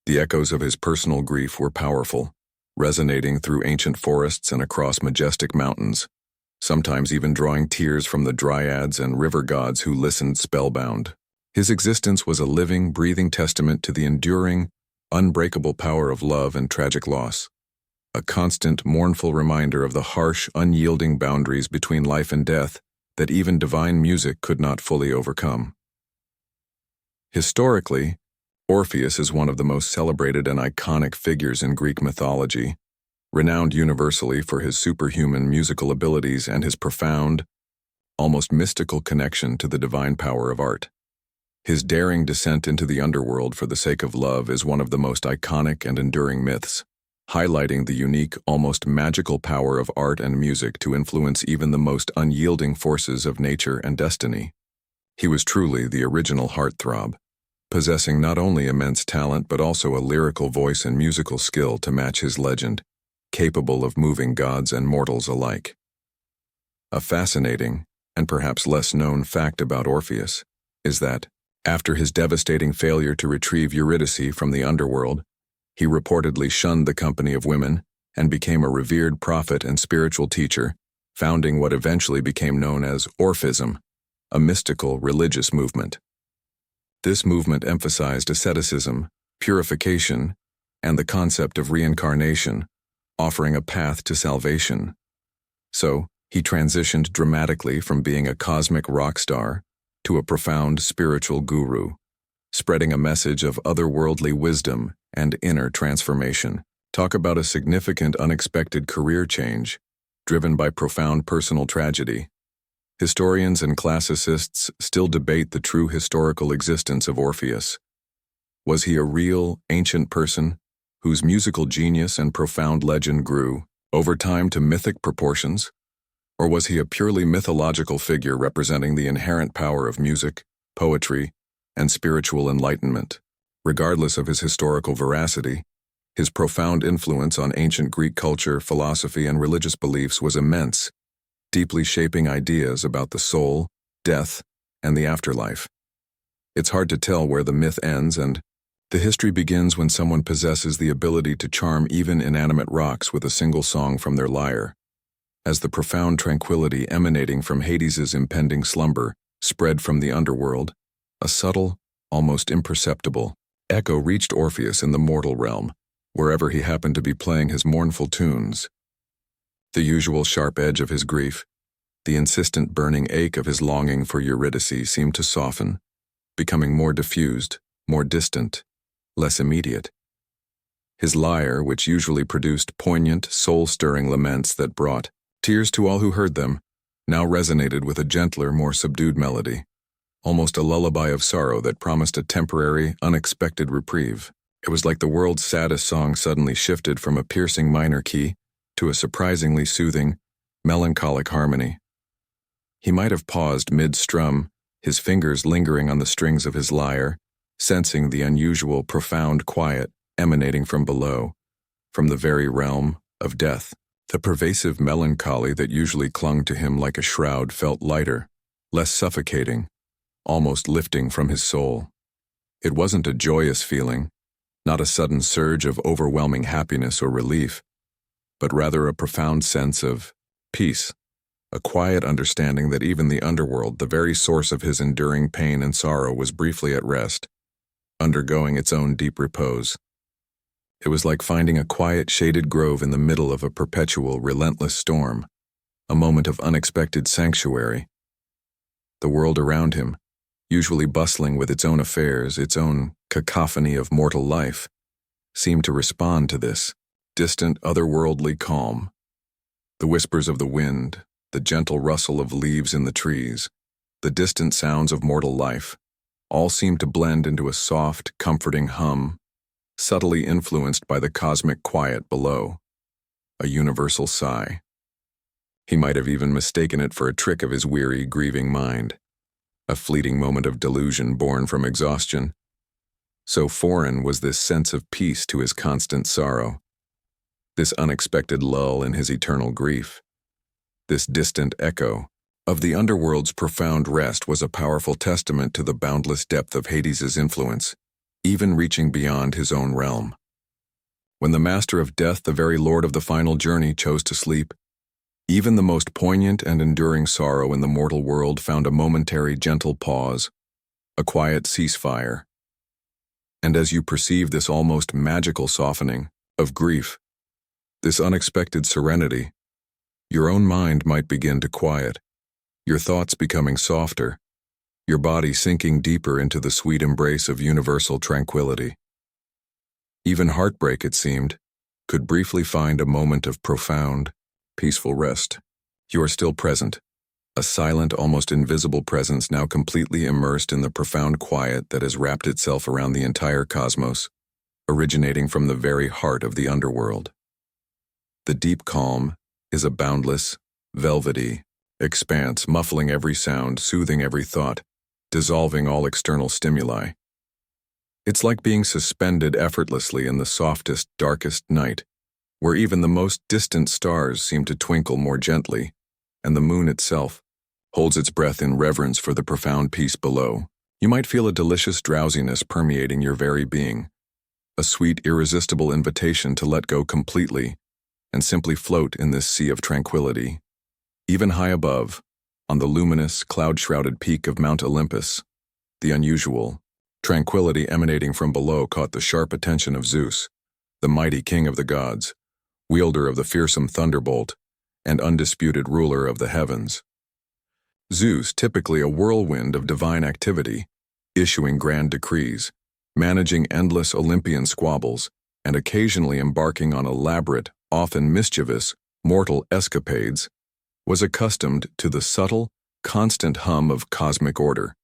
The echoes of his personal grief were powerful, resonating through ancient forests and across majestic mountains, sometimes even drawing tears from the dryads and river gods who listened spellbound. His existence was a living, breathing testament to the enduring, unbreakable power of love and tragic loss, a constant, mournful reminder of the harsh, unyielding boundaries between life and death that even divine music could not fully overcome. Historically, Orpheus is one of the most celebrated and iconic figures in Greek mythology, renowned universally for his superhuman musical abilities and his profound, almost mystical connection to the divine power of art. His daring descent into the underworld for the sake of love is one of the most iconic and enduring myths, highlighting the unique, almost magical power of art and music to influence even the most unyielding forces of nature and destiny. He was truly the original heartthrob, possessing not only immense talent but also a lyrical voice and musical skill to match his legend, capable of moving gods and mortals alike. A fascinating, and perhaps less known fact about Orpheus is that, after his devastating failure to retrieve Eurydice from the underworld, he reportedly shunned the company of women and became a revered prophet and spiritual teacher, founding what eventually became known as Orphism, a mystical religious movement. This movement emphasized asceticism, purification, and the concept of reincarnation, offering a path to salvation. So, he transitioned dramatically from being a cosmic rock star to a profound spiritual guru, spreading a message of otherworldly wisdom and inner transformation. Talk about a significant, unexpected career change, driven by profound personal tragedy. Historians and classicists still debate the true historical existence of Orpheus. Was he a real, ancient person, whose musical genius and profound legend grew, over time, to mythic proportions? Or was he a purely mythological figure representing the inherent power of music, poetry, and spiritual enlightenment? Regardless of his historical veracity, his profound influence on ancient Greek culture, philosophy, and religious beliefs was immense, deeply shaping ideas about the soul, death, and the afterlife. It's hard to tell where the myth ends and the history begins when someone possesses the ability to charm even inanimate rocks with a single song from their lyre. As the profound tranquility emanating from Hades's impending slumber spread from the underworld, a subtle, almost imperceptible, echo reached Orpheus in the mortal realm, wherever he happened to be playing his mournful tunes. The usual sharp edge of his grief, the insistent burning ache of his longing for Eurydice seemed to soften, becoming more diffused, more distant, less immediate. His lyre, which usually produced poignant, soul-stirring laments that brought tears to all who heard them, now resonated with a gentler, more subdued melody, almost a lullaby of sorrow that promised a temporary, unexpected reprieve. It was like the world's saddest song suddenly shifted from a piercing minor key to a surprisingly soothing, melancholic harmony. He might have paused mid-strum, his fingers lingering on the strings of his lyre, sensing the unusual, profound quiet emanating from below, from the very realm of death. The pervasive melancholy that usually clung to him like a shroud felt lighter, less suffocating, almost lifting from his soul. It wasn't a joyous feeling, not a sudden surge of overwhelming happiness or relief, but rather a profound sense of peace, a quiet understanding that even the underworld, the very source of his enduring pain and sorrow, was briefly at rest, undergoing its own deep repose. It was like finding a quiet, shaded grove in the middle of a perpetual, relentless storm, a moment of unexpected sanctuary. The world around him, usually bustling with its own affairs, its own cacophony of mortal life, seemed to respond to this distant, otherworldly calm. The whispers of the wind, the gentle rustle of leaves in the trees, the distant sounds of mortal life, all seemed to blend into a soft, comforting hum, subtly influenced by the cosmic quiet below, a universal sigh. He might have even mistaken it for a trick of his weary, grieving mind, a fleeting moment of delusion born from exhaustion. So foreign was this sense of peace to his constant sorrow, this unexpected lull in his eternal grief. This distant echo of the underworld's profound rest was a powerful testament to the boundless depth of Hades's influence, even reaching beyond his own realm. When the master of death, the very lord of the final journey, chose to sleep, even the most poignant and enduring sorrow in the mortal world found a momentary gentle pause, a quiet ceasefire. And as you perceive this almost magical softening of grief, this unexpected serenity, your own mind might begin to quiet, your thoughts becoming softer, your body sinking deeper into the sweet embrace of universal tranquility. Even heartbreak, it seemed, could briefly find a moment of profound, peaceful rest. You are still present, a silent, almost invisible presence now completely immersed in the profound quiet that has wrapped itself around the entire cosmos, originating from the very heart of the underworld. The deep calm is a boundless, velvety expanse, muffling every sound, soothing every thought, dissolving all external stimuli. It's like being suspended effortlessly in the softest, darkest night, where even the most distant stars seem to twinkle more gently, and the moon itself holds its breath in reverence for the profound peace below. You might feel a delicious drowsiness permeating your very being, a sweet, irresistible invitation to let go completely and simply float in this sea of tranquility. Even high above, on the luminous, cloud-shrouded peak of Mount Olympus, the unusual tranquility emanating from below caught the sharp attention of Zeus, the mighty king of the gods, wielder of the fearsome thunderbolt, and undisputed ruler of the heavens. Zeus, typically a whirlwind of divine activity, issuing grand decrees, managing endless Olympian squabbles, and occasionally embarking on elaborate, often mischievous, mortal escapades, was accustomed to the subtle, constant hum of cosmic order,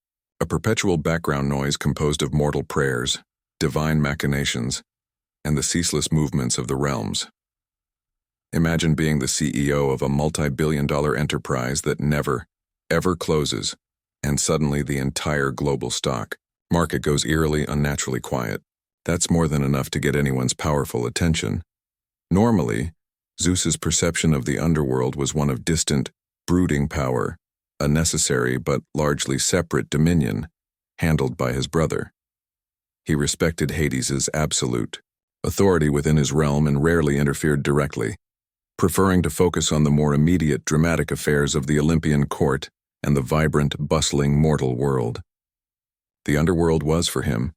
a perpetual background noise composed of mortal prayers, divine machinations, and the ceaseless movements of the realms. Imagine being the CEO of a multi-billion-dollar enterprise that never, ever closes, and suddenly the entire global stock market goes eerily, unnaturally quiet. That's more than enough to get anyone's powerful attention. Normally, Zeus's perception of the underworld was one of distant, brooding power, a necessary but largely separate dominion, handled by his brother. He respected Hades's absolute authority within his realm and rarely interfered directly, preferring to focus on the more immediate dramatic affairs of the Olympian court and the vibrant, bustling mortal world. The underworld was, for him,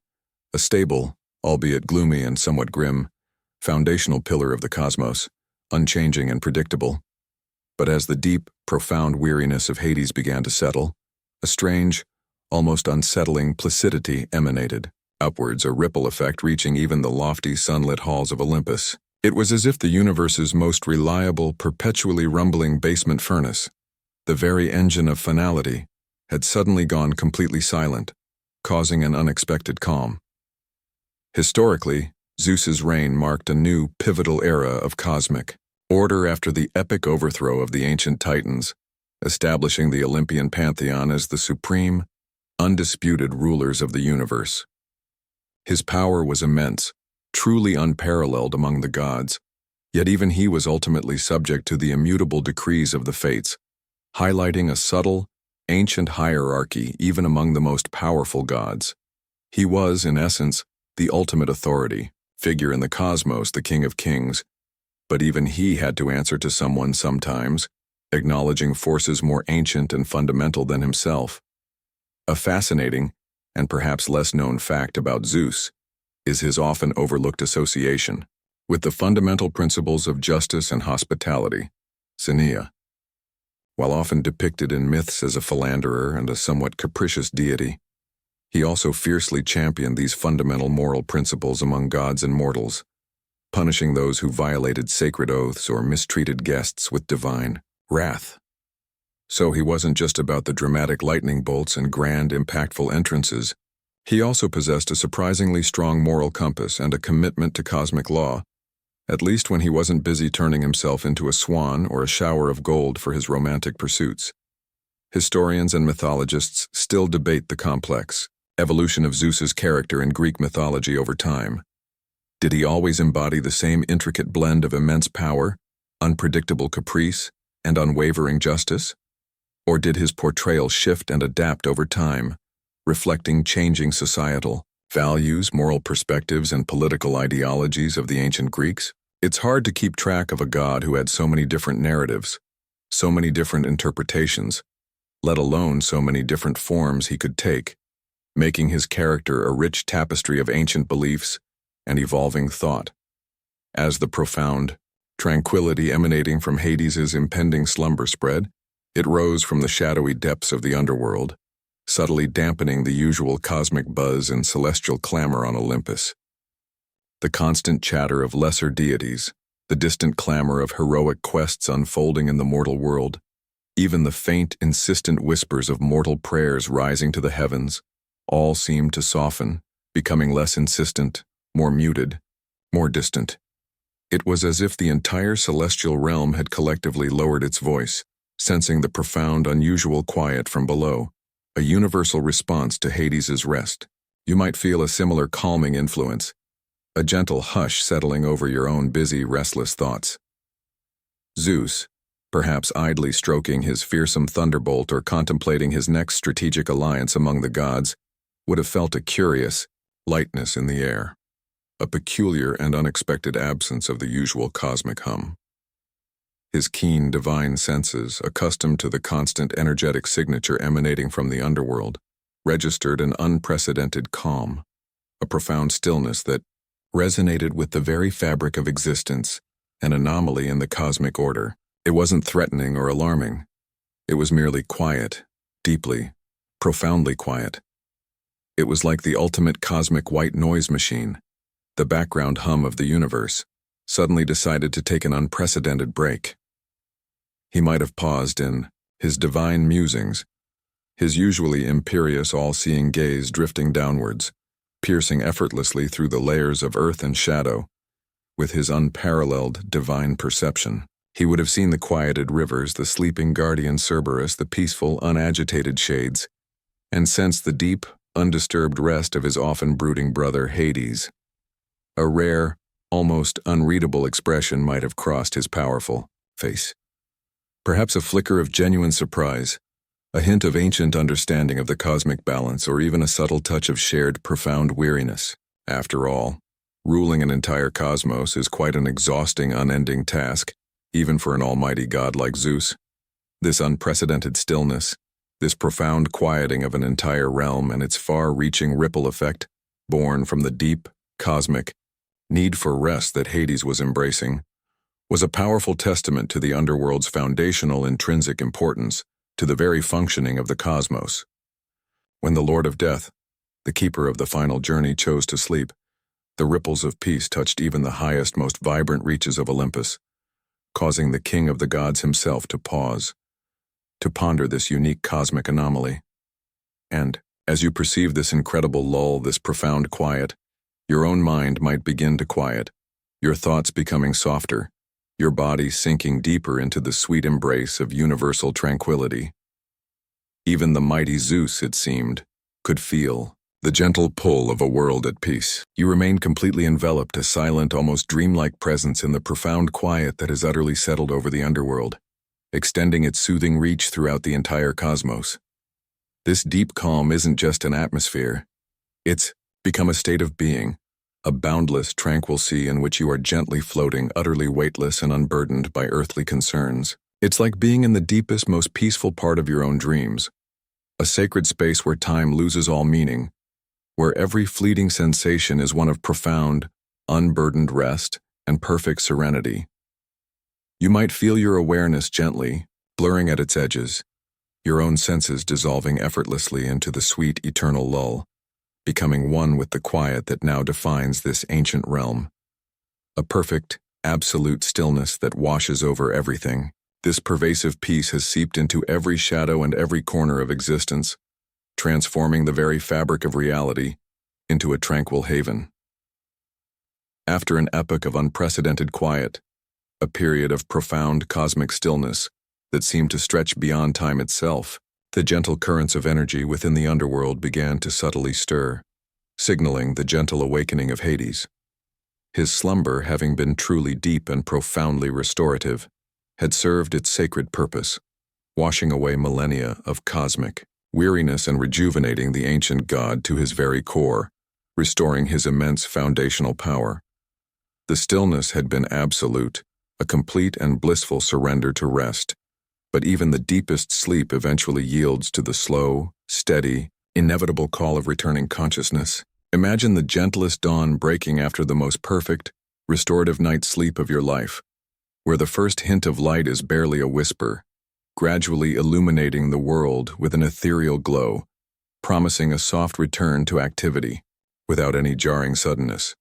a stable, albeit gloomy and somewhat grim, foundational pillar of the cosmos, unchanging and predictable. But as the deep, profound weariness of Hades began to settle, a strange, almost unsettling placidity emanated, upwards, a ripple effect reaching even the lofty, sunlit halls of Olympus. It was as if the universe's most reliable, perpetually rumbling basement furnace, the very engine of finality, had suddenly gone completely silent, causing an unexpected calm. Historically, Zeus's reign marked a new, pivotal era of cosmic order after the epic overthrow of the ancient Titans, establishing the Olympian pantheon as the supreme, undisputed rulers of the universe. His power was immense, truly unparalleled among the gods, yet even he was ultimately subject to the immutable decrees of the fates, highlighting a subtle, ancient hierarchy even among the most powerful gods. He was, in essence, the ultimate authority, figure in the cosmos, the king of kings, but even he had to answer to someone sometimes, acknowledging forces more ancient and fundamental than himself. A fascinating, and perhaps less known fact about Zeus, is his often overlooked association with the fundamental principles of justice and hospitality, Xenia. While often depicted in myths as a philanderer and a somewhat capricious deity, he also fiercely championed these fundamental moral principles among gods and mortals, punishing those who violated sacred oaths or mistreated guests with divine wrath. So he wasn't just about the dramatic lightning bolts and grand, impactful entrances. He also possessed a surprisingly strong moral compass and a commitment to cosmic law, at least when he wasn't busy turning himself into a swan or a shower of gold for his romantic pursuits. Historians and mythologists still debate the complex evolution of Zeus's character in Greek mythology over time. Did he always embody the same intricate blend of immense power, unpredictable caprice, and unwavering justice? Or did his portrayal shift and adapt over time, reflecting changing societal values, moral perspectives, and political ideologies of the ancient Greeks? It's hard to keep track of a god who had so many different narratives, so many different interpretations, let alone so many different forms he could take, making his character a rich tapestry of ancient beliefs and evolving thought. As the profound tranquility emanating from Hades's impending slumber spread, it rose from the shadowy depths of the underworld, subtly dampening the usual cosmic buzz and celestial clamor on Olympus. The constant chatter of lesser deities, the distant clamor of heroic quests unfolding in the mortal world, even the faint, insistent whispers of mortal prayers rising to the heavens, all seemed to soften, becoming less insistent, more muted, more distant. It was as if the entire celestial realm had collectively lowered its voice, sensing the profound, unusual quiet from below, a universal response to Hades's rest. You might feel a similar calming influence, a gentle hush settling over your own busy, restless thoughts. Zeus, perhaps idly stroking his fearsome thunderbolt or contemplating his next strategic alliance among the gods, would have felt a curious lightness in the air, a peculiar and unexpected absence of the usual cosmic hum. His keen, divine senses, accustomed to the constant energetic signature emanating from the underworld, registered an unprecedented calm, a profound stillness that resonated with the very fabric of existence, an anomaly in the cosmic order. It wasn't threatening or alarming. It was merely quiet, deeply, profoundly quiet. It was like the ultimate cosmic white noise machine, the background hum of the universe, suddenly decided to take an unprecedented break. He might have paused in his divine musings, his usually imperious, all-seeing gaze drifting downwards, piercing effortlessly through the layers of earth and shadow. With his unparalleled divine perception, he would have seen the quieted rivers, the sleeping guardian Cerberus, the peaceful, unagitated shades, and sensed the deep, undisturbed rest of his often brooding brother Hades. A rare, almost unreadable expression might have crossed his powerful face. Perhaps a flicker of genuine surprise, a hint of ancient understanding of the cosmic balance, or even a subtle touch of shared profound weariness. After all, ruling an entire cosmos is quite an exhausting, unending task, even for an almighty god like Zeus. This unprecedented stillness, this profound quieting of an entire realm and its far-reaching ripple effect, born from the deep, cosmic need for rest that Hades was embracing, was a powerful testament to the underworld's foundational intrinsic importance to the very functioning of the cosmos. When the Lord of Death, the keeper of the final journey, chose to sleep, the ripples of peace touched even the highest, most vibrant reaches of Olympus, causing the king of the gods himself to pause, to ponder this unique cosmic anomaly. And, as you perceive this incredible lull, this profound quiet, your own mind might begin to quiet, your thoughts becoming softer, your body sinking deeper into the sweet embrace of universal tranquility. Even the mighty Zeus, it seemed, could feel the gentle pull of a world at peace. You remain completely enveloped, a silent, almost dreamlike presence in the profound quiet that has utterly settled over the underworld, extending its soothing reach throughout the entire cosmos. This deep calm isn't just an atmosphere. It's become a state of being, a boundless, tranquil sea in which you are gently floating, utterly weightless and unburdened by earthly concerns. It's like being in the deepest, most peaceful part of your own dreams, a sacred space where time loses all meaning, where every fleeting sensation is one of profound, unburdened rest and perfect serenity. You might feel your awareness gently, blurring at its edges, your own senses dissolving effortlessly into the sweet, eternal lull, becoming one with the quiet that now defines this ancient realm. A perfect, absolute stillness that washes over everything. This pervasive peace has seeped into every shadow and every corner of existence, transforming the very fabric of reality into a tranquil haven. After an epoch of unprecedented quiet, a period of profound cosmic stillness that seemed to stretch beyond time itself, the gentle currents of energy within the underworld began to subtly stir, signaling the gentle awakening of Hades. His slumber, having been truly deep and profoundly restorative, had served its sacred purpose, washing away millennia of cosmic weariness and rejuvenating the ancient god to his very core, restoring his immense foundational power. The stillness had been absolute, a complete and blissful surrender to rest, but even the deepest sleep eventually yields to the slow, steady, inevitable call of returning consciousness. Imagine the gentlest dawn breaking after the most perfect, restorative night's sleep of your life, where the first hint of light is barely a whisper, gradually illuminating the world with an ethereal glow, promising a soft return to activity, without any jarring suddenness.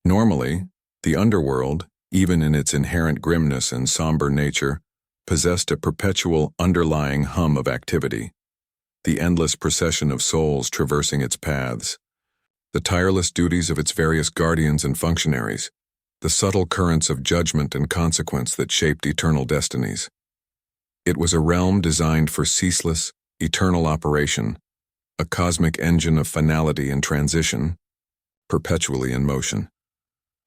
Normally, the underworld, even in its inherent grimness and somber nature, possessed a perpetual underlying hum of activity, the endless procession of souls traversing its paths, the tireless duties of its various guardians and functionaries, the subtle currents of judgment and consequence that shaped eternal destinies. It was a realm designed for ceaseless, eternal operation, a cosmic engine of finality and transition, perpetually in motion.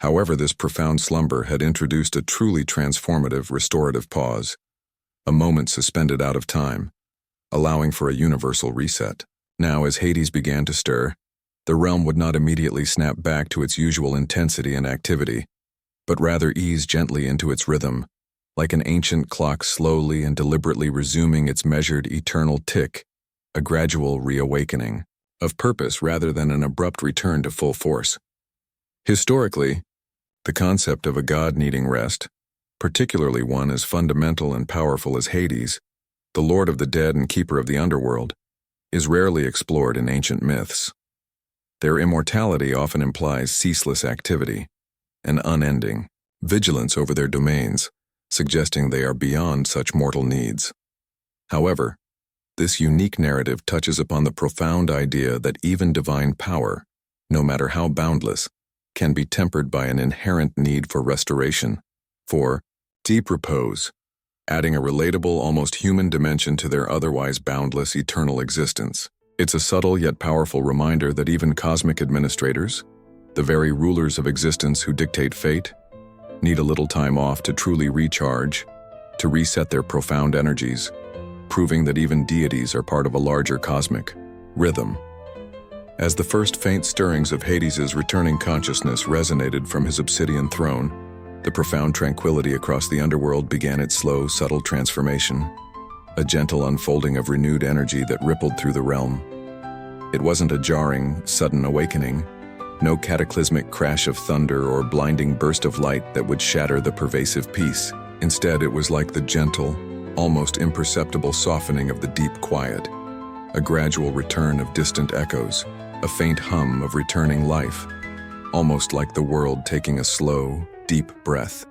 However, this profound slumber had introduced a truly transformative, restorative pause, a moment suspended out of time, allowing for a universal reset. Now, as Hades began to stir, the realm would not immediately snap back to its usual intensity and activity, but rather ease gently into its rhythm, like an ancient clock slowly and deliberately resuming its measured eternal tick, a gradual reawakening of purpose rather than an abrupt return to full force. Historically, the concept of a god needing rest, particularly one as fundamental and powerful as Hades, the lord of the dead and keeper of the underworld, is rarely explored in ancient myths. Their immortality often implies ceaseless activity, an unending vigilance over their domains, suggesting they are beyond such mortal needs. However, this unique narrative touches upon the profound idea that even divine power, no matter how boundless, can be tempered by an inherent need for restoration, for deep repose, adding a relatable, almost human dimension to their otherwise boundless eternal existence. It's a subtle yet powerful reminder that even cosmic administrators, the very rulers of existence who dictate fate, need a little time off to truly recharge, to reset their profound energies, proving that even deities are part of a larger cosmic rhythm. As the first faint stirrings of Hades's returning consciousness resonated from his obsidian throne, the profound tranquility across the underworld began its slow, subtle transformation, a gentle unfolding of renewed energy that rippled through the realm. It wasn't a jarring, sudden awakening, no cataclysmic crash of thunder or blinding burst of light that would shatter the pervasive peace. Instead, it was like the gentle, almost imperceptible softening of the deep quiet, a gradual return of distant echoes, a faint hum of returning life, almost like the world taking a slow, deep breath.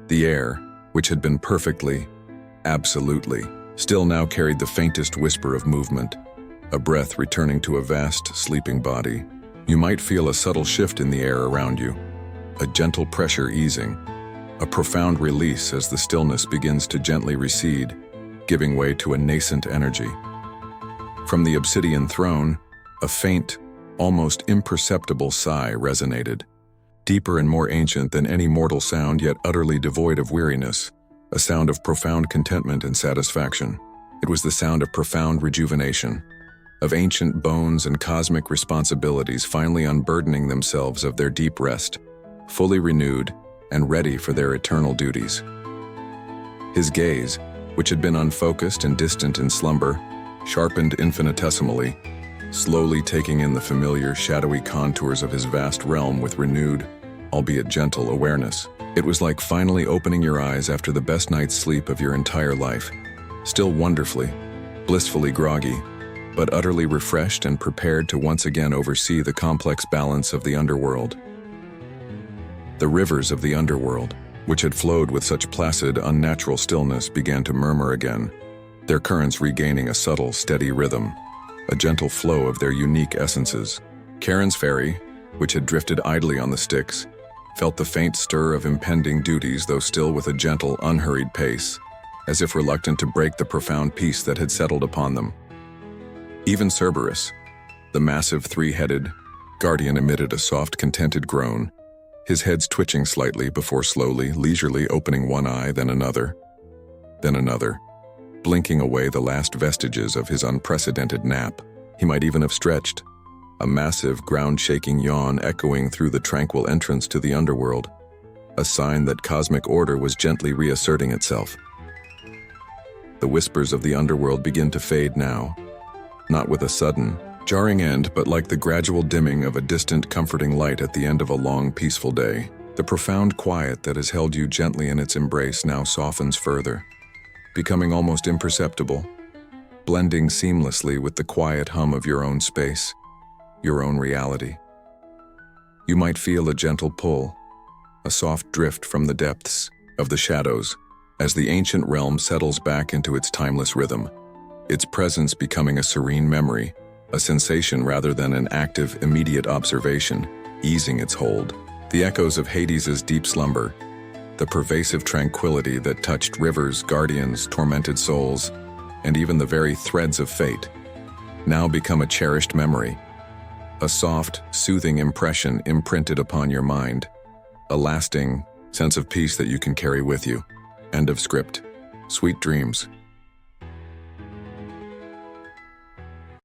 The air, which had been perfectly, absolutely, still now carried the faintest whisper of movement, a breath returning to a vast, sleeping body. You might feel a subtle shift in the air around you, a gentle pressure easing, a profound release as the stillness begins to gently recede, giving way to a nascent energy. From the obsidian throne, a faint, almost imperceptible sigh resonated, deeper and more ancient than any mortal sound, yet utterly devoid of weariness, a sound of profound contentment and satisfaction. It was the sound of profound rejuvenation, of ancient bones and cosmic responsibilities finally unburdening themselves of their deep rest, fully renewed and ready for their eternal duties. His gaze, which had been unfocused and distant in slumber, sharpened infinitesimally, slowly taking in the familiar, shadowy contours of his vast realm with renewed, albeit gentle, awareness. It was like finally opening your eyes after the best night's sleep of your entire life, still wonderfully, blissfully groggy, but utterly refreshed and prepared to once again oversee the complex balance of the underworld. The rivers of the underworld, which had flowed with such placid, unnatural stillness, began to murmur again, their currents regaining a subtle, steady rhythm, a gentle flow of their unique essences. Charon's ferry, which had drifted idly on the Styx, felt the faint stir of impending duties, though still with a gentle, unhurried pace, as if reluctant to break the profound peace that had settled upon them. Even Cerberus, the massive three-headed guardian, emitted a soft, contented groan, his head twitching slightly before slowly, leisurely opening one eye, then another, blinking away the last vestiges of his unprecedented nap. He might even have stretched, a massive, ground-shaking yawn echoing through the tranquil entrance to the underworld, a sign that cosmic order was gently reasserting itself. The whispers of the underworld begin to fade now, not with a sudden, jarring end, but like the gradual dimming of a distant, comforting light at the end of a long, peaceful day. The profound quiet that has held you gently in its embrace now softens further, becoming almost imperceptible, blending seamlessly with the quiet hum of your own space, your own reality. You might feel a gentle pull, a soft drift from the depths of the shadows, as the ancient realm settles back into its timeless rhythm, its presence becoming a serene memory, a sensation rather than an active, immediate observation, easing its hold. The echoes of Hades's deep slumber, the pervasive tranquility that touched rivers, guardians, tormented souls, and even the very threads of fate, now become a cherished memory, a soft, soothing impression imprinted upon your mind, a lasting sense of peace that you can carry with you. End of script. Sweet dreams.